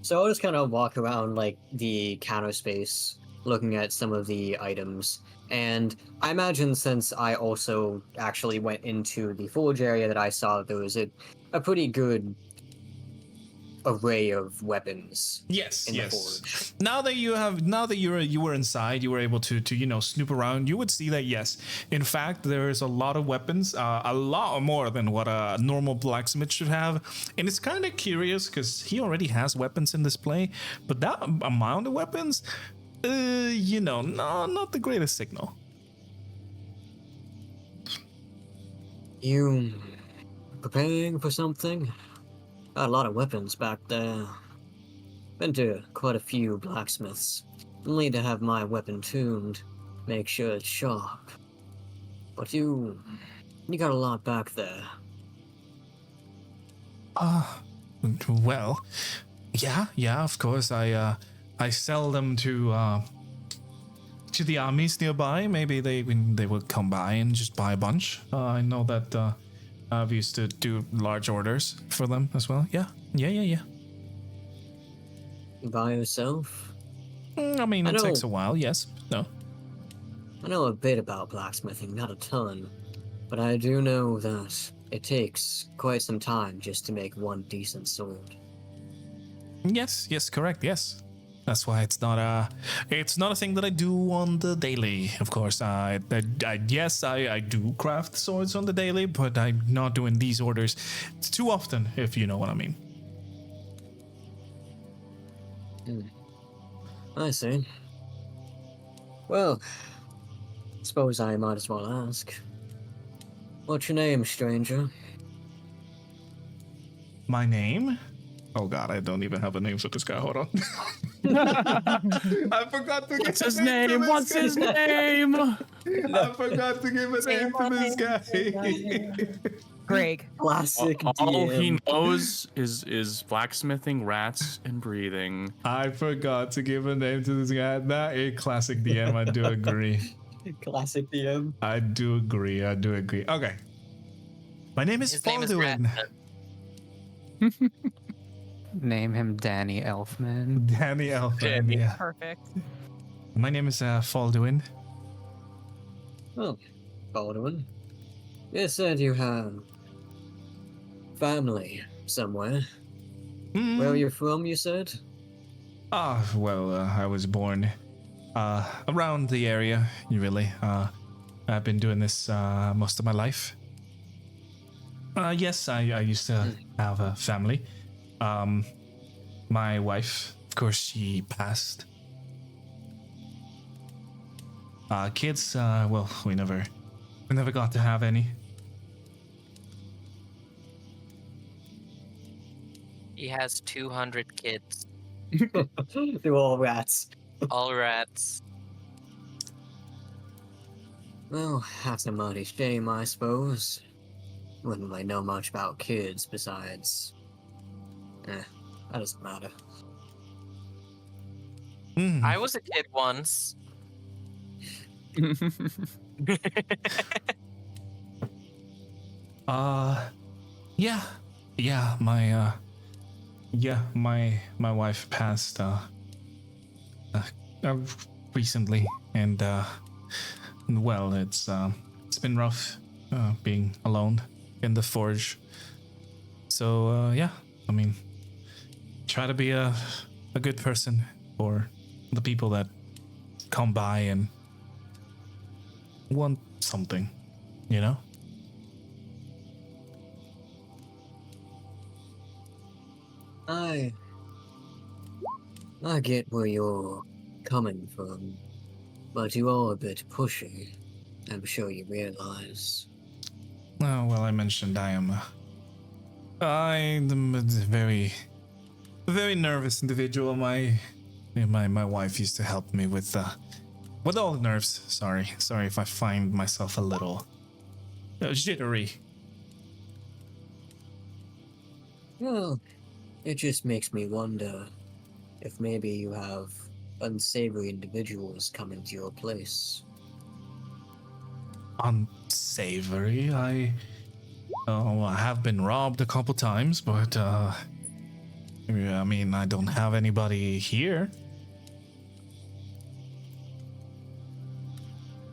Speaker 5: So I'll just kind of walk around like the counter space, looking at some of the items. And I imagine since I also actually went into the forge area that I saw, there was a pretty good array of weapons.
Speaker 1: Yes,
Speaker 5: in the
Speaker 1: yes.
Speaker 5: forge.
Speaker 1: Now that you were inside, you were able to snoop around. You would see that yes, in fact, there is a lot of weapons, a lot more than what a normal blacksmith should have. And it's kind of curious because he already has weapons in display, but that amount of weapons, no, not the greatest signal.
Speaker 5: You preparing for something? Got a lot of weapons back there. Been to quite a few blacksmiths. Need to have my weapon tuned, make sure it's sharp. But you got a lot back there.
Speaker 1: Well, yeah, of course. I sell them to to the armies nearby. Maybe they will come by and just buy a bunch. I know that I've used to do large orders for them as well. Yeah.
Speaker 5: By yourself?
Speaker 1: I mean,
Speaker 5: I
Speaker 1: it takes a
Speaker 5: know-
Speaker 1: while. Yes. No.
Speaker 5: I know a bit about blacksmithing, not a ton, but I do know that it takes quite some time just to make one decent sword.
Speaker 1: Yes. Correct. Yes. That's why it's not a thing that I do on the daily. Of course, I do craft swords on the daily, but I'm not doing these orders too often, if you know what I mean.
Speaker 5: I see. Well, suppose I might as well ask. What's your name, stranger?
Speaker 1: My name? Oh God, I don't even have a name for this guy. Hold on. I forgot to give
Speaker 2: What's
Speaker 1: a
Speaker 2: his
Speaker 1: name to
Speaker 2: name?
Speaker 1: this
Speaker 2: What's
Speaker 1: guy.
Speaker 2: his name?
Speaker 1: I forgot to give a name to this guy.
Speaker 3: Greg.
Speaker 5: Classic
Speaker 2: All he
Speaker 5: DM.
Speaker 2: knows is blacksmithing, rats, and breathing.
Speaker 1: I forgot to give a name to this guy. That is classic DM. I do agree.
Speaker 5: Classic DM.
Speaker 1: I do agree. Okay. My name is
Speaker 4: His name is
Speaker 1: Falduin.
Speaker 4: Ratman.
Speaker 6: Name him Danny Elfman.
Speaker 1: Danny Elfman. Yeah.
Speaker 3: Perfect.
Speaker 1: My name is Falduin.
Speaker 5: Oh, Baldwin. You said you have family somewhere. Where are you from, you said?
Speaker 1: Well, I was born around the area, really. I've been doing this most of my life. Yes, I used to have a family. My wife, of course, she passed. Kids, well, we never got to have any.
Speaker 4: He has 200 kids,
Speaker 5: They're all rats.
Speaker 4: all rats.
Speaker 5: Well, that's a mighty shame, I suppose. Wouldn't really know much about kids besides. That doesn't matter.
Speaker 4: I was a kid once.
Speaker 1: My wife passed recently, and well, it's been rough being alone in the forge. So yeah, I mean, try to be a good person for the people that come by and want something, you know?
Speaker 5: I get where you're coming from, but you are a bit pushy. I'm sure you realize.
Speaker 1: Oh, well, I mentioned I'm a very, very nervous individual. My wife used to help me with all the nerves. Sorry if I find myself a little jittery.
Speaker 5: Well, it just makes me wonder if maybe you have unsavory individuals coming to your place.
Speaker 1: Unsavory? I have been robbed a couple times, but I mean, I don't have anybody here.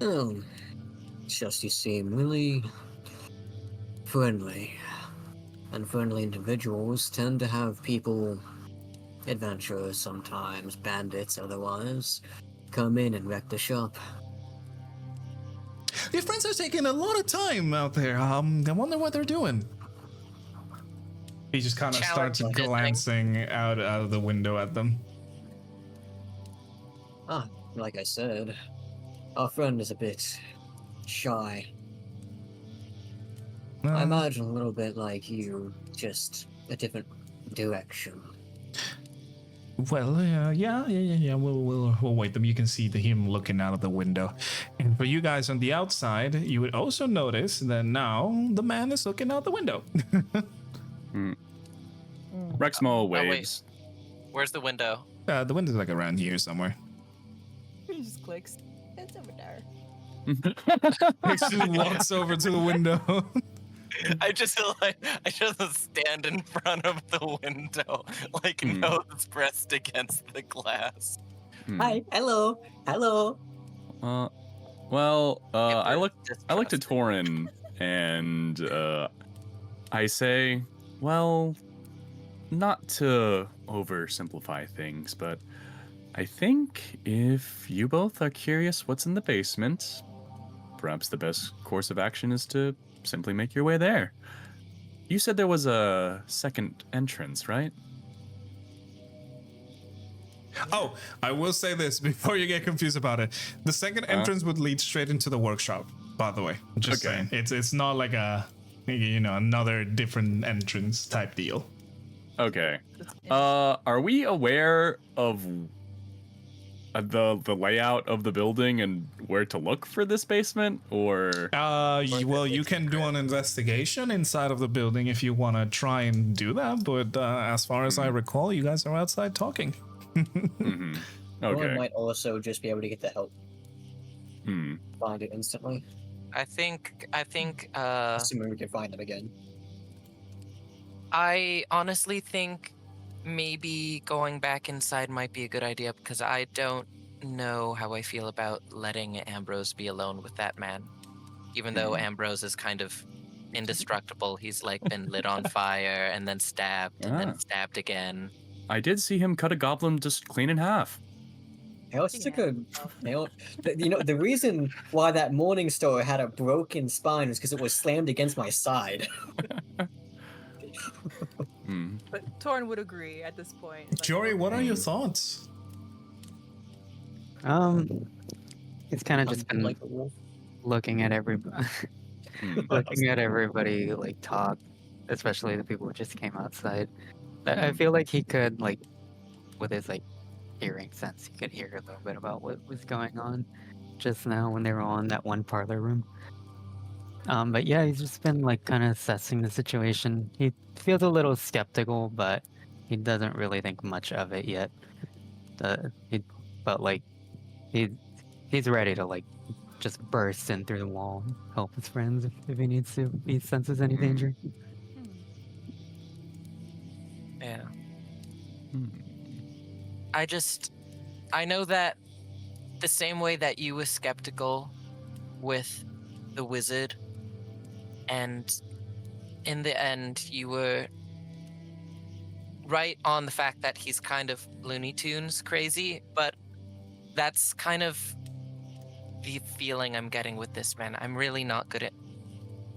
Speaker 5: Oh, it's just you seem really friendly. And friendly individuals tend to have people, adventurers sometimes, bandits otherwise, come in and wreck the shop.
Speaker 1: Your friends are taking a lot of time out there. I wonder what they're doing. He just kind of starts
Speaker 4: Challenge visiting.
Speaker 1: glancing out of the window at them.
Speaker 5: Like I said, our friend is a bit shy. I imagine a little bit like you, just a different direction.
Speaker 1: Well, yeah. We'll wait them. You can see him looking out of the window. And for you guys on the outside, you would also notice that now the man is looking out the window.
Speaker 2: Rexmoa
Speaker 4: wait.
Speaker 2: waves.
Speaker 4: Where's the window?
Speaker 1: The window's like around here somewhere.
Speaker 3: He just clicks. it's over there.
Speaker 1: He just walks over to the window.
Speaker 4: I just stand in front of the window, like nose pressed against the glass.
Speaker 5: Hi, hello, hello.
Speaker 2: I look to
Speaker 4: Distrusting.
Speaker 2: Taurin and I say, well, not to oversimplify things, but I think if you both are curious what's in the basement, perhaps the best course of action is to simply make your way there. You said there was a second entrance, right?
Speaker 1: Oh, I will say this before you get confused about it. The second entrance would lead straight into the workshop, by the way. Just saying. It's not like another different entrance type deal.
Speaker 2: Okay. Are we aware of the layout of the building and where to look for this basement, or?
Speaker 1: You can do an investigation inside of the building if you want to try and do that. But as far as I recall, you guys are outside talking.
Speaker 2: Okay.
Speaker 5: One might also just be able to get the help. Find it instantly.
Speaker 4: I think
Speaker 5: Assuming we can find them again.
Speaker 4: I honestly think maybe going back inside might be a good idea because I don't know how I feel about letting Ambrose be alone with that man. Even though Ambrose is kind of indestructible, he's like been lit on fire and then stabbed and then stabbed again.
Speaker 2: I did see him cut a goblin just clean in half.
Speaker 5: He also took the reason why that morning star had a broken spine was because it was slammed against my side.
Speaker 3: But Taurin would agree at this point. Like,
Speaker 1: Jory, what are your thoughts?
Speaker 6: It's kind of just been
Speaker 5: like the wolf.
Speaker 6: looking at everybody, like talk, especially the people who just came outside. I feel like he could, like, with his like hearing sense, he could hear a little bit about what was going on just now when they were all in that one parlor room. But yeah, he's just been like kind of assessing the situation. He feels a little skeptical, but he doesn't really think much of it yet. He's ready to like just burst in through the wall, and help his friends if he needs to. If he senses any danger.
Speaker 4: Yeah. I know that the same way that you were skeptical with the wizard, and in the end you were right on the fact that he's kind of Looney Tunes crazy, but that's kind of the feeling I'm getting with this man. I'm really not good at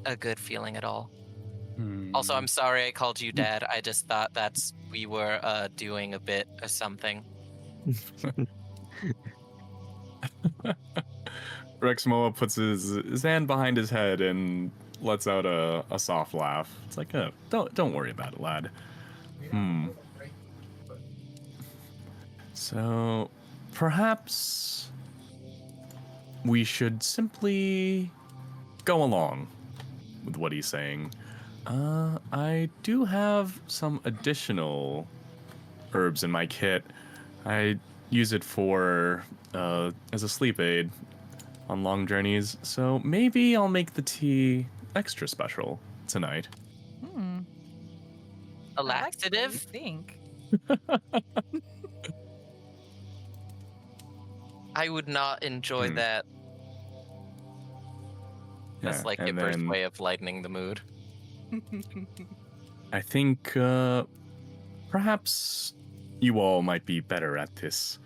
Speaker 4: a good feeling at all. Also, I'm sorry I called you dad. I just thought we were doing a bit or something.
Speaker 2: Rexmoa puts his hand behind his head and lets out a soft laugh. It's like, don't worry about it, lad. So, perhaps we should simply go along with what he's saying. I do have some additional herbs in my kit. I use it for as a sleep aid on long journeys, so maybe I'll make the tea extra special tonight.
Speaker 4: A laxative?
Speaker 3: I think.
Speaker 4: I would not enjoy that. That's like Kipper's way of lightening the mood.
Speaker 2: I think perhaps you all might be better at this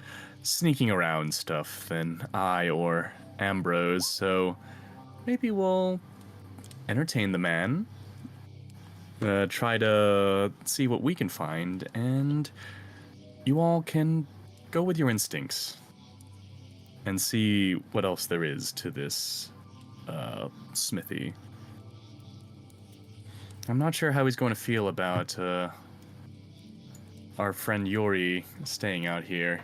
Speaker 2: sneaking around stuff than I or Ambrose, so maybe we'll entertain the man, try to see what we can find, and you all can go with your instincts and see what else there is to this smithy. I'm not sure how he's going to feel about our friend Yori staying out here.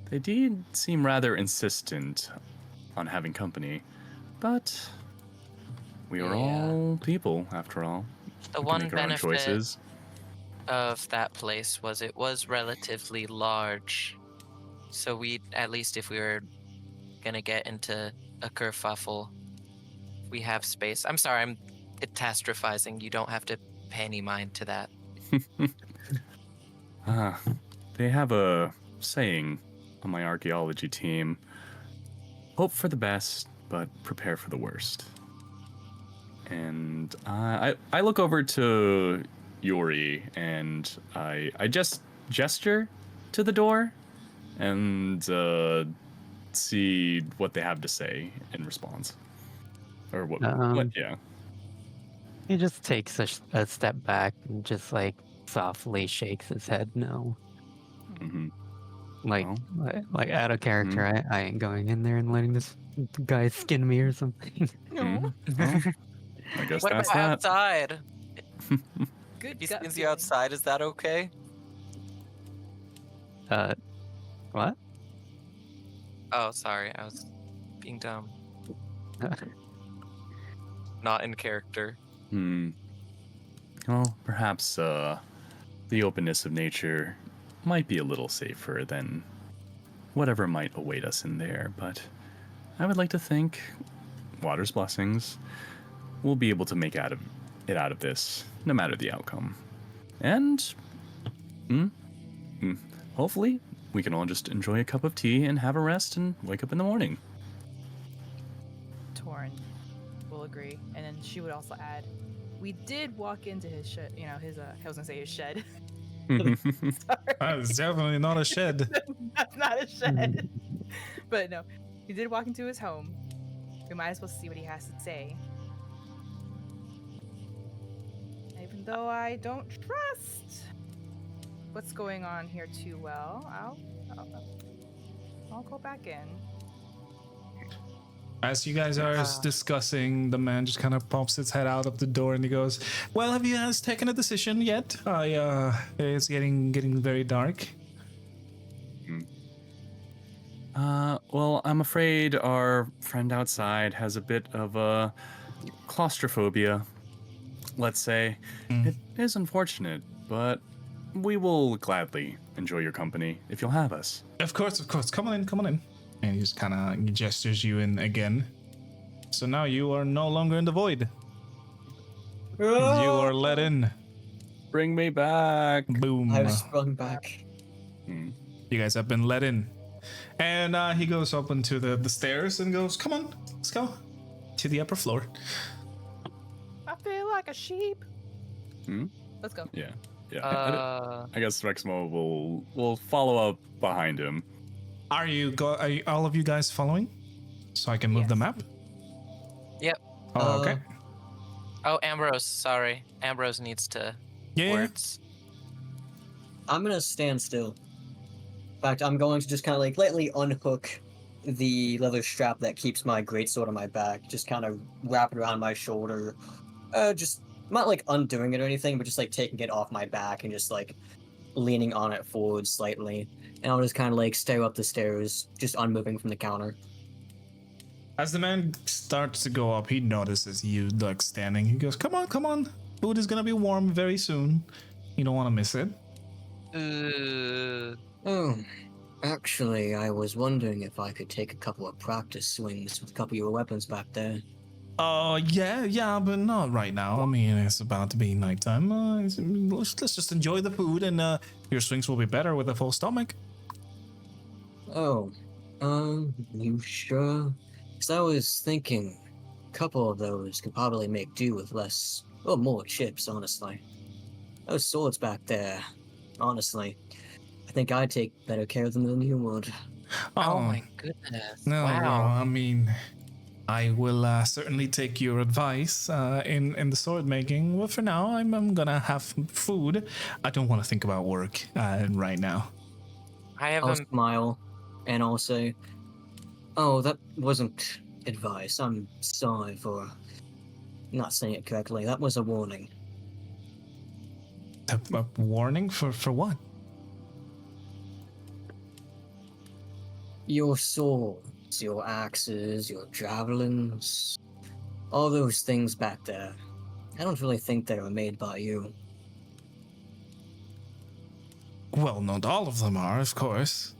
Speaker 2: They did seem rather insistent on having company, but we are all people, after all.
Speaker 4: The
Speaker 2: We can
Speaker 4: one
Speaker 2: make our own
Speaker 4: benefit
Speaker 2: choices.
Speaker 4: of that place was it was relatively large. So at least if we were gonna get into a kerfuffle. We have space. I'm sorry, I'm catastrophizing. You don't have to pay any mind to that.
Speaker 2: They have a saying on my archaeology team: hope for the best, but prepare for the worst. And I look over to Yuri and I just gesture to the door and see what they have to say in response. Or what? Yeah.
Speaker 6: He just takes a step back and just like softly shakes his head no.
Speaker 2: Mm-hmm.
Speaker 6: Like,
Speaker 2: Well.
Speaker 6: like out of character, I ain't going in there and letting this guy skin me or something.
Speaker 3: No.
Speaker 2: Well, I guess
Speaker 4: What
Speaker 2: that's
Speaker 4: about
Speaker 2: that.
Speaker 4: outside?
Speaker 3: Good
Speaker 4: He
Speaker 3: gut
Speaker 4: skins you
Speaker 3: feeling.
Speaker 4: outside. Is that okay?
Speaker 6: What?
Speaker 4: Oh, sorry. I was being dumb. Not in character.
Speaker 2: Well, perhaps the openness of nature might be a little safer than whatever might await us in there, but I would like to think, water's blessings, we'll be able to make it out of this, no matter the outcome. And hopefully we can all just enjoy a cup of tea and have a rest and wake up in the morning.
Speaker 3: Taurin will agree, and then she would also add, "We did walk into his shed. You know, his I was gonna say his shed. Sorry,
Speaker 1: That is definitely not a shed.
Speaker 3: that's not a shed. But no, we did walk into his home. We might as well see what he has to say. Even though I don't trust what's going on here too well, I'll go back in."
Speaker 1: As you guys are discussing, the man just kind of pops his head out of the door and he goes, "Well, have you guys taken a decision yet? It's getting very dark."
Speaker 2: Well, I'm afraid our friend outside has a bit of claustrophobia, let's say. It is unfortunate, but we will gladly enjoy your company if you'll have us.
Speaker 1: Of course. Come on in. And he just kind of gestures you in again. So now you are no longer in the void. You are let in.
Speaker 2: Bring me back.
Speaker 1: Boom.
Speaker 5: I've sprung back.
Speaker 1: You guys have been let in. And he goes up into the stairs and goes, "Come on, let's go to the upper floor."
Speaker 3: I feel like a sheep. Let's go.
Speaker 2: Yeah. I guess Rexmoa will follow up behind him.
Speaker 1: Are you all of you guys following? So I can move the
Speaker 3: Yes.
Speaker 1: map?
Speaker 4: Yep.
Speaker 1: Oh, okay.
Speaker 4: Oh, Ambrose. Sorry. Ambrose needs to
Speaker 1: Yeah.
Speaker 4: words.
Speaker 5: I'm gonna stand still. In fact, I'm going to just kind of like lightly unhook the leather strap that keeps my greatsword on my back. Just kind of wrap it around my shoulder. Just not like undoing it or anything, but just like taking it off my back and just like leaning on it forward slightly. And I'll just kind of like stare up the stairs, just unmoving from the counter.
Speaker 1: As the man starts to go up, he notices you like standing. He goes, come on. Food is gonna be warm very soon. You don't want to miss it."
Speaker 5: Oh, actually, I was wondering if I could take a couple of practice swings with a couple of your weapons back there.
Speaker 1: Yeah, but not right now. I mean, it's about to be nighttime. Let's just enjoy the food, and your swings will be better with a full stomach.
Speaker 5: Oh, you sure? Because I was thinking a couple of those could probably make do with less, or more chips, honestly. Those swords back there, honestly, I think I'd take better care of them than you would.
Speaker 4: Oh my goodness.
Speaker 1: No,
Speaker 4: wow.
Speaker 1: well, I mean, I will certainly take your advice in the sword making. Well, for now, I'm gonna have food. I don't want to think about work right now.
Speaker 5: I'll smile, and I'll say, "Oh, that wasn't advice. I'm sorry for not saying it correctly. That was a warning."
Speaker 1: A warning for what?
Speaker 5: Your swords, your axes, your javelins, all those things back there. I don't really think they were made by you.
Speaker 1: Well, not all of them are, of course.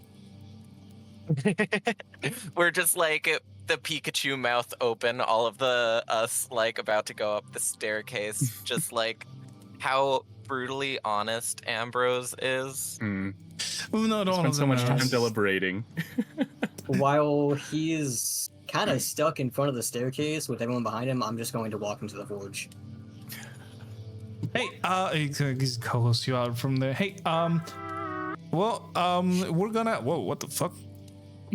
Speaker 4: We're just like the Pikachu mouth open, all of the us like about to go up the staircase, just like how brutally honest Ambrose is.
Speaker 1: Well, not all
Speaker 2: Spent
Speaker 1: of
Speaker 2: so
Speaker 1: them
Speaker 2: much time
Speaker 1: has-
Speaker 2: deliberating.
Speaker 5: While he's kind of stuck in front of the staircase with everyone behind him, I'm just going to walk into the forge.
Speaker 1: Hey, he calls you out from there. Hey, well, we're gonna. Whoa, what the fuck?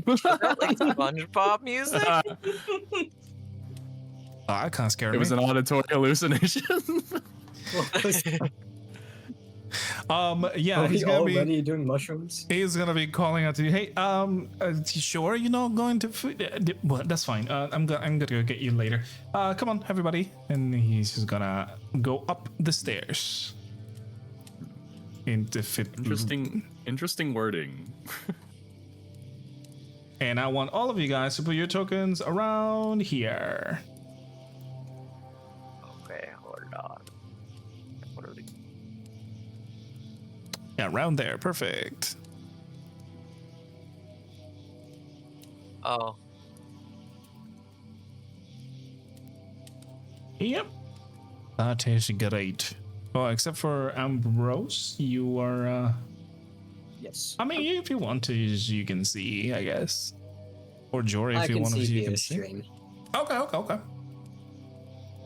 Speaker 4: Is that like SpongeBob music?
Speaker 1: I can't scare
Speaker 2: It
Speaker 1: me.
Speaker 2: was an auditory hallucination.
Speaker 1: Yeah,
Speaker 5: Are
Speaker 1: he's
Speaker 5: we
Speaker 1: gonna be.
Speaker 5: already doing mushrooms?
Speaker 1: He's gonna be calling out to you. Hey, sure you're not going to? Well, that's fine. I'm gonna go get you later. Come on, everybody. And he's just gonna go up the stairs. Into fit.
Speaker 2: Interesting wording.
Speaker 1: And I want all of you guys to put your tokens around here.
Speaker 4: Okay, hold on. What are they?
Speaker 1: Yeah, around there. Perfect.
Speaker 4: Oh,
Speaker 1: Yep. That is great. Well, except for Ambrose, you are.
Speaker 5: Yes.
Speaker 1: I mean, if you want to, you can see, I guess. Or Jory,
Speaker 5: I
Speaker 1: if you
Speaker 5: can
Speaker 1: want to,
Speaker 5: see
Speaker 1: you
Speaker 5: via
Speaker 1: can see.
Speaker 5: stream.
Speaker 1: Okay.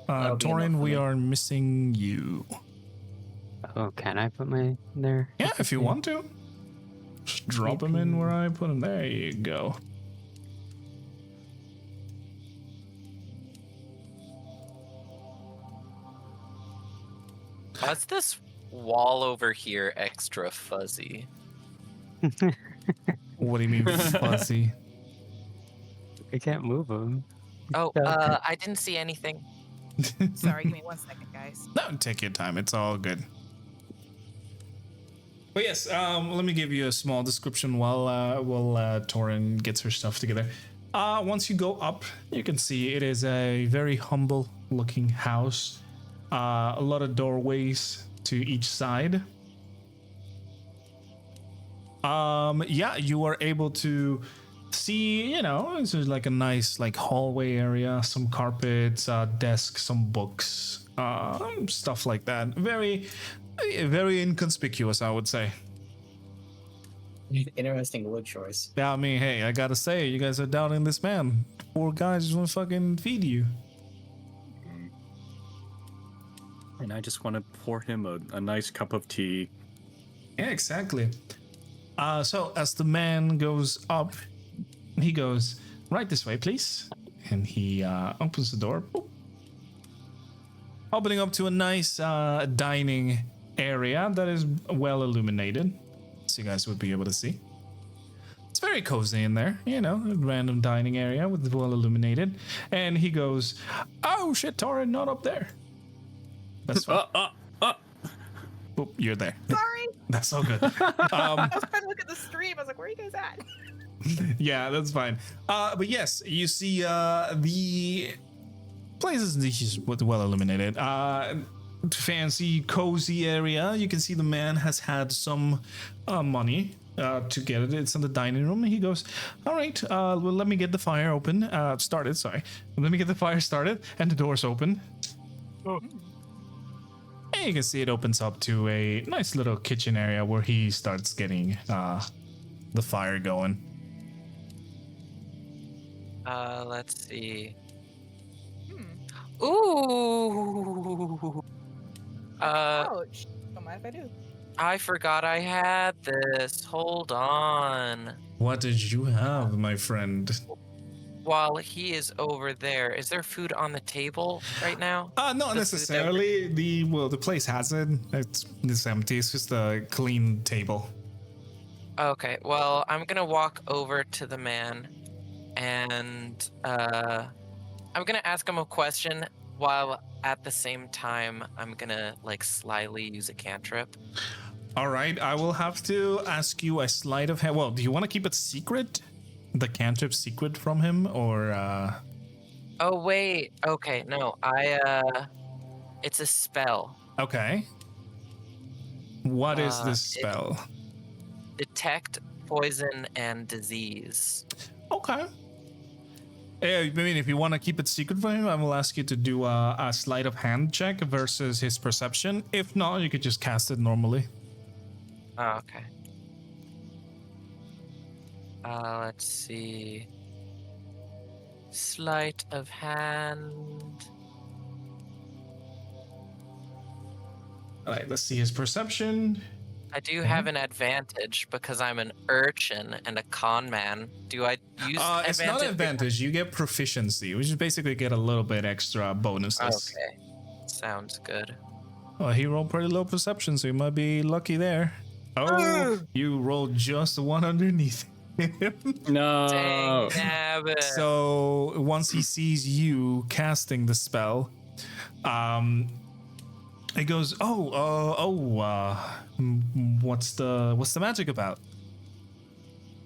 Speaker 5: That'll be
Speaker 1: Taurin,
Speaker 5: enough for
Speaker 1: we
Speaker 5: me.
Speaker 1: are missing you.
Speaker 6: Oh, can I put my there?
Speaker 1: Yeah, if you want to. Just drop him in where I put him. There you go.
Speaker 4: why's this wall over here extra fuzzy?
Speaker 1: What do you mean fuzzy?
Speaker 6: I can't move them.
Speaker 4: Oh,
Speaker 6: Yeah.
Speaker 4: I didn't see anything.
Speaker 3: Sorry, give me 1 second, guys.
Speaker 1: No, take your time. It's all good. But yes, let me give you a small description while Taurin gets her stuff together. Once you go up, you can see it is a very humble-looking house. A lot of doorways to each side. Yeah, you are able to see, it's like a nice hallway area, some carpets, desks, some books, stuff like that. Very, very inconspicuous, I would say.
Speaker 5: Interesting wood choice.
Speaker 1: Yeah, I mean, hey, I gotta say, you guys are doubting this man. Poor guys just want to fucking feed you.
Speaker 2: And I just want to pour him a nice cup of tea.
Speaker 1: Yeah, exactly. So as the man goes up, he goes, right this way, please. And he opens the door. Boop. Opening up to a nice dining area that is well illuminated. So you guys would be able to see. It's very cozy in there, a random dining area with well illuminated. And he goes, oh shit, Taurin, not up there. That's fine. Boop, you're there.
Speaker 3: Sorry.
Speaker 1: That's all good.
Speaker 3: I was trying to look at the stream. I was like, where are you guys at?
Speaker 1: Yeah, that's fine. But yes, you see the place is well illuminated. Fancy, cozy area. You can see the man has had some money to get it. It's in the dining room. He goes, all right, well, let me get the fire started. Sorry. Let me get the fire started. And the door's open.
Speaker 4: Oh.
Speaker 1: And you can see it opens up to a nice little kitchen area where he starts getting the fire going.
Speaker 4: Let's see.
Speaker 3: Hmm.
Speaker 4: Ooh.
Speaker 3: Ouch. Don't mind if I do.
Speaker 4: I forgot I had this. Hold on.
Speaker 1: What did you have, my friend?
Speaker 4: While he is over there, is there food on the table right now?
Speaker 1: Not
Speaker 4: The food
Speaker 1: necessarily. The place has it. It's empty. It's just a clean table.
Speaker 4: Okay, well, I'm gonna walk over to the man and I'm gonna ask him a question while at the same time I'm gonna slyly use a cantrip.
Speaker 1: All right, I will have to ask you a sleight of hand. Well, do you want to keep it secret? The cantrip secret from him, or
Speaker 4: Oh wait, okay, no, it's a spell.
Speaker 1: okay. What is this
Speaker 4: it-
Speaker 1: spell?
Speaker 4: Detect poison and disease.
Speaker 1: Okay. Yeah, I mean, if you want to keep it secret from him, I will ask you to do a sleight of hand check versus his perception. If not, you could just cast it normally.
Speaker 4: Oh, okay. Let's see. Sleight of hand.
Speaker 1: All right, let's see his perception.
Speaker 4: I do have an advantage because I'm an urchin and a con man. Do I use advantage?
Speaker 1: It's not advantage. You get proficiency, which is basically get a little bit extra bonuses.
Speaker 4: Okay. Sounds good.
Speaker 1: Well, he rolled pretty low perception, so you might be lucky there. Oh, you rolled just one underneath him.
Speaker 2: No.
Speaker 4: Dang nabbit.
Speaker 1: So once he sees you casting the spell, he goes, what's the magic about?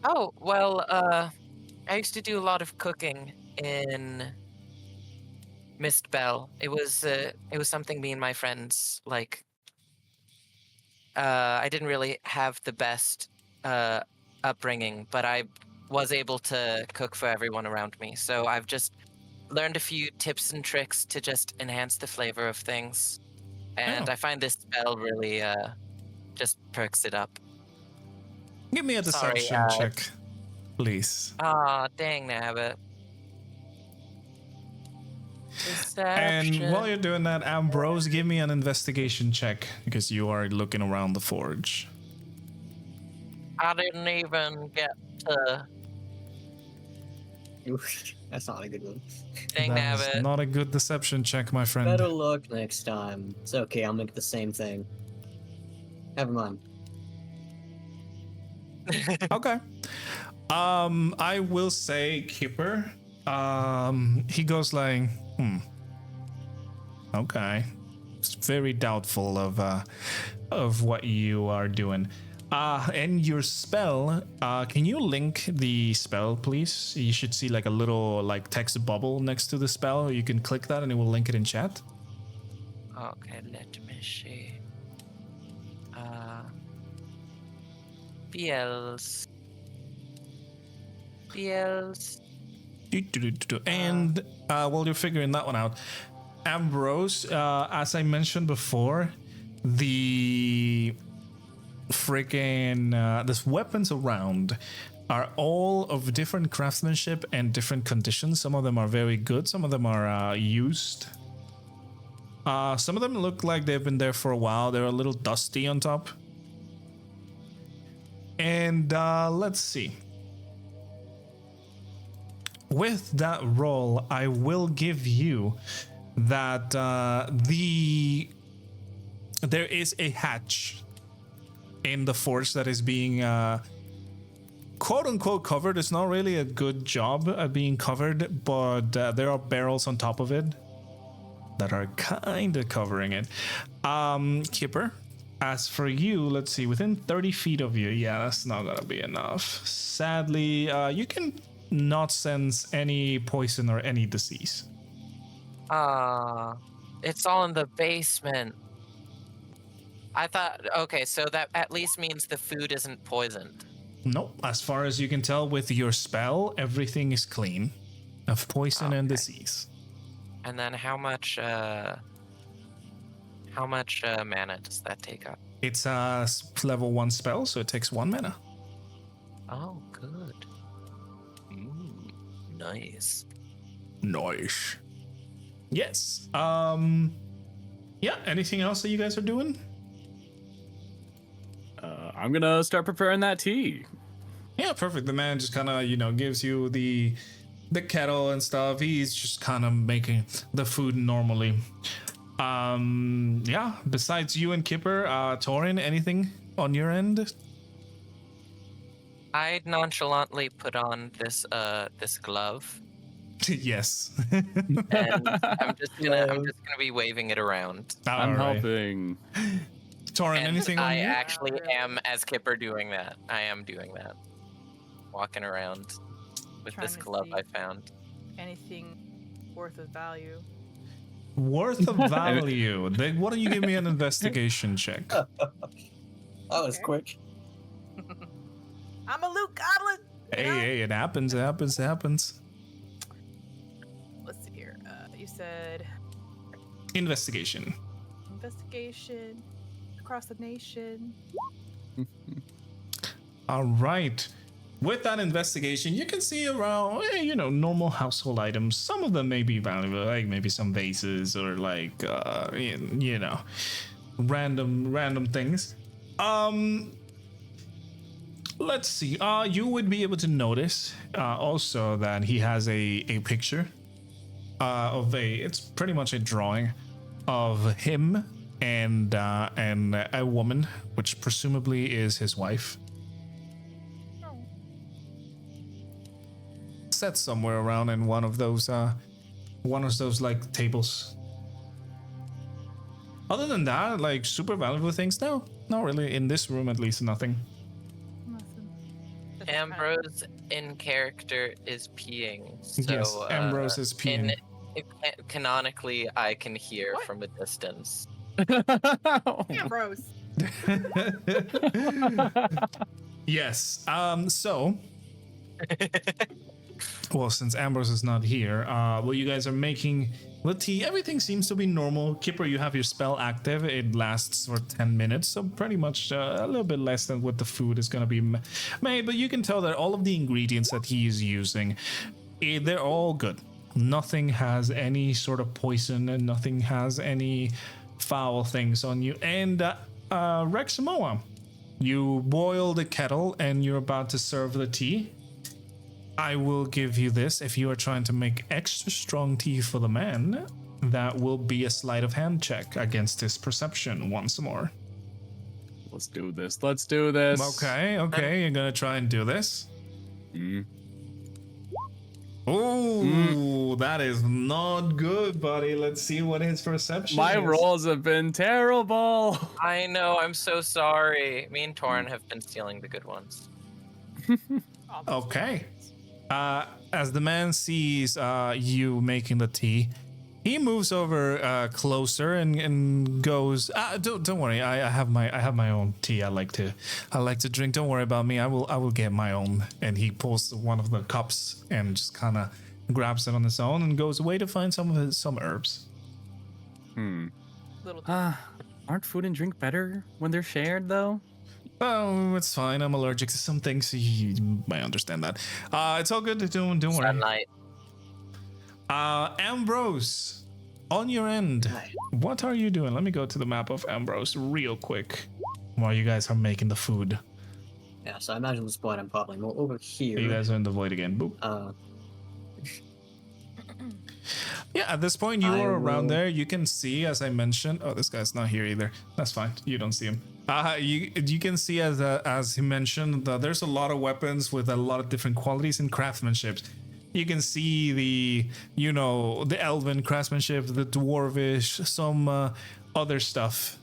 Speaker 4: Oh, well, I used to do a lot of cooking in Mistbell. It was something me and my friends like. I didn't really have the best upbringing, but I was able to cook for everyone around me. So I've just learned a few tips and tricks to just enhance the flavor of things, and I find this spell really just perks it up.
Speaker 1: Give me a
Speaker 4: Sorry,
Speaker 1: deception check, please.
Speaker 4: Ah, dang nabbit.
Speaker 1: And
Speaker 4: Deception.
Speaker 1: while you're doing that, Ambrose, give me an investigation check because you are looking around the forge.
Speaker 4: I didn't even get to.
Speaker 5: Oof, that's not a good one.
Speaker 4: Dang
Speaker 1: That is
Speaker 4: nabbit.
Speaker 1: not a good deception check, my friend.
Speaker 5: Better luck next time. It's okay, I'll make the same thing. Never mind.
Speaker 1: Okay. I will say Kipper. He goes like, okay. It's very doubtful of what you are doing. And your spell, can you link the spell, please? You should see like a little like text bubble next to the spell. You can click that and it will link it in chat.
Speaker 4: Okay, let me see. BLs.
Speaker 1: And while you're figuring that one out, Ambrose, as I mentioned before, the freaking this weapons around are all of different craftsmanship and different conditions. Some of them are very good, some of them are used. Some of them look like they've been there for a while. They're a little dusty on top. And let's see. With that roll, I will give you that there is a hatch in the forge that is being quote unquote covered. It's not really a good job at being covered, but there are barrels on top of it that are kind of covering it. Kipper, as for you, let's see, within 30 feet of you, yeah, that's not gonna be enough. Sadly, you can not sense any poison or any disease.
Speaker 4: It's all in the basement. I thought, okay, so that at least means the food isn't poisoned.
Speaker 1: Nope, as far as you can tell with your spell, everything is clean of poison and disease.
Speaker 4: And then how much mana does that take up?
Speaker 1: It's a level 1 spell, so it takes 1 mana.
Speaker 4: Oh, good. Nice.
Speaker 1: Nice. Yes. Yeah, anything else that you guys are doing?
Speaker 2: I'm gonna start preparing that tea.
Speaker 1: Yeah, perfect. The man just kind of, gives you the kettle and stuff. He's just kind of making the food normally. Yeah, besides you and Kipper, Taurin, anything on your end?
Speaker 4: I nonchalantly put on this glove,
Speaker 1: Yes.
Speaker 4: and I'm just gonna be waving it around.
Speaker 2: I'm
Speaker 1: All right.
Speaker 2: helping.
Speaker 1: Taurin,
Speaker 4: And
Speaker 1: anything on
Speaker 4: I
Speaker 1: you?
Speaker 4: actually am, as Kipper, doing that. I am doing that. Walking around with
Speaker 3: Trying
Speaker 4: this
Speaker 3: to
Speaker 4: glove
Speaker 3: see.
Speaker 4: I found.
Speaker 3: Anything worth of value.
Speaker 1: Worth of value. Why don't you give me an investigation check?
Speaker 5: That was quick.
Speaker 3: I'm a Luke Goblin. You know?
Speaker 1: Hey, it happens. It happens. It happens.
Speaker 3: Let's see here. You said
Speaker 1: Investigation.
Speaker 3: investigation across the nation.
Speaker 1: All right. With that investigation, you can see around, normal household items. Some of them may be valuable, like maybe some vases or like, random things. Let's see. You would be able to notice also that he has a picture it's pretty much a drawing of him and a woman, which presumably is his wife. Set somewhere around in one of those like tables. Other than that, like super valuable things, no, not really. In this room, at least, nothing.
Speaker 4: Ambrose in character is peeing. So,
Speaker 1: Yes, Ambrose is peeing.
Speaker 4: Canonically, I can hear from a distance.
Speaker 3: Ambrose.
Speaker 1: Yes. So. Well, since Ambrose is not here, you guys are making the tea. Everything seems to be normal. Kipper, you have your spell active. It lasts for 10 minutes, so pretty much a little bit less than what the food is going to be made. But you can tell that all of the ingredients that he is using, they're all good. Nothing has any sort of poison, and nothing has any foul things on you. And Rexmoa, you boil the kettle, and you're about to serve the tea. I will give you this. If you are trying to make extra strong tea for the man, that will be a sleight of hand check against his perception once more.
Speaker 2: Let's do this. Let's do this.
Speaker 1: Okay. You're gonna try and do this.
Speaker 2: Mm.
Speaker 1: Ooh, that is not good, buddy. Let's see what his perception
Speaker 2: My
Speaker 1: is.
Speaker 2: rolls have been terrible.
Speaker 4: I know, I'm so sorry. Me and Taurin have been stealing the good ones.
Speaker 1: Okay. As the man sees you making the tea, he moves over closer and goes, "Don't worry, I have my own tea. I like to drink. Don't worry about me. I will get my own." And he pulls one of the cups and just kind of grabs it on his own and goes away to find some herbs.
Speaker 3: Little
Speaker 2: Aren't food and drink better when they're shared, though?
Speaker 1: Oh, it's fine. I'm allergic to some things. You might understand that. It's all good. Don't worry.
Speaker 4: Sad night.
Speaker 1: Ambrose, on your end, what are you doing? Let me go to the map of Ambrose real quick while you guys are making the food.
Speaker 5: Yeah, so I imagine at this point I'm probably more over here.
Speaker 1: You guys are in the void again. Boop. Yeah, at this point, you are around there. You can see, as I mentioned. Oh, this guy's not here either. That's fine. You don't see him. You can see, as he mentioned, that there's a lot of weapons with a lot of different qualities and craftsmanship. You can see the elven craftsmanship, the dwarvish, some other stuff.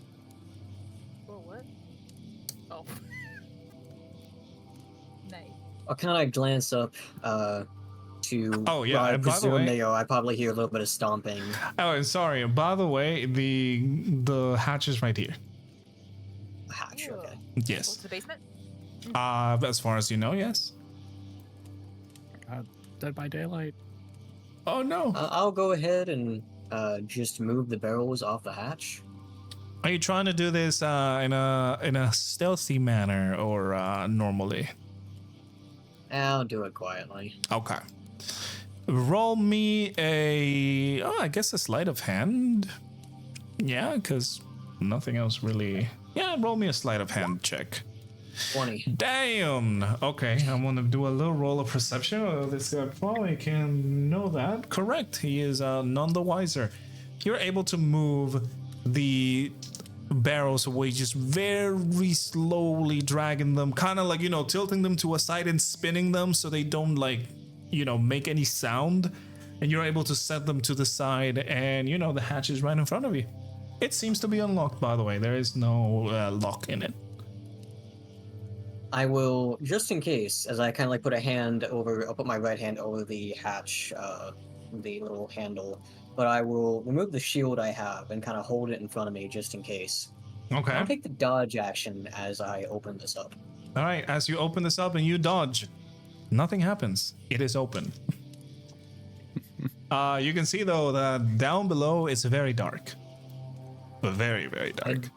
Speaker 3: what? Oh. Nice.
Speaker 5: I'll kind of glance up to.
Speaker 1: Oh, yeah,
Speaker 5: I
Speaker 1: and by the
Speaker 5: presume
Speaker 1: way-
Speaker 5: I probably hear a little bit of stomping.
Speaker 1: Oh, and sorry. By the way, the hatch is right here.
Speaker 5: Hatch, okay.
Speaker 3: Close
Speaker 1: Yes.
Speaker 3: to the basement?
Speaker 1: As far as you know, yes.
Speaker 2: Dead by daylight.
Speaker 1: Oh no.
Speaker 5: I'll go ahead and just move the barrels off the hatch.
Speaker 1: Are you trying to do this in a stealthy manner or normally?
Speaker 5: I'll do it quietly.
Speaker 1: Okay. Roll me I guess a sleight of hand. Yeah, because nothing else really. Yeah, roll me a sleight of hand check.
Speaker 5: 20.
Speaker 1: Damn. Okay, I'm gonna do a little roll of perception. Oh, this guy probably can know that. Correct. He is none the wiser. You're able to move the barrels away, just very slowly dragging them, kind of like tilting them to a side and spinning them so they don't make any sound. And you're able to set them to the side, and the hatch is right in front of you. It seems to be unlocked, by the way. There is no lock in it.
Speaker 5: I will, just in case, as I kind of like I'll put my right hand over the hatch, the little handle, but I will remove the shield I have and kind of hold it in front of me just in case.
Speaker 1: Okay.
Speaker 5: I'll take the dodge action as I open this up.
Speaker 1: All right, as you open this up and you dodge, nothing happens. It is open. You can see though that down below it's very dark. Very, very dark.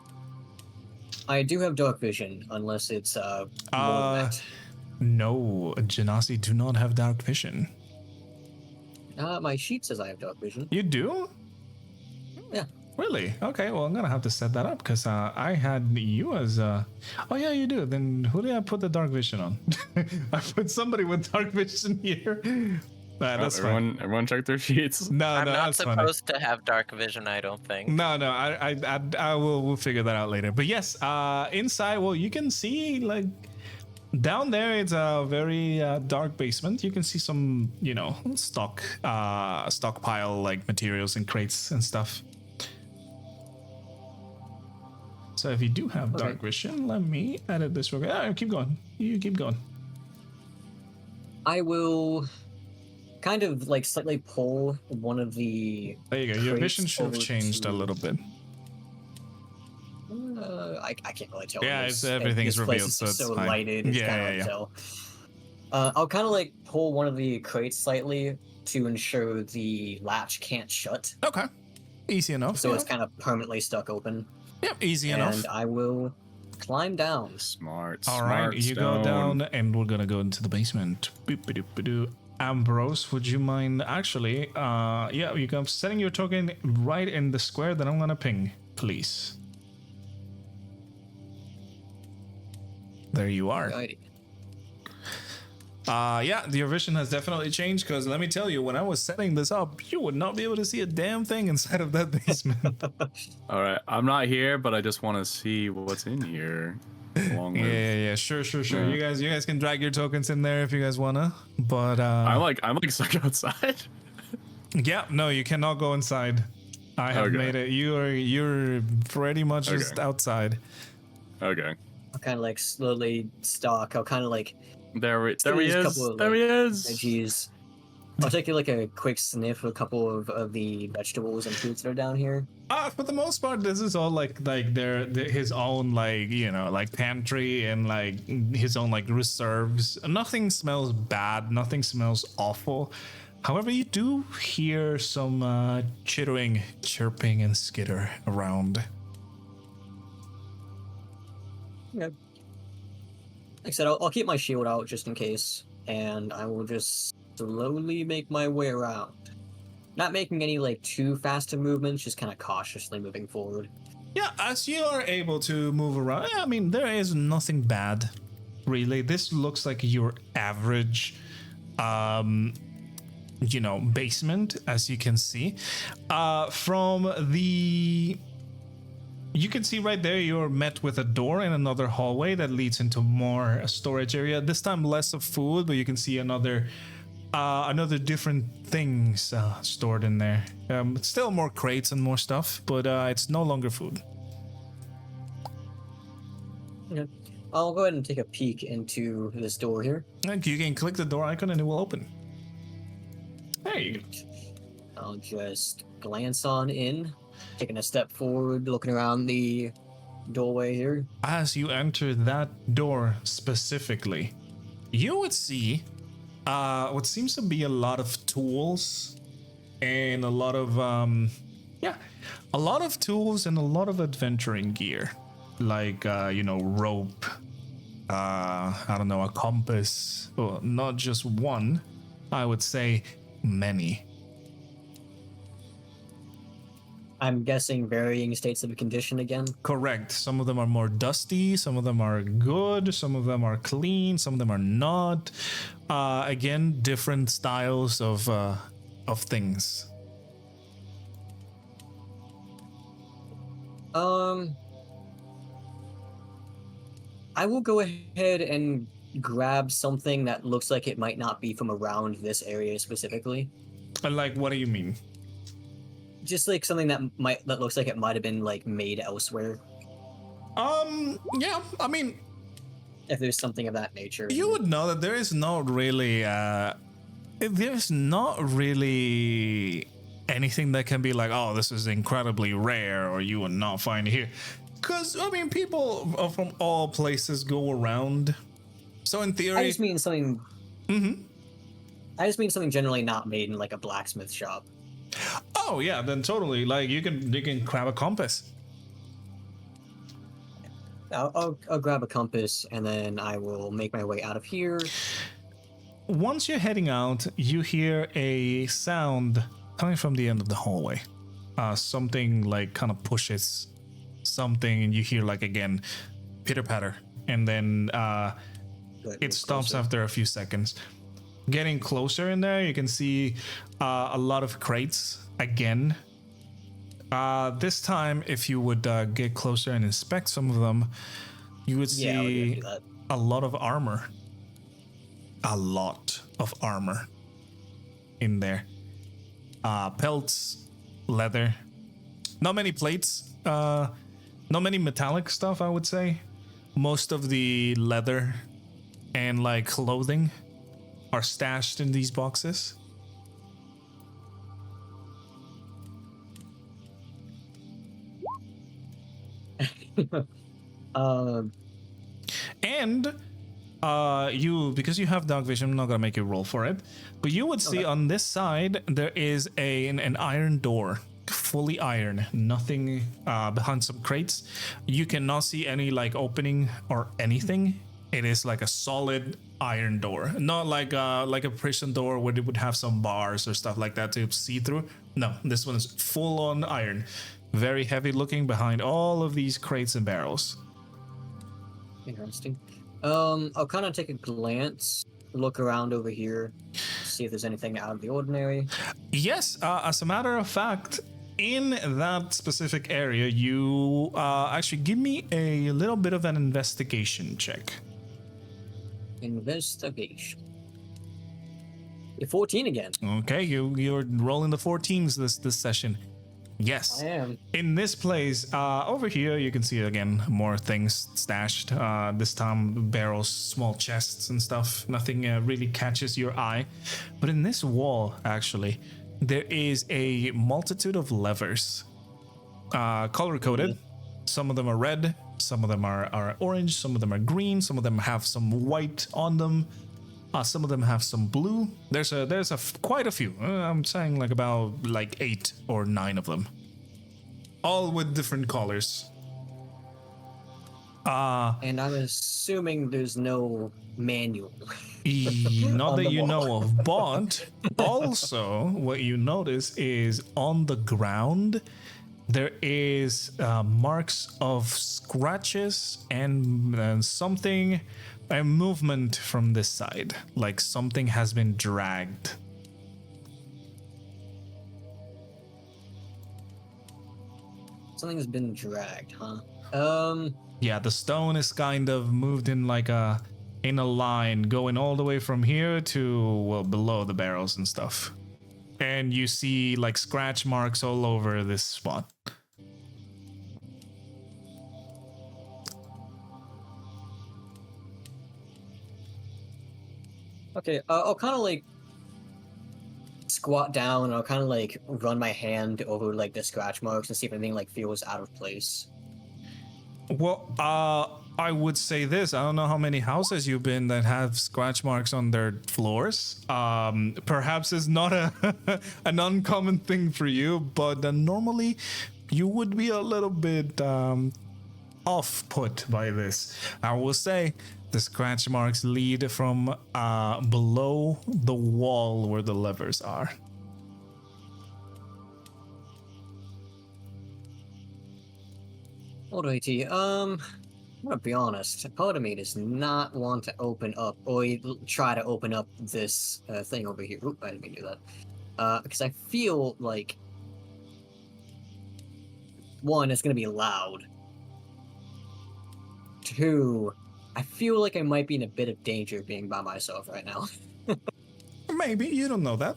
Speaker 5: I do have dark vision, unless it's more than that.
Speaker 1: No, Genasi do not have dark vision.
Speaker 5: My sheet says I have dark vision.
Speaker 1: You do?
Speaker 5: Yeah.
Speaker 1: Really? Okay, well, I'm gonna have to set that up because I had you as oh yeah, you do. Then who did I put the dark vision on? I put somebody with dark vision here. That's fine.
Speaker 2: Everyone check their sheets.
Speaker 1: No,
Speaker 4: I'm
Speaker 1: no,
Speaker 4: not
Speaker 1: that's
Speaker 4: supposed to have dark vision, I don't think.
Speaker 1: No, I will we'll figure that out later. But yes, inside, well, you can see like down there. It's a very dark basement. You can see some, stockpile like materials and crates and stuff. So if you do have dark vision, let me edit this real quick. Keep going. You keep going.
Speaker 5: I will kind of like slightly pull one of the.
Speaker 1: There you go. Your
Speaker 5: crates
Speaker 1: vision should have
Speaker 5: over
Speaker 1: changed a
Speaker 5: to-
Speaker 1: little bit.
Speaker 5: I can't really tell.
Speaker 1: Yeah,
Speaker 5: This-
Speaker 1: everything's
Speaker 5: this place
Speaker 1: revealed,
Speaker 5: is
Speaker 1: so it's
Speaker 5: so
Speaker 1: fine.
Speaker 5: lighted. It's
Speaker 1: Yeah,
Speaker 5: kind
Speaker 1: yeah,
Speaker 5: of
Speaker 1: yeah.
Speaker 5: hard to tell. I'll kind of like pull one of the crates slightly to ensure the latch can't shut,
Speaker 1: Okay. Easy enough.
Speaker 5: so
Speaker 1: yeah.
Speaker 5: it's kind of permanently stuck open.
Speaker 1: Yep, easy enough.
Speaker 5: And I will climb down.
Speaker 2: Smart.
Speaker 1: All right,
Speaker 2: smart
Speaker 1: you go
Speaker 2: stone.
Speaker 1: down, and we're gonna go into the basement. Boop-a-doop-a-doo. Ambrose, would you mind actually? Yeah, you go setting your token right in the square that I'm gonna ping, please. There you are.
Speaker 5: Alrighty.
Speaker 1: Yeah, your vision has definitely changed because let me tell you, when I was setting this up, you would not be able to see a damn thing inside of that basement.
Speaker 2: All right, I'm not here, but I just want to see what's in here. Along with,
Speaker 1: yeah, sure.
Speaker 2: Yeah.
Speaker 1: You guys can drag your tokens in there if you guys wanna. But
Speaker 2: I'm like stuck outside.
Speaker 1: yeah, no, you cannot go inside. I have
Speaker 2: Okay.
Speaker 1: made it. You're pretty much just
Speaker 2: Okay.
Speaker 1: outside.
Speaker 2: Okay,
Speaker 5: I'll kind of like slowly stalk. I'll kind of like
Speaker 2: there he
Speaker 5: Still use a
Speaker 2: is.
Speaker 5: couple of,
Speaker 2: There he
Speaker 5: like,
Speaker 2: is.
Speaker 5: veggies. I'll take like a quick sniff of a couple of the vegetables and fruits that are down here.
Speaker 1: For the most part, this is all like his own like pantry and like his own like reserves. Nothing smells bad. Nothing smells awful. However, you do hear some chittering, chirping, and skitter around.
Speaker 5: Yeah. Like I said, I'll keep my shield out just in case, and I will just slowly make my way around. Not making any like too fast of movements, just kind of cautiously moving forward.
Speaker 1: Yeah, as you are able to move around, I mean, there is nothing bad, really. This looks like your average, basement, as you can see. You can see right there, you're met with a door in another hallway that leads into more storage area. This time less of food, but you can see another different things stored in there. Still more crates and more stuff, but it's no longer food.
Speaker 5: Okay. I'll go ahead and take a peek into this door here.
Speaker 1: And you can click the door icon and it will open. There you go.
Speaker 5: I'll just glance on in, taking a step forward, looking around the doorway here.
Speaker 1: As you enter that door specifically, you would see what seems to be a lot of tools and a lot of tools and a lot of adventuring gear, like rope, a compass, well, not just one, I would say many.
Speaker 5: I'm guessing varying states of condition again.
Speaker 1: Correct. Some of them are more dusty, some of them are good, some of them are clean, some of them are not. Again, different styles of things.
Speaker 5: I will go ahead and grab something that looks like it might not be from around this area specifically.
Speaker 1: And like, what do you mean?
Speaker 5: Just like something that looks like it might have been like made elsewhere.
Speaker 1: Yeah, I mean,
Speaker 5: If there's something of that nature.
Speaker 1: you would know that there is not really anything that can be like, oh, this is incredibly rare, or you would not find it here. Because, I mean, people from all places go around. So in theory...
Speaker 5: I just mean something...
Speaker 1: Mm-hmm.
Speaker 5: I just mean something generally not made in like a blacksmith shop.
Speaker 1: Oh, yeah, then totally. Like, you can grab a compass.
Speaker 5: I'll grab a compass and then I will make my way out of here.
Speaker 1: Once you're heading out, you hear a sound coming from the end of the hallway. Something like kind of pushes something, and you hear like again pitter patter, and then it stops after a few seconds. Getting closer in there, you can see a lot of crates again. This time, if you would get closer and inspect some of them, you would see a lot of armor. A lot of armor in there. Pelts, leather, not many plates, not many metallic stuff, I would say. Most of the leather and like clothing are stashed in these boxes. And you, because you have dark vision, I'm not gonna make you roll for it, but you would see on this side there is an iron door, fully iron, nothing behind some crates. You cannot see any like opening or anything. It is like a solid iron door, not like a prison door where it would have some bars or stuff like that to see through. No, this one is full on iron, very heavy looking behind all of these crates and barrels.
Speaker 5: Interesting. I'll kind of take a glance, look around over here, see if there's anything out of the ordinary.
Speaker 1: Yes, as a matter of fact, in that specific area, you actually give me a little bit of an investigation check.
Speaker 5: Investigation. 14 again.
Speaker 1: Okay, you're rolling the 14s this session. Yes.
Speaker 5: I am.
Speaker 1: In this place, over here, you can see again more things stashed. This time, barrels, small chests and stuff. Nothing really catches your eye. But in this wall, actually, there is a multitude of levers, color-coded. Some of them are red, some of them are orange, some of them are green, some of them have some white on them. Some of them have some blue. There's quite a few. I'm saying about 8 or 9 of them, all with different colors.
Speaker 5: And I'm assuming there's no manual.
Speaker 1: Not that you know of, but also what you notice is on the ground there is marks of scratches and something. A movement from this side, like something has been dragged.
Speaker 5: Something's been dragged, huh?
Speaker 1: Yeah, the stone is kind of moved in in a line, going all the way from here to below the barrels and stuff. And you see like scratch marks all over this spot.
Speaker 5: Okay, I'll kind of squat down and I'll kind of run my hand over the scratch marks and see if anything feels out of place.
Speaker 1: Well, I would say this. I don't know how many houses you've been that have scratch marks on their floors. Perhaps it's not an uncommon thing for you, but normally you would be a little bit off put by this. I will say the scratch marks lead from below the wall where the levers are.
Speaker 5: Alrighty, I'm gonna be honest. Part of me does not want to open up or try to open up this thing over here. Oop, I didn't mean to do that. Because I feel like one, it's gonna be loud. Two, I feel like I might be in a bit of danger being by myself right now.
Speaker 1: Maybe, you don't know that.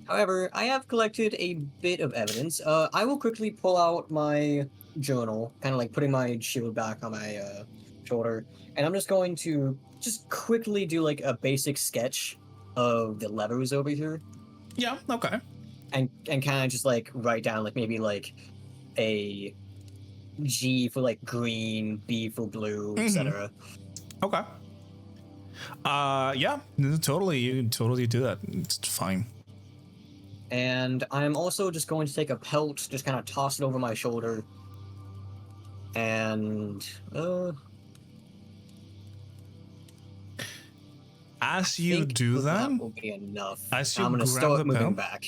Speaker 5: However, I have collected a bit of evidence. I will quickly pull out my journal, kind of putting my shield back on my shoulder, and I'm just going to quickly do a basic sketch of the levers over here.
Speaker 1: Yeah, okay.
Speaker 5: and kind of just like write down like maybe like a G for like green, B for blue, etc.
Speaker 1: Okay. Yeah, totally. You can totally do that. It's fine.
Speaker 5: And I'm also just going to take a pelt, just kind of toss it over my shoulder, and
Speaker 1: as you do that,
Speaker 5: will be enough.
Speaker 1: as you
Speaker 5: I'm gonna
Speaker 1: grab
Speaker 5: start
Speaker 1: the
Speaker 5: moving
Speaker 1: pelt,
Speaker 5: back.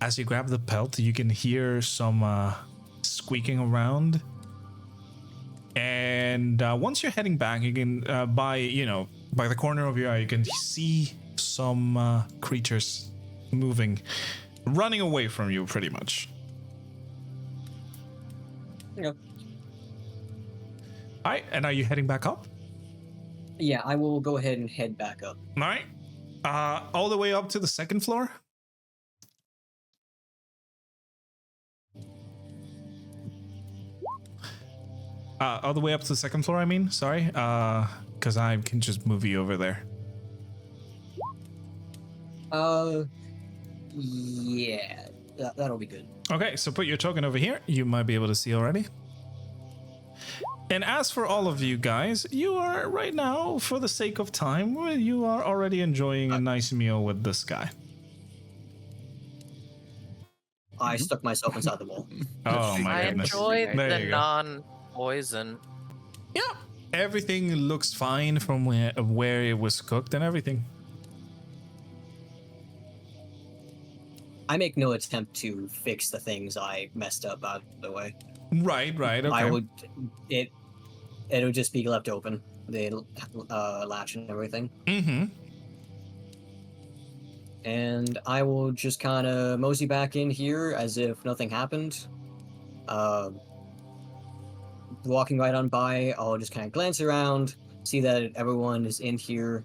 Speaker 1: as you grab the pelt, you can hear some squeaking around. And once you're heading back, you can by the corner of your eye, you can see some creatures moving, running away from you, pretty much.
Speaker 5: Yeah.
Speaker 1: All right, and are you heading back up?
Speaker 5: Yeah, I will go ahead and head back up.
Speaker 1: All right, all the way up to the second floor. All the way up to the second floor, I mean, sorry. Because I can just move you over there.
Speaker 5: Yeah, that'll be good.
Speaker 1: Okay, so put your token over here. You might be able to see already. And as for all of you guys, you are right now, for the sake of time, you are already enjoying a nice meal with this guy.
Speaker 5: I stuck myself inside the wall.
Speaker 1: Oh my
Speaker 4: I
Speaker 1: goodness.
Speaker 4: enjoy
Speaker 1: There
Speaker 4: the
Speaker 1: you go.
Speaker 4: non-poison.
Speaker 1: Yeah, everything looks fine from where it was cooked and everything.
Speaker 5: I make no attempt to fix the things I messed up out of the way.
Speaker 1: Right, okay.
Speaker 5: I would, it'll just be left open, the latch and everything.
Speaker 1: Mm-hmm.
Speaker 5: And I will just kind of mosey back in here as if nothing happened. Walking right on by, I'll just kind of glance around, see that everyone is in here,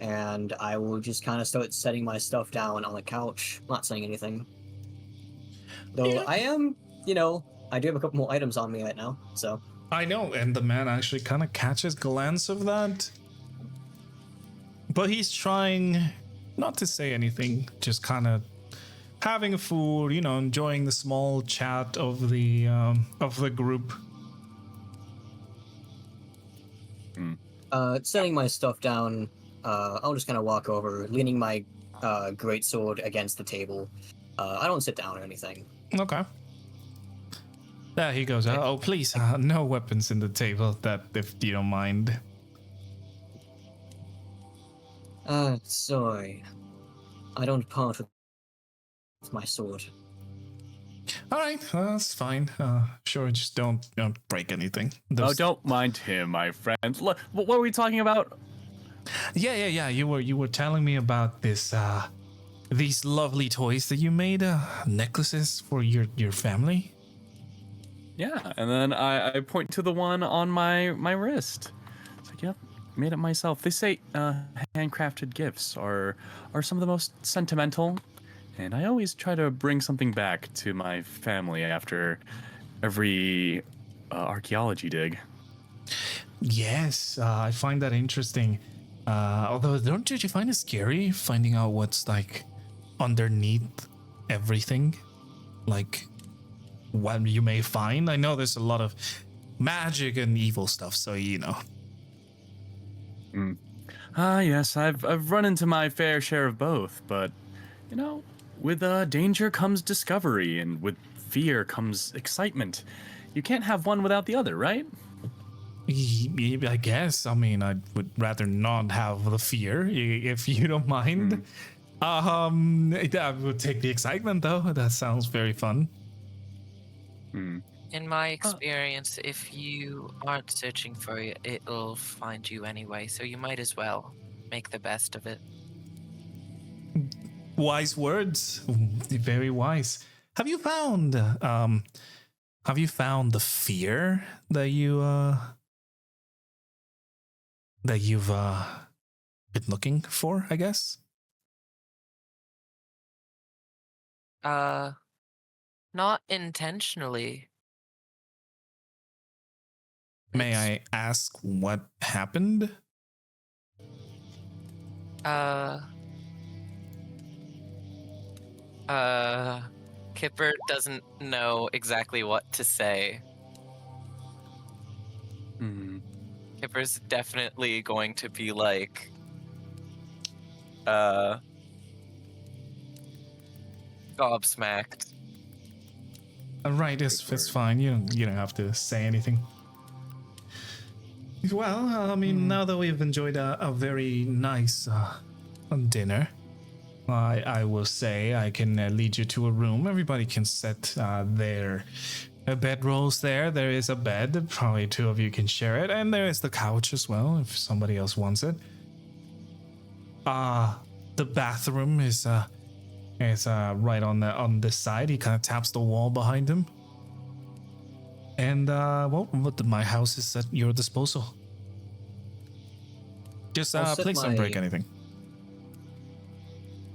Speaker 5: and I will just kind of start setting my stuff down on the couch, not saying anything. Though
Speaker 1: Yeah.
Speaker 5: I am, I do have a couple more items on me right now, so.
Speaker 1: I know, and the man actually kind of catches glance of that. But he's trying not to say anything, just kind of having a food, enjoying the small chat of the group.
Speaker 5: Setting my stuff down, I'll just kind of walk over, leaning my greatsword against the table. I don't sit down or anything.
Speaker 1: Okay. There he goes. Oh, please, no weapons in the table, that if you don't mind.
Speaker 5: Sorry. I don't part with my sword.
Speaker 1: All right, that's fine. Sure, just don't break anything.
Speaker 2: Oh, don't mind him, my friend. Look, what were we talking about?
Speaker 1: Yeah. You were telling me about this these lovely toys that you made, necklaces for your family.
Speaker 2: Yeah, and then I point to the one on my wrist. It's like, yep, made it myself. They say handcrafted gifts are some of the most sentimental, and I always try to bring something back to my family after every archaeology dig.
Speaker 1: Yes, I find that interesting. Although, don't you find it scary finding out what's like underneath everything? Like what you may find? I know there's a lot of magic and evil stuff, so
Speaker 2: Yes, I've run into my fair share of both, but with danger comes discovery, and with fear comes excitement. You can't have one without the other, right?
Speaker 1: I guess. I mean, I would rather not have the fear, if you don't mind. I would take the excitement, though. That sounds very fun.
Speaker 4: In my experience, if you aren't searching for it, it'll find you anyway, so you might as well make the best of it.
Speaker 1: Wise words. Very wise. Have you found the fear that you've been looking for, I guess?
Speaker 4: Not intentionally.
Speaker 1: May I ask what happened?
Speaker 4: Kipper doesn't know exactly what to say.
Speaker 2: Hmm.
Speaker 4: Kipper's definitely going to be like, gobsmacked.
Speaker 1: Right, it's fine. You don't have to say anything. Well, I mean, now that we've enjoyed a very nice dinner, I will say I can lead you to a room. Everybody can set their bedrolls there. There is a bed. Probably two of you can share it. And there is the couch as well, if somebody else wants it. The bathroom is right on this side. He kind of taps the wall behind him. And, my house is at your disposal. Just please don't break anything.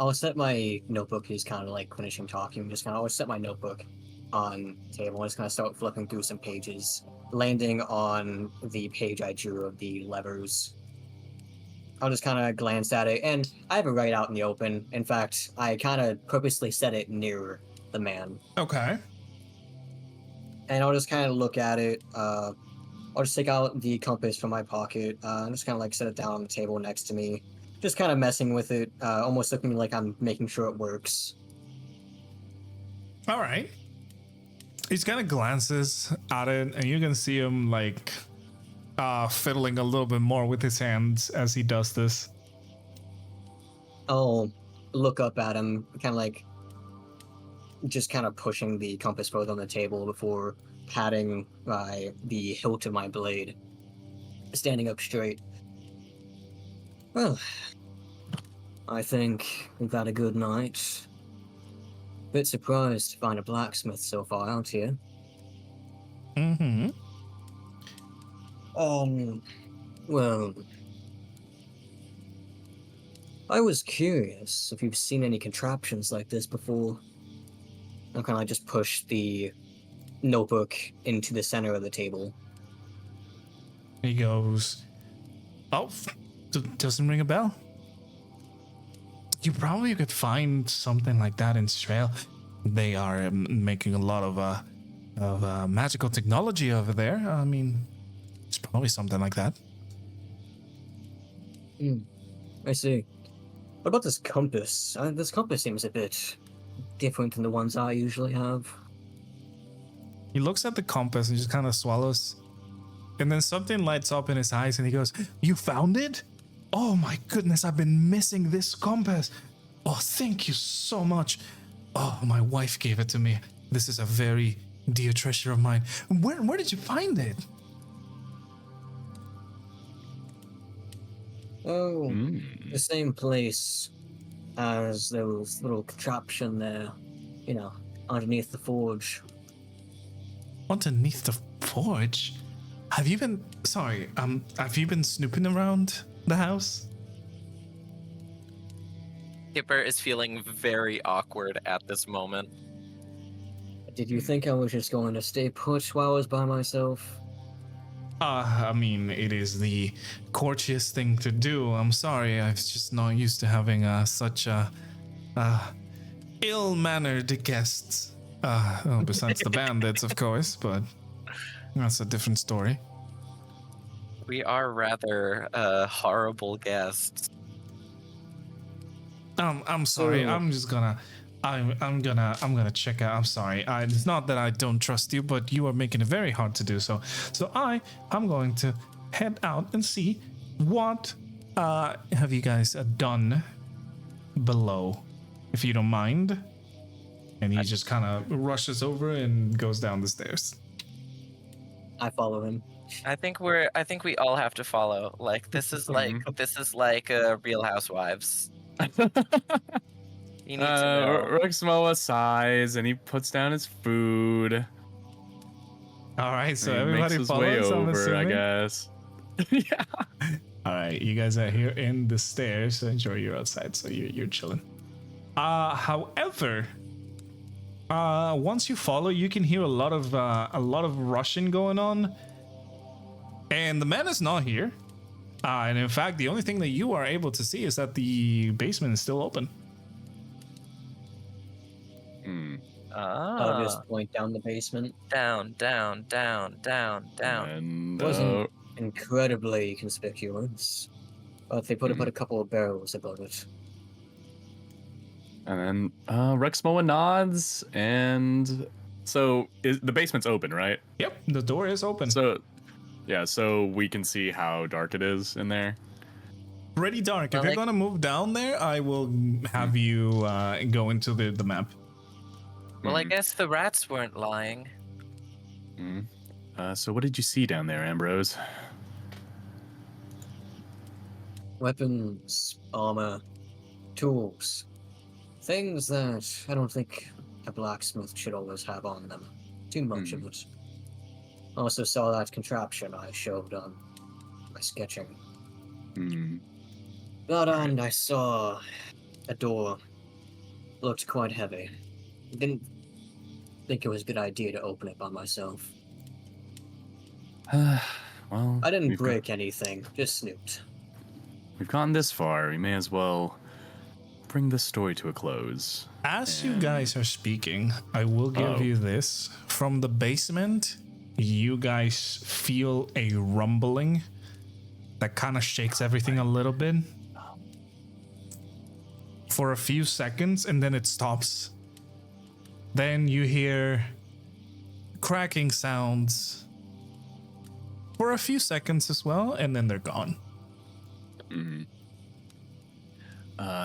Speaker 5: I'll set my notebook. He's kind of like finishing talking. I'll set my notebook on the table. I'm just gonna start flipping through some pages, landing on the page I drew of the levers. I'll just kind of glance at it, and I have it right out in the open. In fact, I kind of purposely set it near the man.
Speaker 1: Okay.
Speaker 5: And I'll just kind of look at it. I'll just take out the compass from my pocket and just kind of like set it down on the table next to me. Just kind of messing with it, almost looking like I'm making sure it works.
Speaker 1: All right. He kind of glances at it, and you can see him like fiddling a little bit more with his hands as he does this.
Speaker 5: I'll look up at him, kind of like just kind of pushing the compass both on the table before patting the hilt of my blade, standing up straight. Well, I think we've had a good night. Bit surprised to find a blacksmith so far out here.
Speaker 1: Mm-hmm.
Speaker 5: Well, I was curious if you've seen any contraptions like this before. I'm kind of just push the notebook into the center of the table.
Speaker 1: He goes, "Oh, doesn't ring a bell. You probably could find something like that in Strail. They are making a lot of magical technology over there. I mean, it's probably something like that."
Speaker 5: I see. What about this compass? This compass seems a bit different than the ones I usually have.
Speaker 1: He looks at the compass and just kind of swallows. And then something lights up in his eyes and he goes, "You found it? Oh my goodness, I've been missing this compass. Oh, thank you so much. Oh, my wife gave it to me. This is a very dear treasure of mine. Where did you find it?"
Speaker 5: Oh, the same place as those little contraption there, underneath the forge.
Speaker 1: Underneath the forge? Have you been snooping around the house?
Speaker 4: Kipper is feeling very awkward at this moment.
Speaker 5: Did you think I was just going to stay put while I was by myself?
Speaker 1: I mean, it is the courteous thing to do. I'm sorry, I was just not used to having such ill-mannered guests. Besides the bandits, of course, but that's a different story.
Speaker 4: We are rather horrible guests.
Speaker 1: I'm sorry. I'm gonna check out. I'm sorry. It's not that I don't trust you, but you are making it very hard to do so. So I'm going to head out and see what have you guys done below, if you don't mind. And he just kind of rushes over and goes down the stairs.
Speaker 5: I follow him.
Speaker 4: I think we all have to follow. Like this is like Real Housewives. You need to know.
Speaker 2: Rexmoa sighs and he puts down his food.
Speaker 1: All right, so
Speaker 2: And he
Speaker 1: everybody
Speaker 2: makes his way
Speaker 1: follows. I'm
Speaker 2: over, I
Speaker 1: assuming.
Speaker 2: guess. Yeah.
Speaker 1: All right, you guys are here in the stairs. Enjoy, you're outside, so you're chilling. However, once you follow, you can hear a lot of rushing going on, and the man is not here. And in fact, the only thing that you are able to see is that the basement is still open.
Speaker 5: I'll
Speaker 4: Ah.
Speaker 5: just point down the basement.
Speaker 4: Down, down, down, down, down.
Speaker 2: And
Speaker 5: Wasn't incredibly conspicuous, but they put a couple of barrels above it.
Speaker 2: and then Rexmoa nods, and so the basement's open, right?
Speaker 1: Yep, the door is open.
Speaker 2: So yeah, so we can see how dark it is in there.
Speaker 1: Pretty dark.
Speaker 4: Well,
Speaker 1: if you're
Speaker 4: like-
Speaker 1: gonna move down there, I will have you go into the map.
Speaker 4: Well, I guess the rats weren't lying.
Speaker 2: So what did you see down there, Ambrose?
Speaker 5: Weapons, armor, tools. Things that I don't think a blacksmith should always have on them. Too much of it. Also saw that contraption I showed on my sketching. And I saw a door. Looked quite heavy. Didn't think it was a good idea to open it by myself.
Speaker 2: Well,
Speaker 5: I didn't
Speaker 2: we've
Speaker 5: break anything, just snooped.
Speaker 2: We've gotten this far. We may as well bring this story to a close.
Speaker 1: As you guys are speaking, I will give you this. From the basement, you guys feel a rumbling that kind of shakes everything a little bit for a few seconds, and then it stops. Then you hear cracking sounds for a few seconds as well, and then they're gone.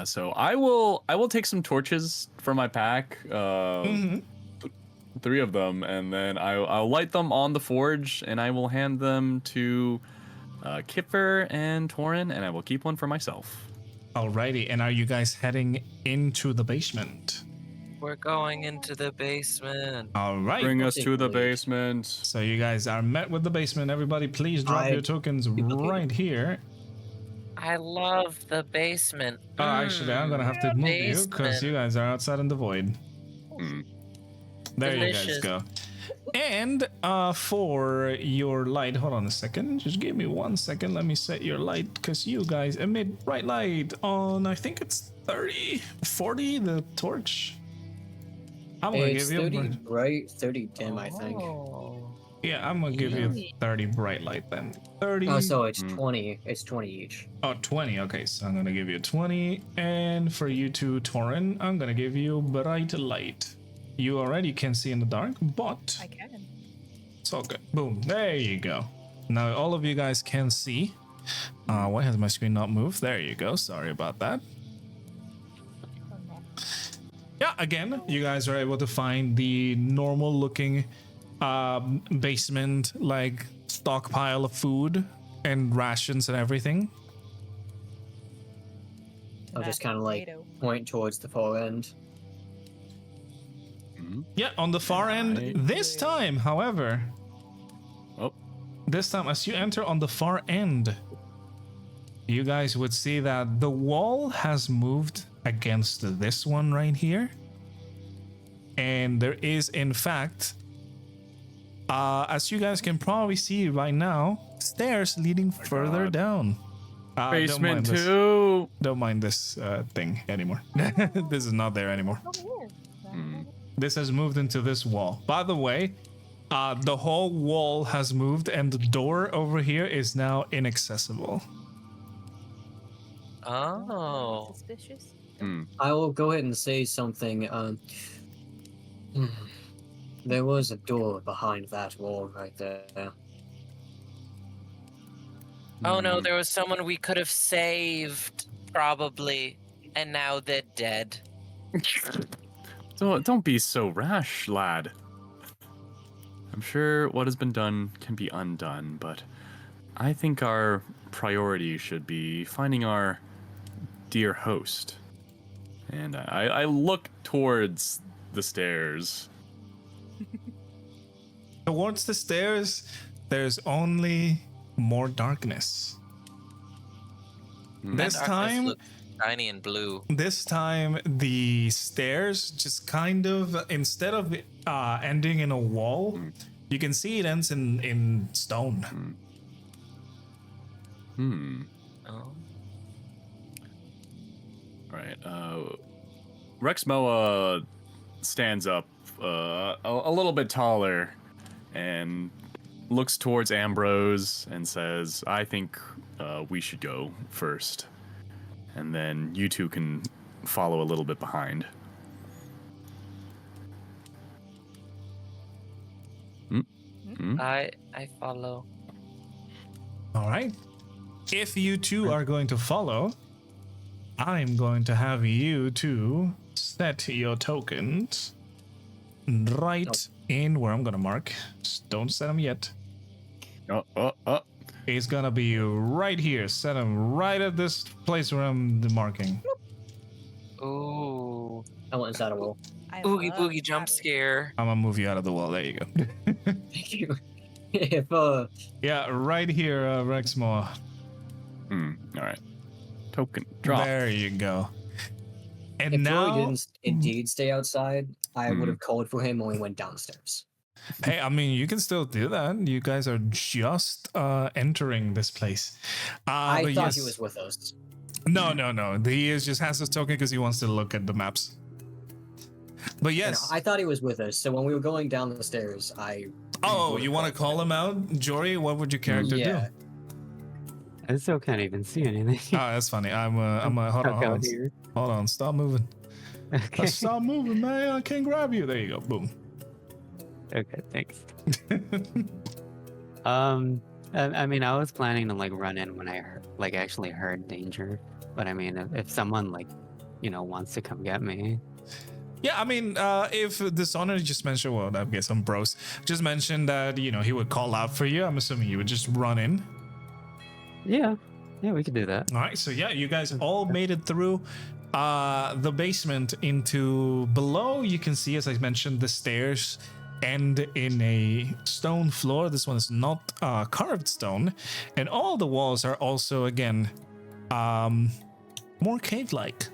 Speaker 2: So I will take some torches from my pack, 3 of them, and then I'll light them on the forge, and I will hand them to Kipper and Taurin, and I will keep one for myself.
Speaker 1: Alrighty, and are you guys heading into the basement?
Speaker 4: We're going into the basement.
Speaker 1: All right.
Speaker 2: Bring us to the
Speaker 5: Please.
Speaker 2: basement.
Speaker 1: So you guys are met with the basement. Everybody, please drop your tokens right here.
Speaker 4: I love the basement.
Speaker 1: Actually, I'm gonna have to move you because you guys are outside in the void. There you guys
Speaker 4: Delicious.
Speaker 1: go. And for your light, hold on a second. Just give me 1 second. Let me set your light because you guys emit bright light on, I think it's 30, 40, the torch. I'm gonna
Speaker 5: It's
Speaker 1: give you
Speaker 5: 30 bright, 30 dim, I think.
Speaker 1: Yeah, I'm gonna give you 30 bright light then. 30.
Speaker 5: Oh, so it's 20. It's 20 each.
Speaker 1: Oh, 20. Okay, so I'm gonna give you 20. And for you two, Taurin, I'm gonna give you bright light. You already can see in the dark, but
Speaker 3: I can.
Speaker 1: it's all good. Boom. There you go. Now all of you guys can see. Why has my screen not moved? There you go. Sorry about that. Yeah, again, you guys are able to find the normal looking basement, like stockpile of food and rations and everything.
Speaker 5: I'll just kind of like
Speaker 3: Potato.
Speaker 5: point towards the far end.
Speaker 1: Yeah, on the far end.
Speaker 2: Right.
Speaker 1: This time, however, this time as you enter on the far end, you guys would see that the wall has moved against this one right here. And there is, in fact, as you guys can probably see right now, stairs leading further
Speaker 2: God.
Speaker 1: down.
Speaker 2: Basement
Speaker 1: this.
Speaker 2: 2.
Speaker 1: Don't mind this thing anymore. This is not there anymore. This has moved into this wall. By the way, the whole wall has moved and the door over here is now inaccessible.
Speaker 4: Oh.
Speaker 3: Suspicious.
Speaker 5: I will go ahead and say something. There was a door behind that wall right there.
Speaker 4: Oh no, there was someone we could have saved, probably, and now they're dead.
Speaker 2: Don't be so rash, lad. I'm sure what has been done can be undone, but I think our priority should be finding our dear host. And I look towards the stairs.
Speaker 1: Towards the stairs, there's only more darkness. This
Speaker 4: That darkness
Speaker 1: time,
Speaker 4: looks shiny and blue.
Speaker 1: the stairs just kind of, instead of ending in a wall, you can see it ends in stone.
Speaker 4: Oh.
Speaker 2: Right. Rexmoa stands up a little bit taller and looks towards Ambrose and says, I think we should go first. And then you two can follow a little bit behind.
Speaker 4: I follow.
Speaker 1: All right. If you two are going to follow, I'm going to have you two set your tokens right in where I'm going to mark. Just don't set them yet. It's going to be right here. Set them right at this place where I'm marking.
Speaker 4: Ooh.
Speaker 5: I went inside a wall.
Speaker 4: Oogie boogie jump scare.
Speaker 1: I'm going to move you out of the wall. There you go.
Speaker 5: Thank you. If
Speaker 1: Yeah, right here, Rexmoa.
Speaker 2: All right. Token drop.
Speaker 1: There you go. And
Speaker 5: if
Speaker 1: now,
Speaker 5: Joey didn't indeed stay outside, I would have called for him when we went downstairs.
Speaker 1: hey, I mean, you can still do that. You guys are just entering this place.
Speaker 5: I
Speaker 1: but
Speaker 5: thought
Speaker 1: yes,
Speaker 5: he was with us.
Speaker 1: No. He just has his token because he wants to look at the maps. But yes.
Speaker 5: I thought he was with us. So when we were going down the stairs,
Speaker 1: Oh, you want to call him out, Jory? What would your character do?
Speaker 6: I still can't even see anything.
Speaker 1: Oh, that's funny. hold on. Hold on. Stop moving.
Speaker 6: Okay.
Speaker 1: Stop moving, man. I can't grab you. There you go. Boom.
Speaker 6: Okay, thanks. I mean, I was planning to like run in when I actually heard danger, but I mean, if someone wants to come get me.
Speaker 1: Yeah, I mean, if Dishonor just mentioned, well, I guess Ambrose just mentioned that, he would call out for you, I'm assuming you would just run in.
Speaker 6: Yeah, we could do that.
Speaker 1: All right, so yeah, you guys all made it through the basement into below. You can see, as I mentioned, the stairs end in a stone floor. This one is not carved stone. And all the walls are also, again, more cave-like.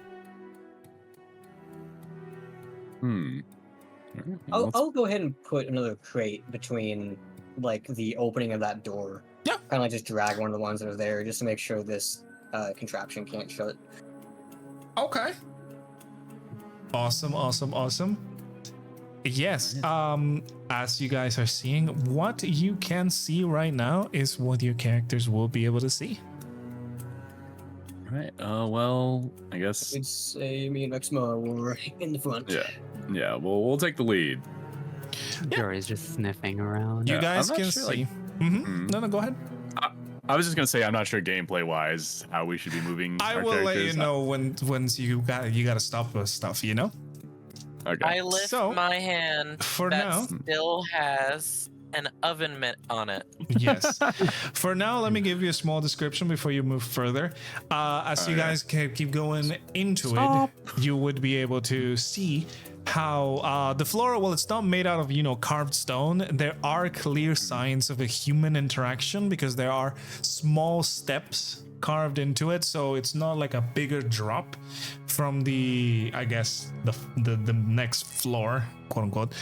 Speaker 5: I'll go ahead and put another crate between like the opening of that door.
Speaker 1: Yeah.
Speaker 5: Kind of like just drag one of the ones that are there just to make sure this contraption can't shut.
Speaker 1: Okay. Awesome. Yes. As you guys are seeing, what you can see right now is what your characters will be able to see.
Speaker 2: All right. Well, I guess.
Speaker 5: I'd say me and Rexmoa were in the front.
Speaker 2: Yeah. Well, we'll take the lead.
Speaker 6: Jory's just sniffing around.
Speaker 1: You
Speaker 2: Yeah,
Speaker 1: guys
Speaker 2: I'm not
Speaker 1: can
Speaker 2: sure,
Speaker 1: see.
Speaker 2: like-
Speaker 1: No, go ahead.
Speaker 2: I was just gonna say I'm not sure gameplay wise how we should be moving.
Speaker 1: I
Speaker 2: our
Speaker 1: will let you
Speaker 2: characters.
Speaker 1: know when you gotta stop with stuff.
Speaker 2: Okay.
Speaker 4: I lift
Speaker 1: So,
Speaker 4: my hand
Speaker 1: for
Speaker 4: that
Speaker 1: now-
Speaker 4: still has an oven mitt on it.
Speaker 1: Yes. For now, let me give you a small description before you move further. As you guys can keep going into it, you would be able to see how the floor, well, it's not made out of, carved stone. There are clear signs of a human interaction because there are small steps carved into it. So it's not like a bigger drop from the next floor, quote unquote.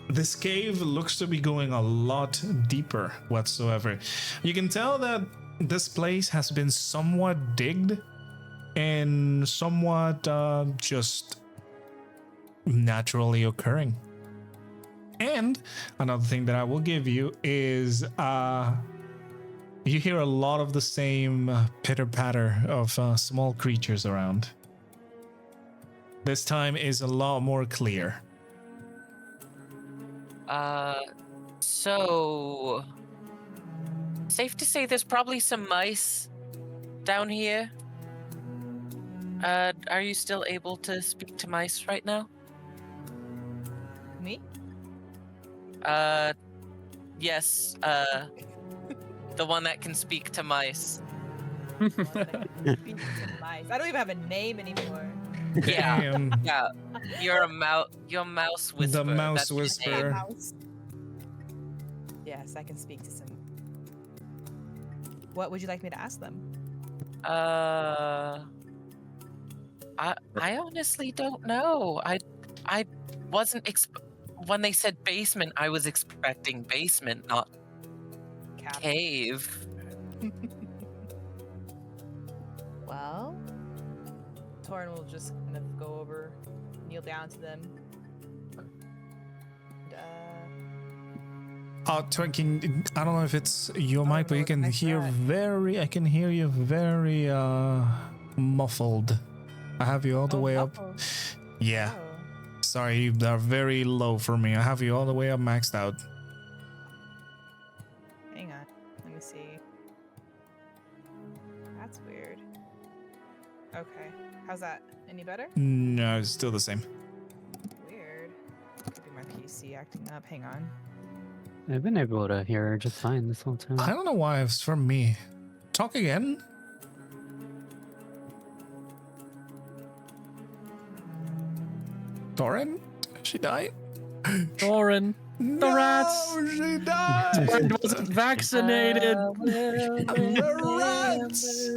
Speaker 1: This cave looks to be going a lot deeper whatsoever. You can tell that this place has been somewhat digged and somewhat just naturally occurring. And another thing that I will give you is you hear a lot of the same pitter-patter of small creatures around. This time is a lot more clear.
Speaker 4: So safe to say there's probably some mice down here. Are you still able to speak to mice right now?
Speaker 3: Me?
Speaker 4: Yes, the one that can speak to mice.
Speaker 3: Speak to mice. I don't even have a name anymore.
Speaker 4: Yeah,
Speaker 1: Damn.
Speaker 4: yeah. You're mouse whisperer.
Speaker 1: The mouse
Speaker 4: That's your
Speaker 1: whisperer.
Speaker 4: name.
Speaker 3: Mouse. Yes, I can speak to some. What would you like me to ask them?
Speaker 4: I honestly don't know. I wasn't when they said basement, I was expecting basement, not cave.
Speaker 3: Well, Taurin will just kind of go over kneel down to them.
Speaker 1: Taurin, I don't know if it's your mic, but you
Speaker 3: Lord,
Speaker 1: can
Speaker 3: nice
Speaker 1: hear
Speaker 3: rat.
Speaker 1: I can hear you very muffled. I have you all the way up.
Speaker 3: muffled.
Speaker 1: Yeah.
Speaker 3: Oh.
Speaker 1: Sorry, you are very low for me. I have you all the way up maxed out.
Speaker 3: Hang on. Let me see. That's weird. Okay. How's that? Any better?
Speaker 1: No, it's still the same.
Speaker 3: Weird. Could be my PC acting up. Hang on.
Speaker 7: I've been able to hear her just fine this whole time.
Speaker 1: I don't know why it's from me. Talk again. Taurin? She died?
Speaker 2: Taurin, the rats.
Speaker 1: She died!
Speaker 2: Taurin wasn't vaccinated.
Speaker 1: The rats!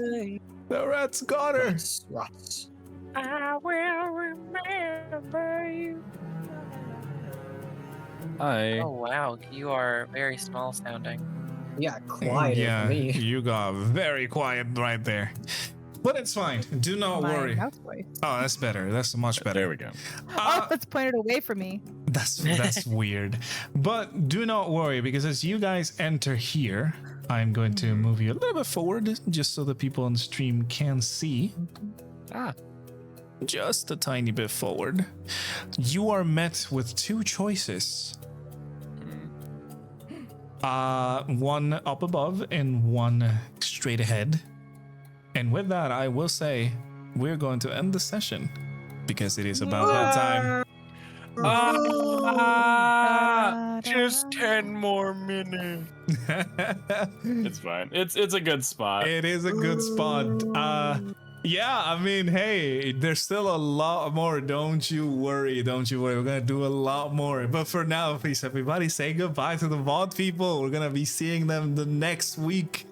Speaker 1: The rats got her!
Speaker 5: Rats.
Speaker 4: I will remember you.
Speaker 2: Hi.
Speaker 4: Oh wow, you are very small sounding.
Speaker 5: Yeah, quiet
Speaker 1: Yeah,
Speaker 5: for me.
Speaker 1: you got very quiet right there. But it's fine. Do not
Speaker 3: My
Speaker 1: worry.
Speaker 3: mouse voice.
Speaker 1: Oh, that's better. That's much better.
Speaker 2: There we go.
Speaker 3: Oh, it's pointed away from me.
Speaker 1: That's weird. But do not worry, because as you guys enter here, I'm going to move you a little bit forward just so the people on the stream can see.
Speaker 2: Ah.
Speaker 1: Just a tiny bit forward. You are met with two choices. One up above and one straight ahead. And with that, I will say we're going to end the session because it is about that time.
Speaker 2: Just 10 more minutes. It's fine. It's a good spot.
Speaker 1: It is a good spot. Yeah, I mean, hey, there's still a lot more. Don't you worry. Don't you worry. We're going to do a lot more. But for now, please, everybody, say goodbye to the VOD people. We're going to be seeing them the next week.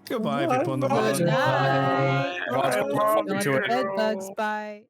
Speaker 1: Goodbye, people on the VOD.
Speaker 3: Good night.
Speaker 2: Bye.
Speaker 3: Bed bugs. Bye.